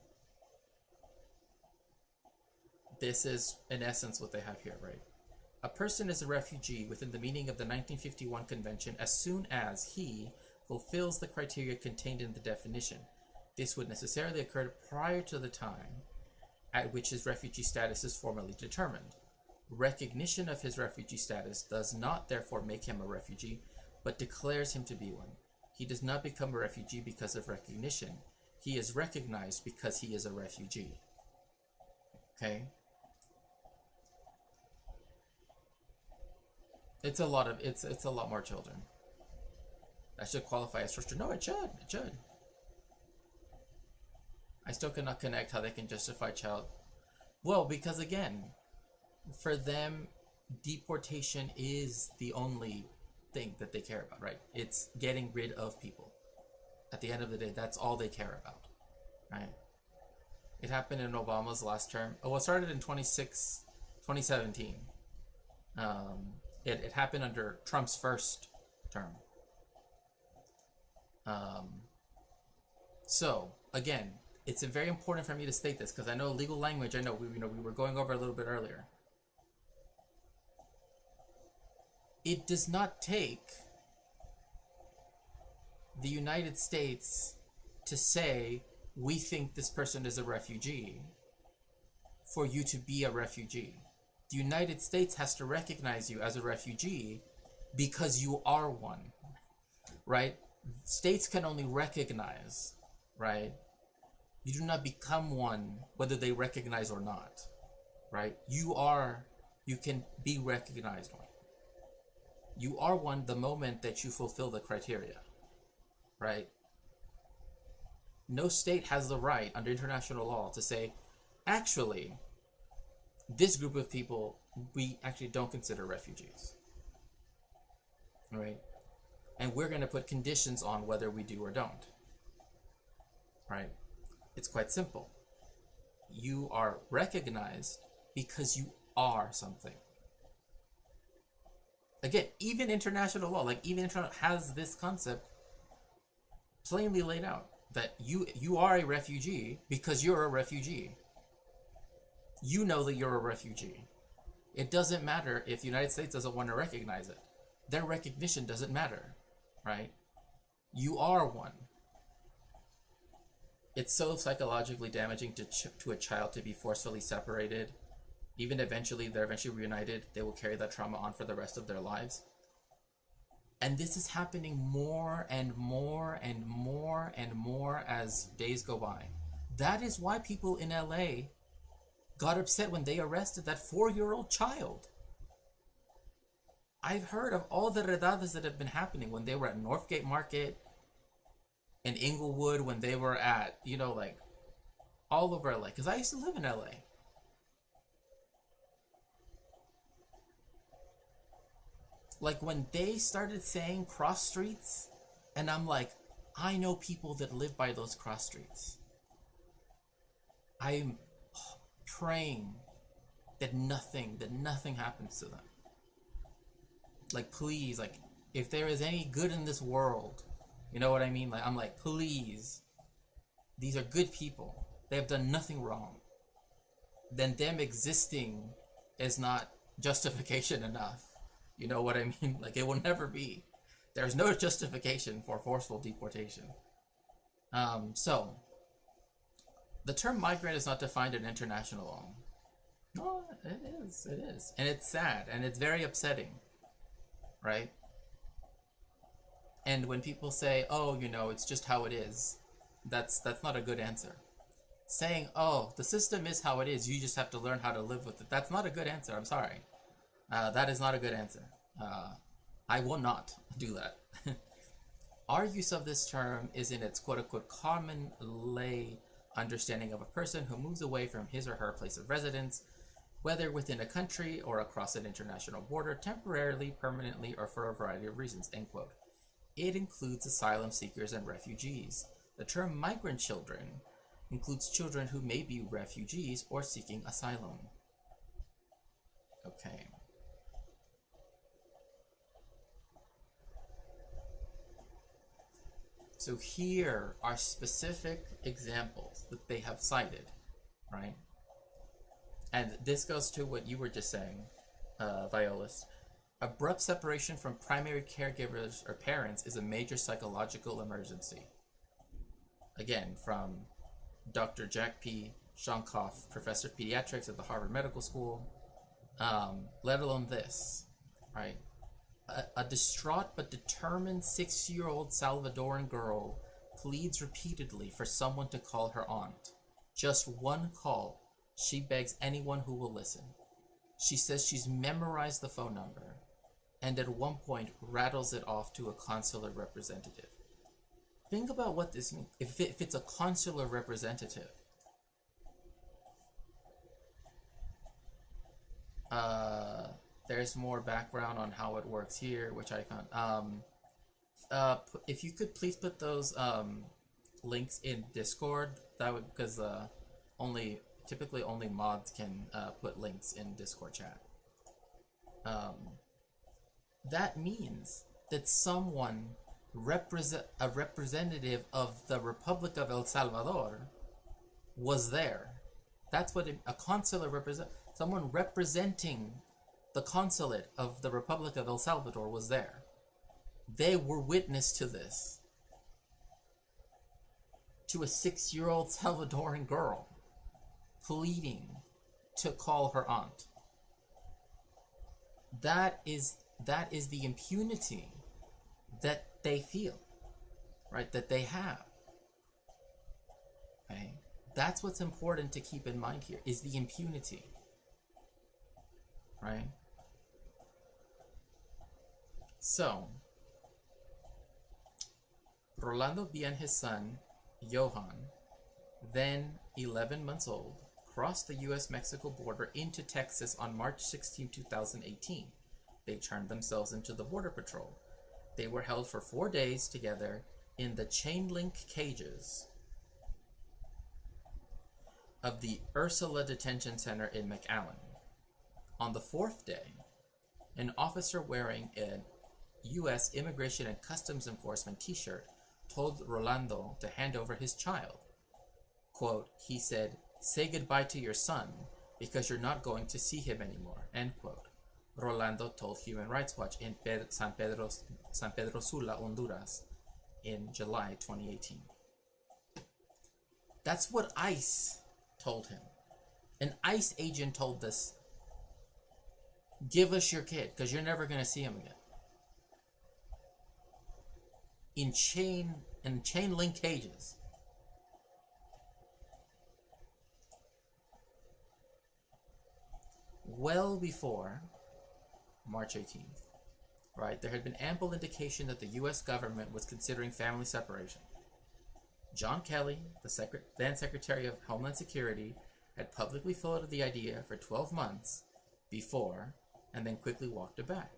this is, in essence, what they have here, right? A person is a refugee within the meaning of the 1951 Convention as soon as he fulfills the criteria contained in the definition. This would necessarily occur prior to the time at which his refugee status is formally determined. Recognition of his refugee status does not therefore make him a refugee, but declares him to be one. He does not become a refugee because of recognition. He is recognized because he is a refugee. Okay? It's a lot more children. That should qualify as torture. No, it should. I still cannot connect how they can justify child. Well, because again, for them, deportation is the only thing that they care about, right? It's getting rid of people. At the end of the day, that's all they care about, right? It happened in Obama's last term. Oh, it started in 2017. It happened under Trump's first term. So again, it's very important for me to state this because I know legal language. I know we were going over a little bit earlier. It does not take the United States to say we think this person is a refugee for you to be a refugee. The United States has to recognize you as a refugee because you are one, right? States can only recognize, right? You do not become one whether they recognize or not, right? You can be recognized one. You are one the moment that you fulfill the criteria, right? No state has the right under international law to say, actually, this group of people we actually don't consider refugees, right? And we're going to put conditions on whether we do or don't, right? It's quite simple. You are recognized because you are something. Again, even international law, has this concept plainly laid out that you are a refugee because you're a refugee. You know that you're a refugee. It doesn't matter if the United States doesn't want to recognize it. Their recognition doesn't matter, right? You are one. It's so psychologically damaging to a child to be forcefully separated. Even they're eventually reunited, they will carry that trauma on for the rest of their lives. And this is happening more and more and more and more as days go by. That is why people in LA got upset when they arrested that 4-year-old child. I've heard of all the redadas that have been happening when they were at Northgate Market, in Inglewood, when they were at, all over LA. Because I used to live in LA. Like when they started saying cross streets, and I'm like, I know people that live by those cross streets. I'm praying that nothing happens to them. Like, please, if there is any good in this world, you know what I mean? I'm like, please, these are good people. They have done nothing wrong. Then them existing is not justification enough. You know what I mean? It will never be. There's no justification for forceful deportation. So, the term migrant is not defined in international law. No, it is. And it's sad, and it's very upsetting, right? And when people say, oh, it's just how it is, that's not a good answer. Saying, oh, the system is how it is, you just have to learn how to live with it, that's not a good answer, I'm sorry. That is not a good answer. I will not do that. Our use of this term is in its quote-unquote common lay understanding of a person who moves away from his or her place of residence, whether within a country or across an international border, temporarily, permanently, or for a variety of reasons, end quote. It includes asylum seekers and refugees. The term migrant children includes children who may be refugees or seeking asylum. Okay. So here are specific examples that they have cited, right? And this goes to what you were just saying. violist. Abrupt separation from primary caregivers or parents is a major psychological emergency. Again, from Dr. Jack P. Shonkoff, professor of pediatrics at the Harvard Medical School. Let alone this, right? A distraught but determined 6-year-old Salvadoran girl pleads repeatedly for someone to call her aunt. Just one call. She begs anyone who will listen. She says she's memorized the phone number, and at one point rattles it off to a consular representative. Think about what this means. If it's a consular representative, there's more background on how it works here, which I found. If you could please put those links in Discord, that would, because typically only mods can put links in Discord chat. That means that someone a representative of the Republic of El Salvador was there. That's what a consular someone representing the consulate of the Republic of El Salvador was there. They were witness to this. To a 6-year-old Salvadoran girl pleading to call her aunt. That is the impunity that they feel, right? That they have. Okay? That's what's important to keep in mind here, is the impunity. Right? So, Rolando B. and his son, Johan, then 11 months old, crossed the U.S.-Mexico border into Texas on March 16, 2018. They turned themselves into the Border Patrol. They were held for 4 days together in the chain-link cages of the Ursula Detention Center in McAllen. On the 4th day, an officer wearing a U.S. Immigration and Customs Enforcement t-shirt told Rolando to hand over his child. Quote, he said, "Say goodbye to your son because you're not going to see him anymore," end quote. Rolando told Human Rights Watch in San Pedro Sula, Honduras, in July 2018. That's what ICE told him. An ICE agent told this, give us your kid, because you're never going to see him again. In chain link cages. Well before March 18th, right, there had been ample indication that the U.S. government was considering family separation. John Kelly, the then Secretary of Homeland Security, had publicly floated the idea for 12 months before, and then quickly walked it back.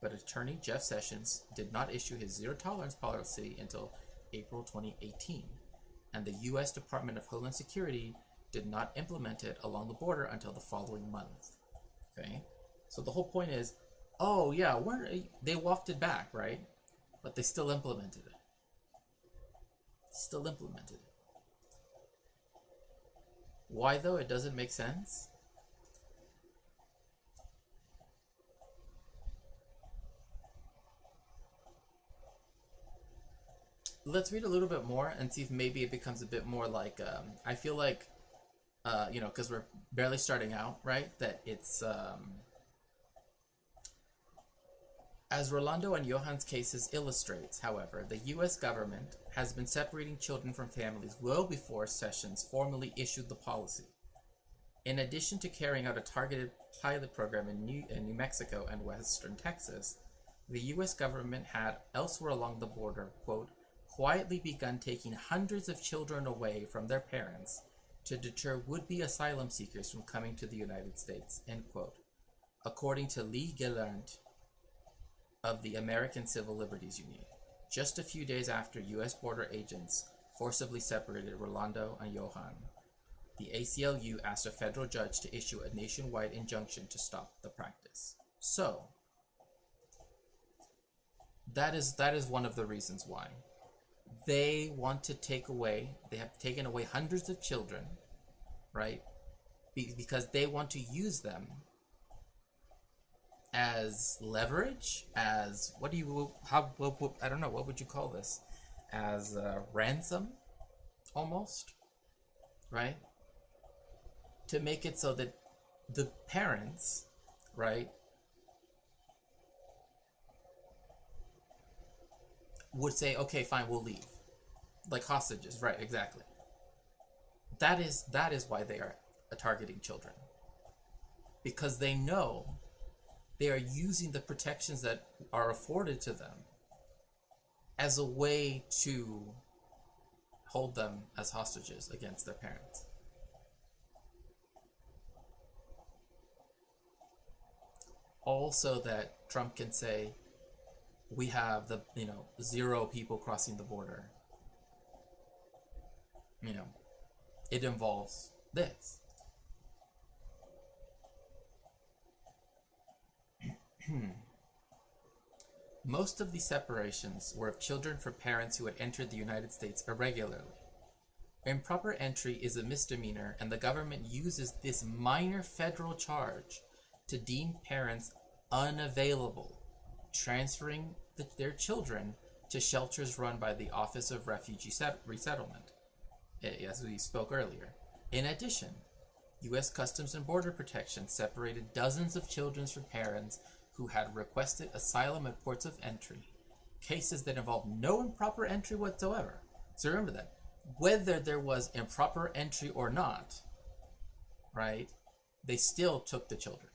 But Attorney Jeff Sessions did not issue his zero-tolerance policy until April 2018, and the U.S. Department of Homeland Security did not implement it along the border until the following month. Okay? So the whole point is, oh yeah, they walked it back, right? But they still implemented it. Still implemented it. Why though? It doesn't make sense. Let's read a little bit more and see if maybe it becomes a bit more like, I feel like, because we're barely starting out, right? That it's, as Rolando and Johan's cases illustrates, however, the U.S. government has been separating children from families well before Sessions formally issued the policy. In addition to carrying out a targeted pilot program in New Mexico and western Texas, the U.S. government had, elsewhere along the border, quote, quietly begun taking hundreds of children away from their parents to deter would-be asylum seekers from coming to the United States, end quote, according to Lee Gilland of the American Civil Liberties Union, just a few days after U.S. border agents forcibly separated Rolando and Johan. The ACLU asked a federal judge to issue a nationwide injunction to stop the practice. So, that is one of the reasons why. They want to they have taken away hundreds of children, right? Because they want to use them as leverage, as what do you what, I don't know, what would you call this, as ransom almost, right? To make it so that the parents, right, would say, okay, fine, we'll leave, like hostages, right? Exactly. That is why they are targeting children, because they know they are using the protections that are afforded to them as a way to hold them as hostages against their parents. Also, that Trump can say, we have the, 0 people crossing the border. It involves this. Most of these separations were of children from parents who had entered the United States irregularly. Improper entry is a misdemeanor, and the government uses this minor federal charge to deem parents unavailable, transferring their children to shelters run by the Office of Refugee Resettlement, as we spoke earlier. In addition, U.S. Customs and Border Protection separated dozens of children from parents who had requested asylum at ports of entry, cases that involved no improper entry whatsoever. So remember that. Whether there was improper entry or not, right, they still took the children,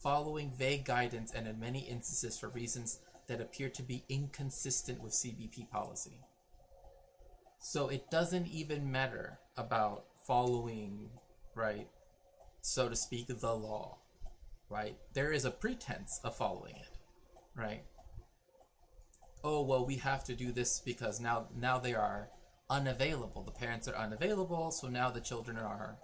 following vague guidance and in many instances for reasons that appear to be inconsistent with CBP policy. So it doesn't even matter about following, right, so to speak, the law, right? There is a pretense of following it, right? Oh, well, we have to do this because now they are unavailable. The parents are unavailable, so now the children are.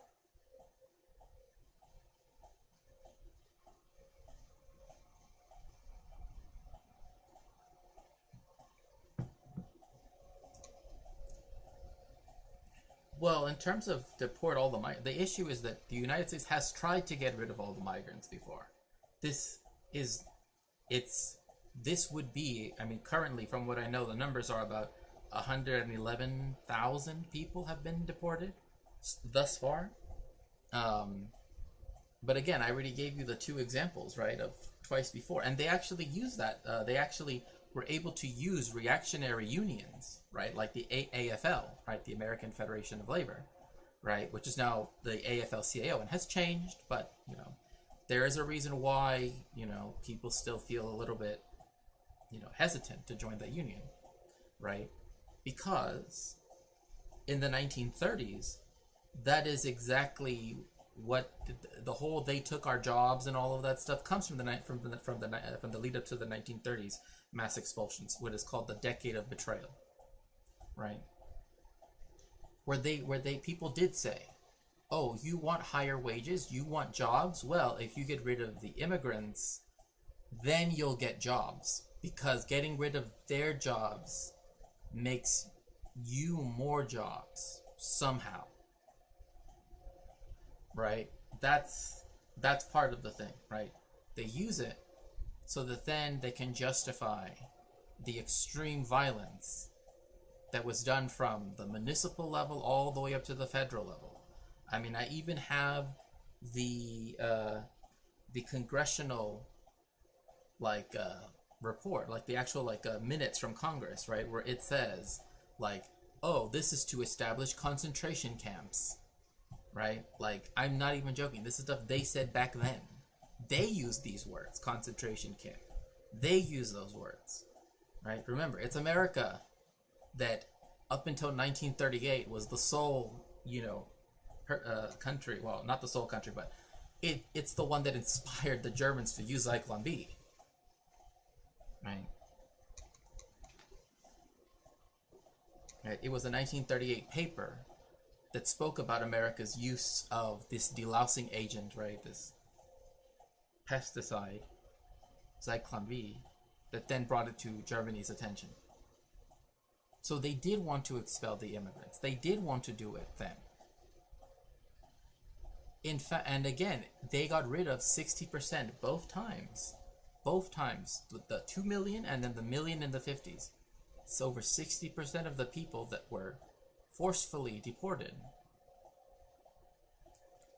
Well, in terms of deport all the issue is that the United States has tried to get rid of all the migrants before. This would be, currently, from what I know, the numbers are about 111,000 people have been deported thus far. But again, I already gave you the 2 examples, right, of twice before. And they actually use that. They actually were able to use reactionary unions, right, like the AFL, right, the American Federation of Labor, right, which is now the AFL-CIO and has changed, but, there is a reason why, people still feel a little bit, hesitant to join that union, right? Because in the 1930s, that is exactly what the whole "they took our jobs" and all of that stuff comes from the lead up to the 1930s mass expulsions, what is called the Decade of Betrayal, right? Where people did say, oh, you want higher wages, you want jobs? Well, if you get rid of the immigrants, then you'll get jobs, because getting rid of their jobs makes you more jobs somehow, right? That's part of the thing, right? They use it so that then they can justify the extreme violence that was done from the municipal level all the way up to the federal level. I even have the congressional report, like the actual minutes from Congress, right, where it says oh, this is to establish concentration camps, right? I'm not even joking. This is stuff they said back then. They used these words, concentration camp. They use those words, right? Remember, it's America that up until 1938 was the sole, country. Well, not the sole country, but it's the one that inspired the Germans to use Zyklon B, right? Right? It was a 1938 paper that spoke about America's use of this delousing agent, right? This pesticide, Zyklon B, that then brought it to Germany's attention. So they did want to expel the immigrants. They did want to do it then. In fact, and again, they got rid of 60% both times. Both times. The 2 million and then the million in the 50s. So over 60% of the people that were forcefully deported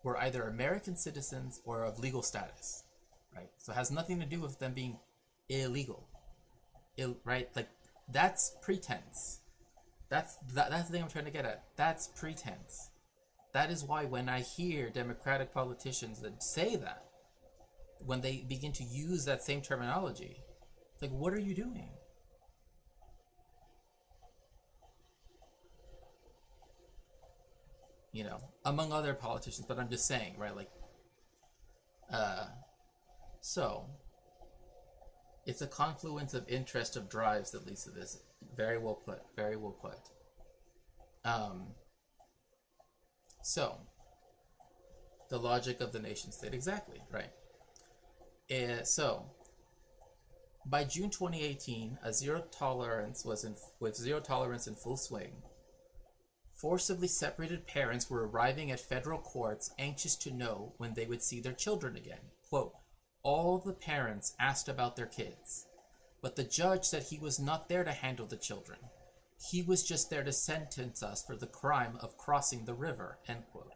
were either American citizens or of legal status, right? So it has nothing to do with them being illegal, right? Like, that's pretense. That's the thing I'm trying to get at. That's pretense. That is why when I hear Democratic politicians that say that, when they begin to use that same terminology, it's like, what are you doing? You know, among other politicians, but I'm just saying, right? Like, so it's a confluence of interest of drives that leads to this. Very well put. Very well put. So the logic of the nation state, exactly right. So by June 2018, with zero tolerance in full swing. Forcibly separated parents were arriving at federal courts anxious to know when they would see their children again. Quote, all the parents asked about their kids, but the judge said he was not there to handle the children. He was just there to sentence us for the crime of crossing the river, end quote.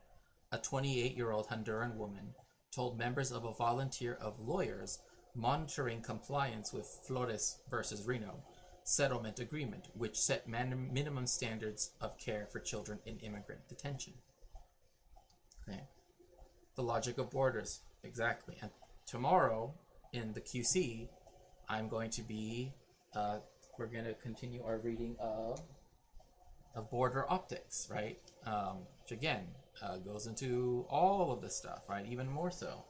A 28-year-old Honduran woman told members of a volunteer of lawyers monitoring compliance with Flores versus Reno settlement agreement, which set minimum standards of care for children in immigrant detention. Okay. The logic of borders, exactly. And tomorrow in the QC, I'm going to be, we're going to continue our reading of border optics, right? Which again goes into all of this stuff, right? Even more so,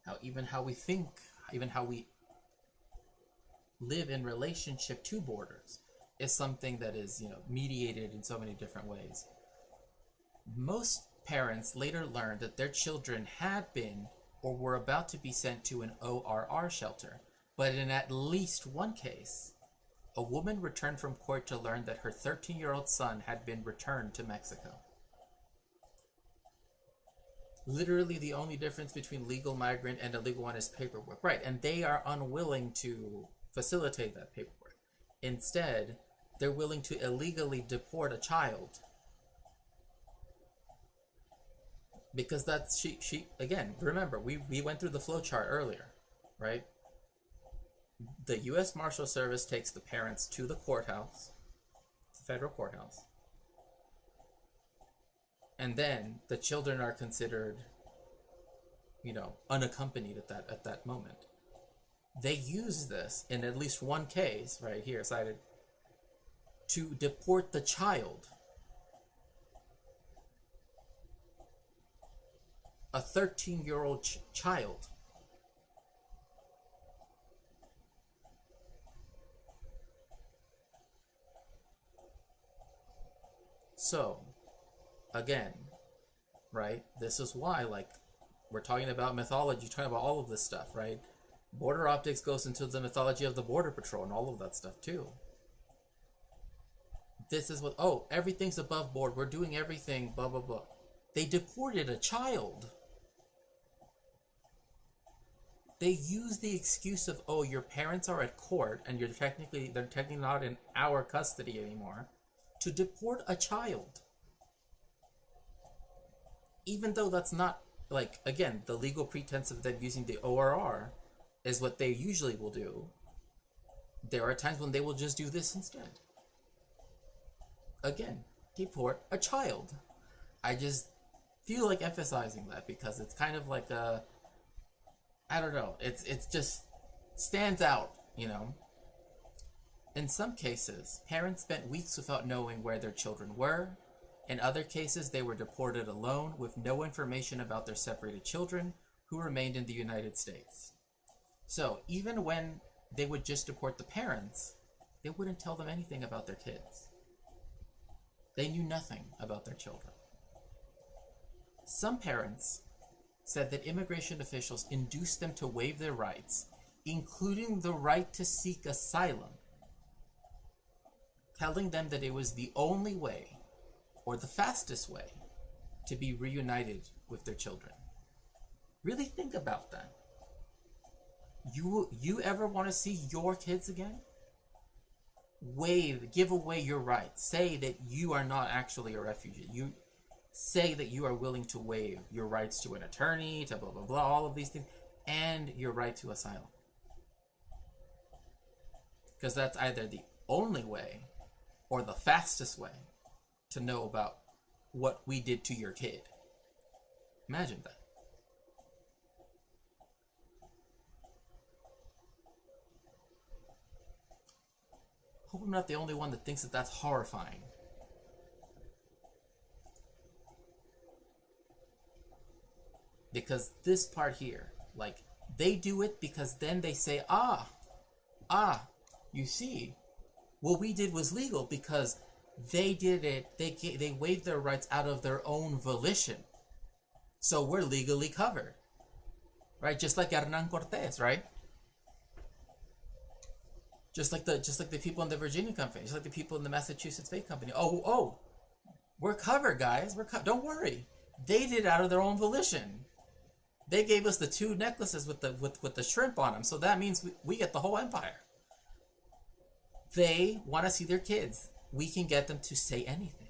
how we think, even how we live in relationship to borders is something that is, mediated in so many different ways. Most parents later learned that their children had been or were about to be sent to an ORR shelter, but in at least one case, a woman returned from court to learn that her 13-year-old son had been returned to Mexico. Literally the only difference between legal migrant and illegal one is paperwork. Right, and they are unwilling to facilitate that paperwork. Instead, they're willing to illegally deport a child. Because that's, she again, remember, we went through the flow chart earlier, right? The U.S. Marshal Service takes the parents to the courthouse, the federal courthouse, and then the children are considered, unaccompanied at that moment. They use this in at least one case, right here cited, to deport the child. A 13-year-old child. So, again, right, this is why, we're talking about mythology, talking about all of this stuff, right? Border optics goes into the mythology of the Border Patrol and all of that stuff, too. This is what, everything's above board, we're doing everything, blah, blah, blah. They deported a child. They use the excuse of, your parents are at court and they're technically not in our custody anymore, to deport a child. Even though that's not, again, the legal pretense of them using the ORR is what they usually will do. There are times when they will just do this instead. Again, deport a child. I just feel like emphasizing that because it's kind of like a, I don't know, it's just stands out, In some cases, parents spent weeks without knowing where their children were. In other cases, they were deported alone with no information about their separated children who remained in the United States. So even when they would just deport the parents, they wouldn't tell them anything about their kids. They knew nothing about their children. Some parents said that immigration officials induced them to waive their rights, including the right to seek asylum, telling them that it was the only way, or the fastest way, to be reunited with their children. Really think about that. You ever want to see your kids again? Give away your rights. Say that you are not actually a refugee. You say that you are willing to waive your rights to an attorney, to blah, blah, blah, all of these things, and your right to asylum. Because that's either the only way or the fastest way to know about what we did to your kid. Imagine that. Hope I'm not the only one that thinks that that's horrifying. Because this part here, like, they do it because then they say, you see, what we did was legal because they did it, they waived their rights out of their own volition. So we're legally covered. Right? Just like Hernan Cortés, right? Just like the people in the Virginia Company, just like the people in the Massachusetts Bay Company. Oh, we're covered, guys. Don't worry. They did it out of their own volition. They gave us the 2 necklaces with the shrimp on them, so that means we get the whole empire. They want to see their kids. We can get them to say anything.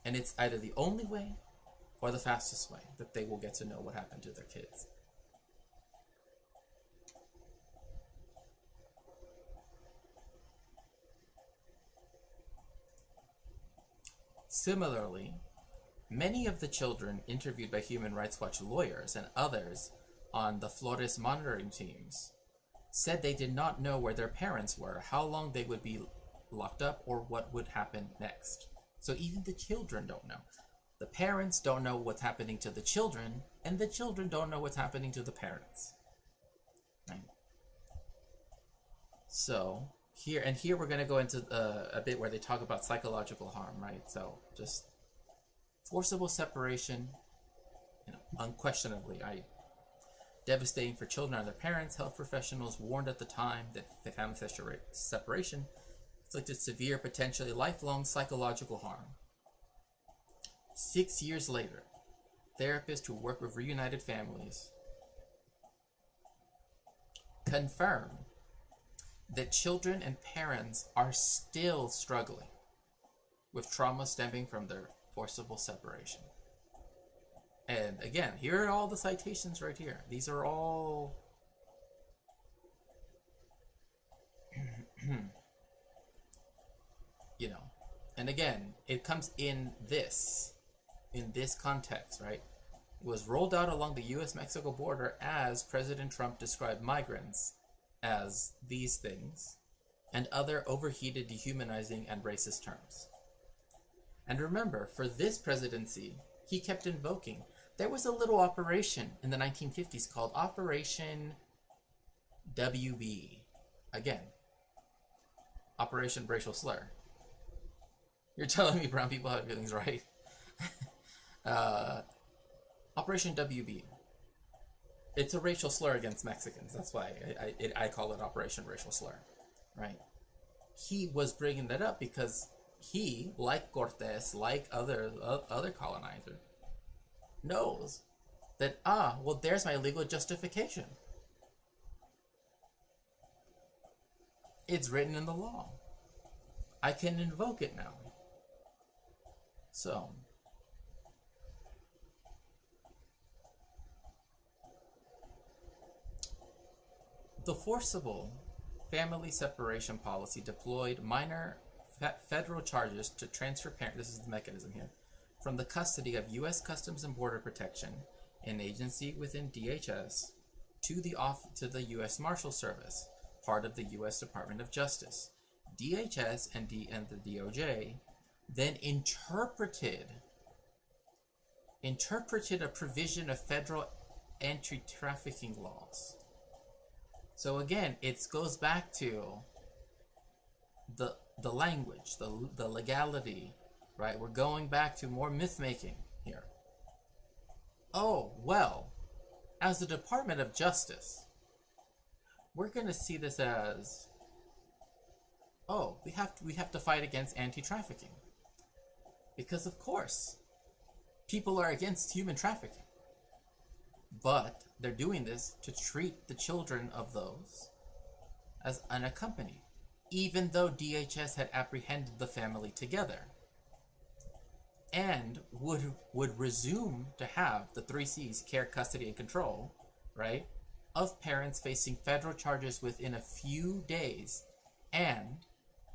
And it's either the only way or the fastest way that they will get to know what happened to their kids. Similarly, many of the children interviewed by Human Rights Watch lawyers and others on the Flores monitoring teams said they did not know where their parents were, how long they would be locked up, or what would happen next. So even the children don't know. The parents don't know what's happening to the children, and the children don't know what's happening to the parents. Right? So here we're going to go into a bit where they talk about psychological harm, right? So just forcible separation, unquestionably, devastating for children and their parents. Health professionals warned at the time that the family separation inflicted severe, potentially lifelong psychological harm. 6 years later, therapists who work with reunited families confirm that children and parents are still struggling with trauma stemming from their forcible separation. And again, here are all the citations right here. These are all and again, it comes in this context, right? It was rolled out along the US-Mexico border as President Trump described migrants as these things and other overheated, dehumanizing, and racist terms. And remember, for this presidency, he kept invoking. There was a little operation in the 1950s called Operation WB. Again, Operation Racial Slur. You're telling me brown people have feelings, right? Operation WB. It's a racial slur against Mexicans. That's why I call it Operation Racial Slur, right? He was bringing that up because he, like Cortés, like other colonizers, knows that, well, there's my legal justification. It's written in the law. I can invoke it now. So, the forcible family separation policy deployed minor federal charges to transfer parents, this is the mechanism here, from the custody of U.S. Customs and Border Protection, an agency within DHS, to the U.S. Marshal Service, part of the U.S. Department of Justice. DHS and the DOJ then interpreted a provision of federal anti-trafficking laws. So again, it goes back to the language, the legality, right? We're going back to more myth-making here. Oh, well, as the Department of Justice, we're going to see this as oh, we have to fight against anti-trafficking. Because of course, people are against human trafficking. But they're doing this to treat the children of those as unaccompanied, even though DHS had apprehended the family together and would resume to have the 3C's: care, custody, and control, right, of parents facing federal charges within a few days, and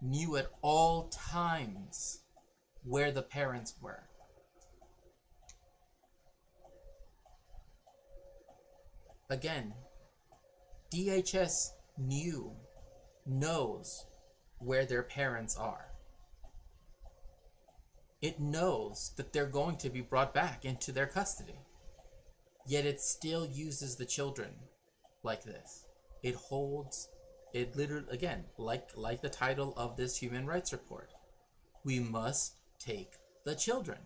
knew at all times where the parents were. Again, DHS knows where their parents are. It knows that they're going to be brought back into their custody. Yet it still uses the children like this. It literally, again, like the title of this human rights report, we must take the children,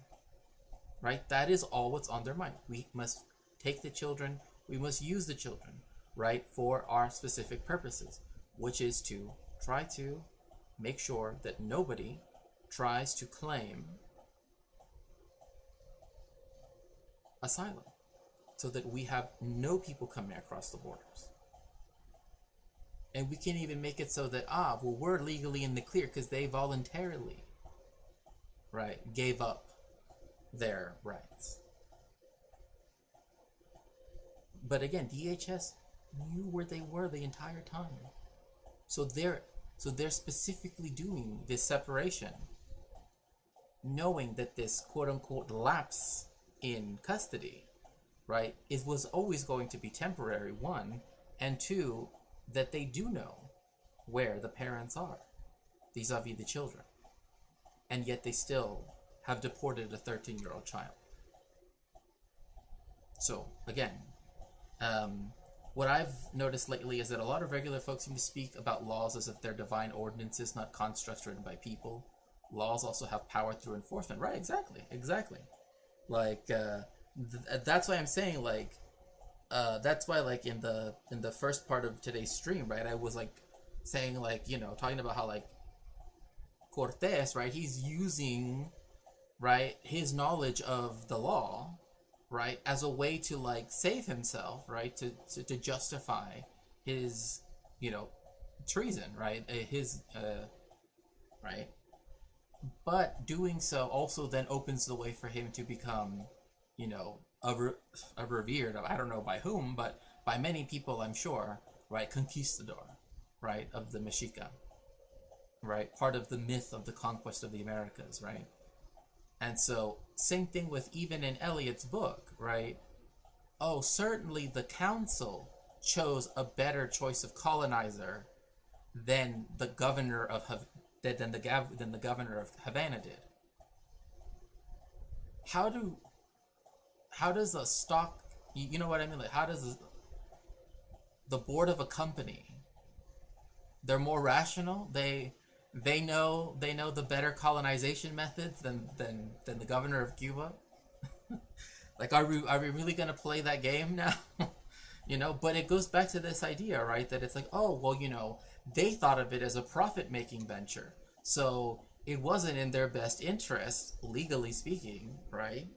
right? That is all what's on their mind. We must take the children, we must use the children, right, for our specific purposes, which is to try to make sure that nobody tries to claim asylum, so that we have no people coming across the borders. And we can even make it so that, we're legally in the clear because they voluntarily, right, gave up their rights. But again, DHS knew where they were the entire time. So they're specifically doing this separation, knowing that this quote-unquote lapse in custody, right, was always going to be temporary, one, and two, that they do know where the parents are vis-a-vis the children, and yet they still have deported a 13-year-old child. So again, what I've noticed lately is that a lot of regular folks seem to speak about laws as if they're divine ordinances, not constructs written by people. Laws also have power through enforcement. Right, exactly. Like, that's why I'm saying, like, that's why, like, in the first part of today's stream, right, I was, like, saying, like, talking about how, like, Cortés, right, he's using, right, his knowledge of the law, right, as a way to, like, save himself, right, to justify his, treason, right, right, but doing so also then opens the way for him to become, a revered, I don't know by whom, but by many people, I'm sure, right, conquistador, right, of the Mexica, right, part of the myth of the conquest of the Americas, right. And so, same thing with even in Eliot's book, right? Oh, certainly the council chose a better choice of colonizer than the governor of than the governor of Havana did. How does a stock, you know what I mean? Like, how does the board of a company? They're more rational. They know the better colonization methods than the governor of Cuba. Like, are we really gonna play that game now? But it goes back to this idea, right? That it's like, oh, well, they thought of it as a profit-making venture, so it wasn't in their best interest, legally speaking, right?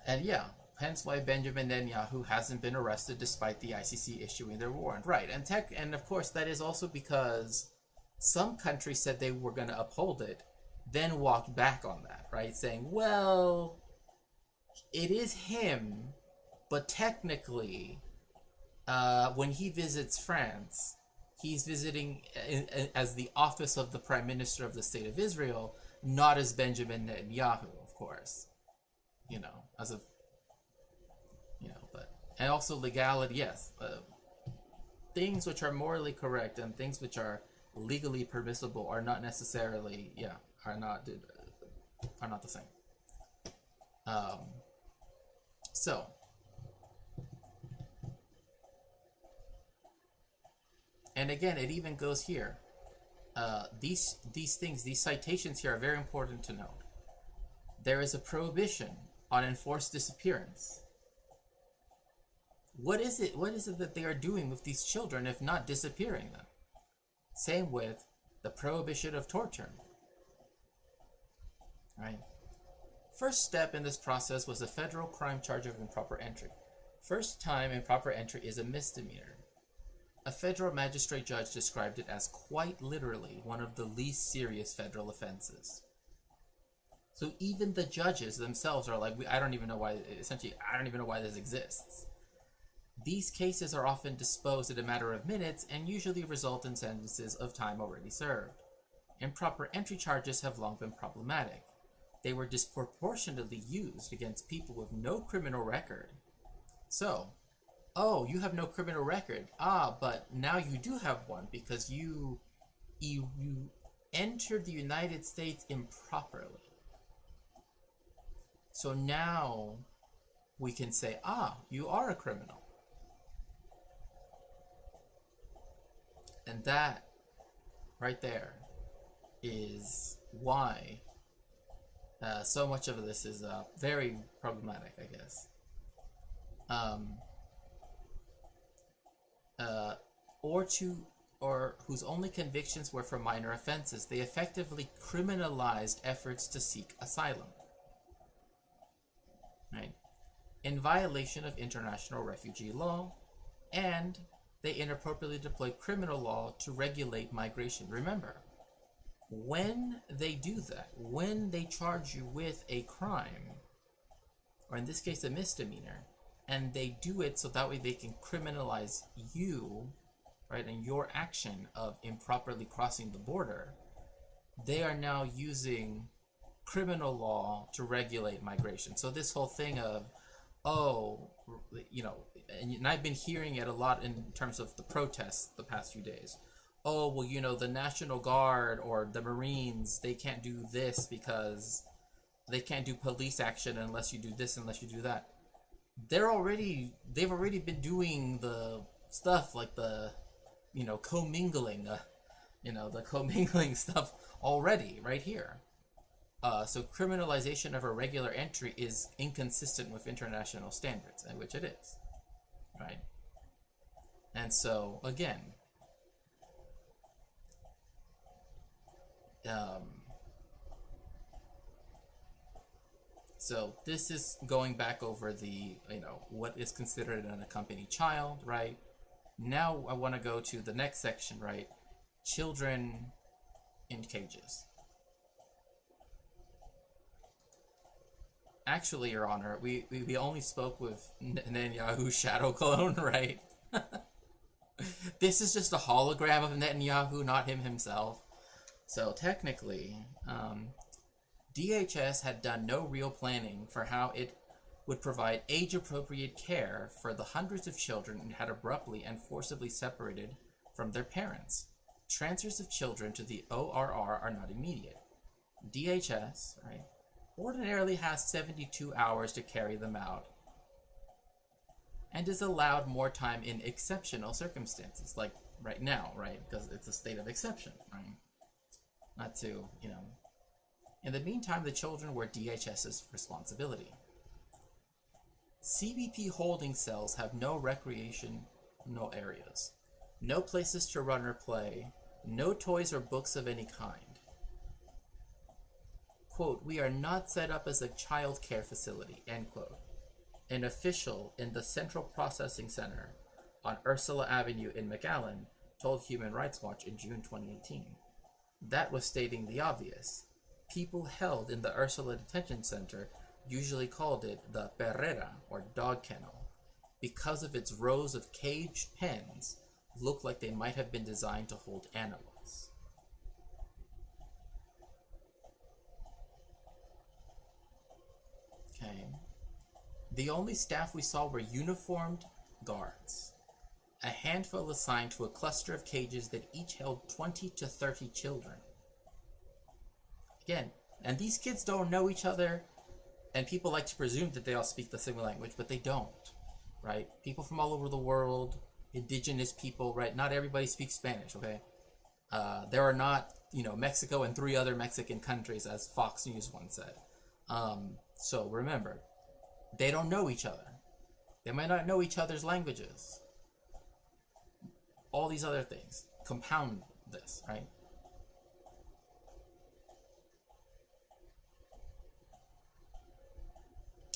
And yeah. Hence why Benjamin Netanyahu hasn't been arrested despite the ICC issuing their warrant. Right, and of course that is also because some countries said they were going to uphold it, then walked back on that, right? Saying, well, it is him, but technically, when he visits France, he's visiting as the office of the Prime Minister of the State of Israel, not as Benjamin Netanyahu, of course. As a and also legality, yes. Things which are morally correct and things which are legally permissible are not necessarily, are not the same. So, and again, it even goes here. These things, these citations here are very important to note. There is a prohibition on enforced disappearance. What is it? What is it that they are doing with these children if not disappearing them? Same with the prohibition of torture. Right? First step in this process was a federal crime charge of improper entry. First time improper entry is a misdemeanor. A federal magistrate judge described it as quite literally one of the least serious federal offenses. So even the judges themselves are like, I don't even know why this exists. These cases are often disposed in a matter of minutes and usually result in sentences of time already served. Improper entry charges have long been problematic. They were disproportionately used against people with no criminal record. So, oh, you have no criminal record. But now you do have one because you entered the United States improperly. So now we can say, you are a criminal. And that right there is why so much of this is very problematic, I guess. Or whose only convictions were for minor offenses, they effectively criminalized efforts to seek asylum. Right? In violation of international refugee law, and they inappropriately deployed criminal law to regulate migration. Remember, when they do that, when they charge you with a crime, or in this case a misdemeanor, and they do it so that way they can criminalize you, right, and your action of improperly crossing the border, they are now using criminal law to regulate migration. So this whole thing of, and I've been hearing it a lot in terms of the protests the past few days. The National Guard or the Marines, they can't do this because they can't do police action unless you do this, unless you do that. They've already been doing the stuff like the, commingling, the commingling stuff already right here. So criminalization of irregular entry is inconsistent with international standards, which it is, right? And so, again, so this is going back over the, what is considered an unaccompanied child, right? Now I want to go to the next section, right? Children in cages. Actually, Your Honor, we only spoke with Netanyahu's shadow clone, right? This is just a hologram of Netanyahu, not him himself. So technically, DHS had done no real planning for how it would provide age-appropriate care for the hundreds of children it had abruptly and forcibly separated from their parents. Transfers of children to the ORR are not immediate. DHS, right, ordinarily has 72 hours to carry them out and is allowed more time in exceptional circumstances, like right now, right, because it's a state of exception, right? Not to, In the meantime, the children were DHS's responsibility. CBP holding cells have no recreational areas, no places to run or play, no toys or books of any kind. Quote, "We are not set up as a child care facility," end quote. An official in the Central Processing Center on Ursula Avenue in McAllen told Human Rights Watch in June 2018. That was stating the obvious. People held in the Ursula Detention Center usually called it the perrera, or dog kennel, because of its rows of caged pens looked like they might have been designed to hold animals. Okay. The only staff we saw were uniformed guards, a handful assigned to a cluster of cages that each held 20 to 30 children. Again, and these kids don't know each other, and people like to presume that they all speak the same language, but they don't, right? People from all over the world, indigenous people, right? Not everybody speaks Spanish, okay? There are not, Mexico and 3 other Mexican countries, as Fox News once said. So remember, they don't know each other. They might not know each other's languages. All these other things compound this, right?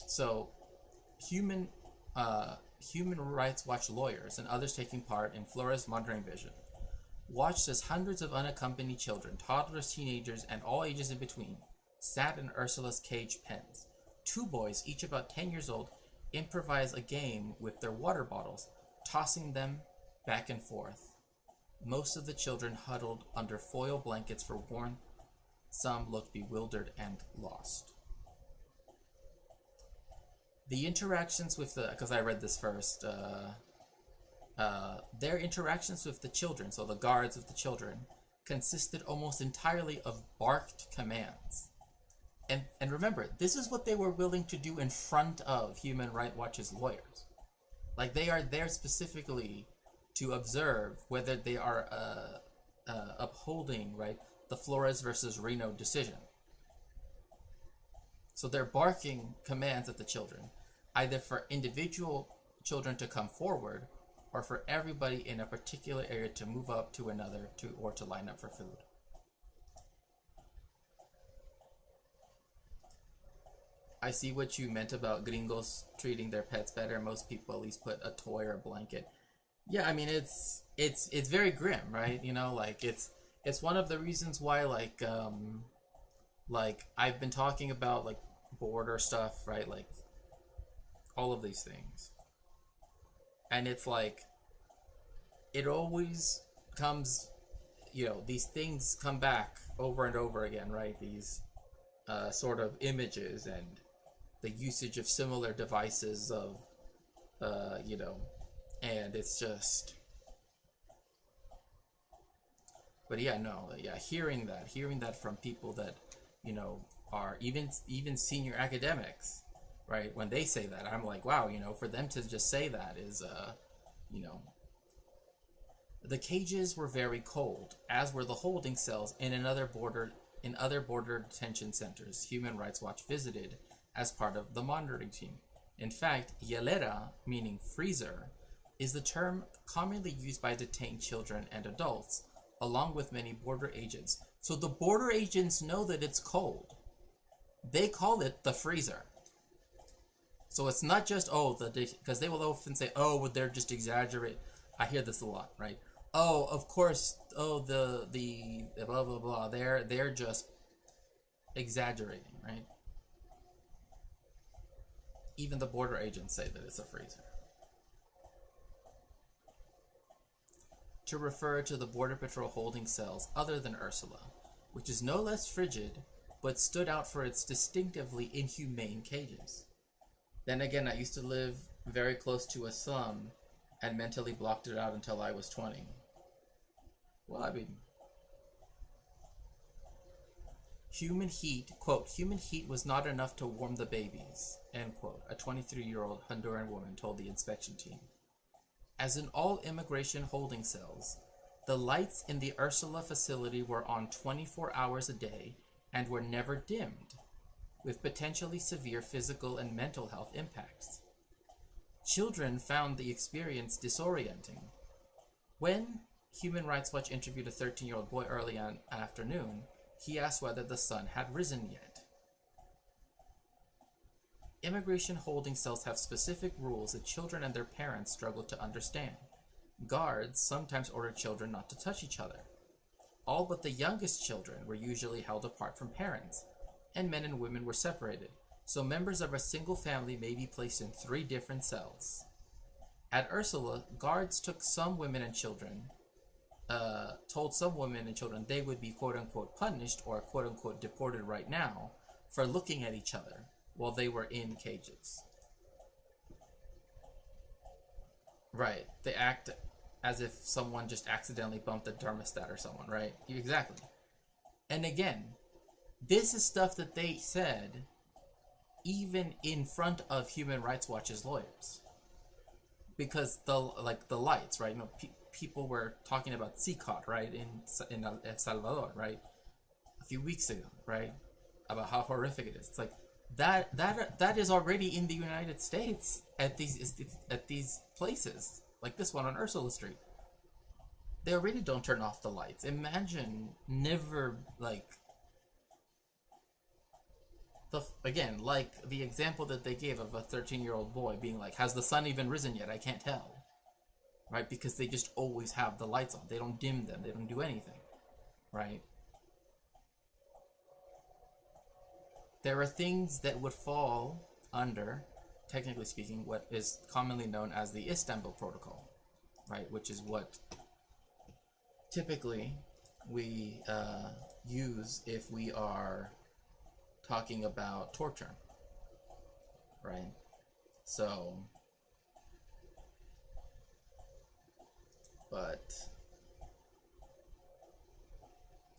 So, human rights watch lawyers and others taking part in Flores monitoring vision watched as hundreds of unaccompanied children, toddlers, teenagers, and all ages in between sat in Ursula's caged pens. Two boys, each about 10 years old, improvised a game with their water bottles, tossing them back and forth. Most of the children huddled under foil blankets for warmth. Some looked bewildered and lost. The interactions with because I read this first, their interactions with the children, so the guards of the children, consisted almost entirely of barked commands. And remember, this is what they were willing to do in front of Human Rights Watch's lawyers. Like, they are there specifically to observe whether they are upholding, right, the Flores versus Reno decision. So they're barking commands at the children, either for individual children to come forward or for everybody in a particular area to move up to another or to line up for food. I see what you meant about gringos treating their pets better. Most people at least put a toy or a blanket. Yeah, I mean, it's very grim, right? You know, like it's one of the reasons why like I've been talking about like border stuff, right? Like all of these things. And it's like it always comes, you know, these things come back over and over again, right? These sort of images and the usage of similar devices of you know, and it's just, but yeah, no, yeah, hearing that from people that, you know, are even senior academics, right? When they say that, I'm like, wow, you know, for them to just say that is, you know, the cages were very cold, as were the holding cells in other border detention centers Human Rights Watch visited as part of the monitoring team. In fact, hielera, meaning freezer, is the term commonly used by detained children and adults, along with many border agents. So the border agents know that it's cold. They call it the freezer. So it's not just, because they will often say, oh, well, they're just exaggerating. I hear this a lot, right? Oh, of course, the blah, blah, blah. They're just exaggerating, right? Even the border agents say that it's a freezer. To refer to the Border Patrol holding cells other than Ursula, which is no less frigid, but stood out for its distinctively inhumane cages. Then again, I used to live very close to a slum and mentally blocked it out until I was 20. Well, I mean, human heat, quote, human heat was not enough to warm the babies, end quote, a 23-year-old Honduran woman told the inspection team. As in all immigration holding cells, the lights in the Ursula facility were on 24 hours a day and were never dimmed, with potentially severe physical and mental health impacts. Children found the experience disorienting. When Human Rights Watch interviewed a 13-year-old boy early on afternoon, he asked whether the sun had risen yet. Immigration holding cells have specific rules that children and their parents struggle to understand. Guards sometimes order children not to touch each other. All but the youngest children were usually held apart from parents, and men and women were separated, so members of a single family may be placed in 3 different cells. At Ursula, guards took some women and children, told some women and children they would be quote-unquote punished or quote-unquote deported right now for looking at each other while they were in cages. Right, they act as if someone just accidentally bumped the thermostat or someone, right? Exactly. And again, this is stuff that they said even in front of Human Rights Watch's lawyers. Because the lights, right? You know, people were talking about CCOT, right, in El Salvador, right, a few weeks ago, right, about how horrific it is. It's like, That is already in the United States at these places like this one on Ursula Street. They already don't turn off the lights. Imagine never like again, like the example that they gave of a 13-year-old boy being like, "Has the sun even risen yet? I can't tell." Right? Because they just always have the lights on. They don't dim them. They don't do anything. Right? There are things that would fall under, technically speaking, what is commonly known as the Istanbul Protocol, right? Which is what typically we use if we are talking about torture, right? So, but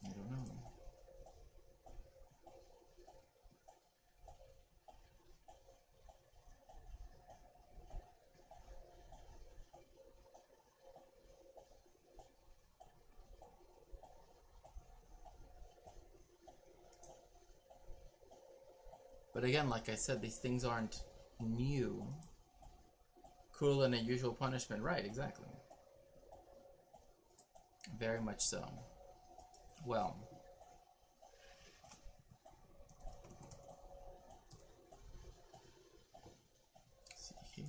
I don't know. But again, like I said, these things aren't new. Cruel and unusual punishment, right, exactly. Very much so. Well, let's see here.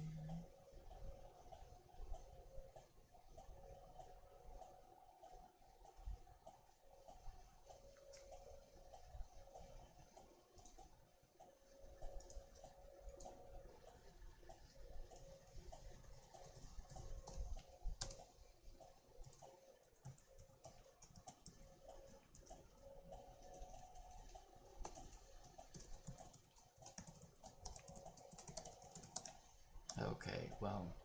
Okay, well,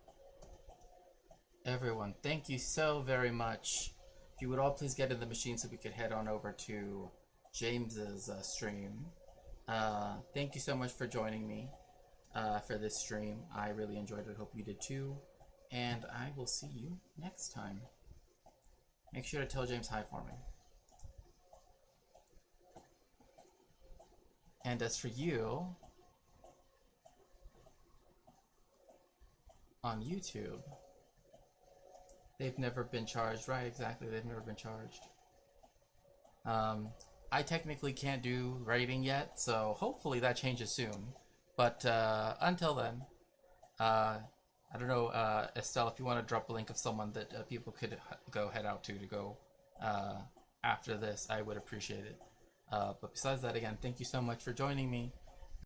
everyone, thank you so very much. If you would all please get in the machine so we could head on over to James's stream. Thank you so much for joining me for this stream. I really enjoyed it. Hope you did too. And I will see you next time. Make sure to tell James hi for me. And as for you, on YouTube, they've never been charged. Right, exactly, they've never been charged. I technically can't do writing yet, so hopefully that changes soon. But until then, I don't know, Estelle, if you want to drop a link of someone that people could go head out to go after this, I would appreciate it. But besides that, again, thank you so much for joining me.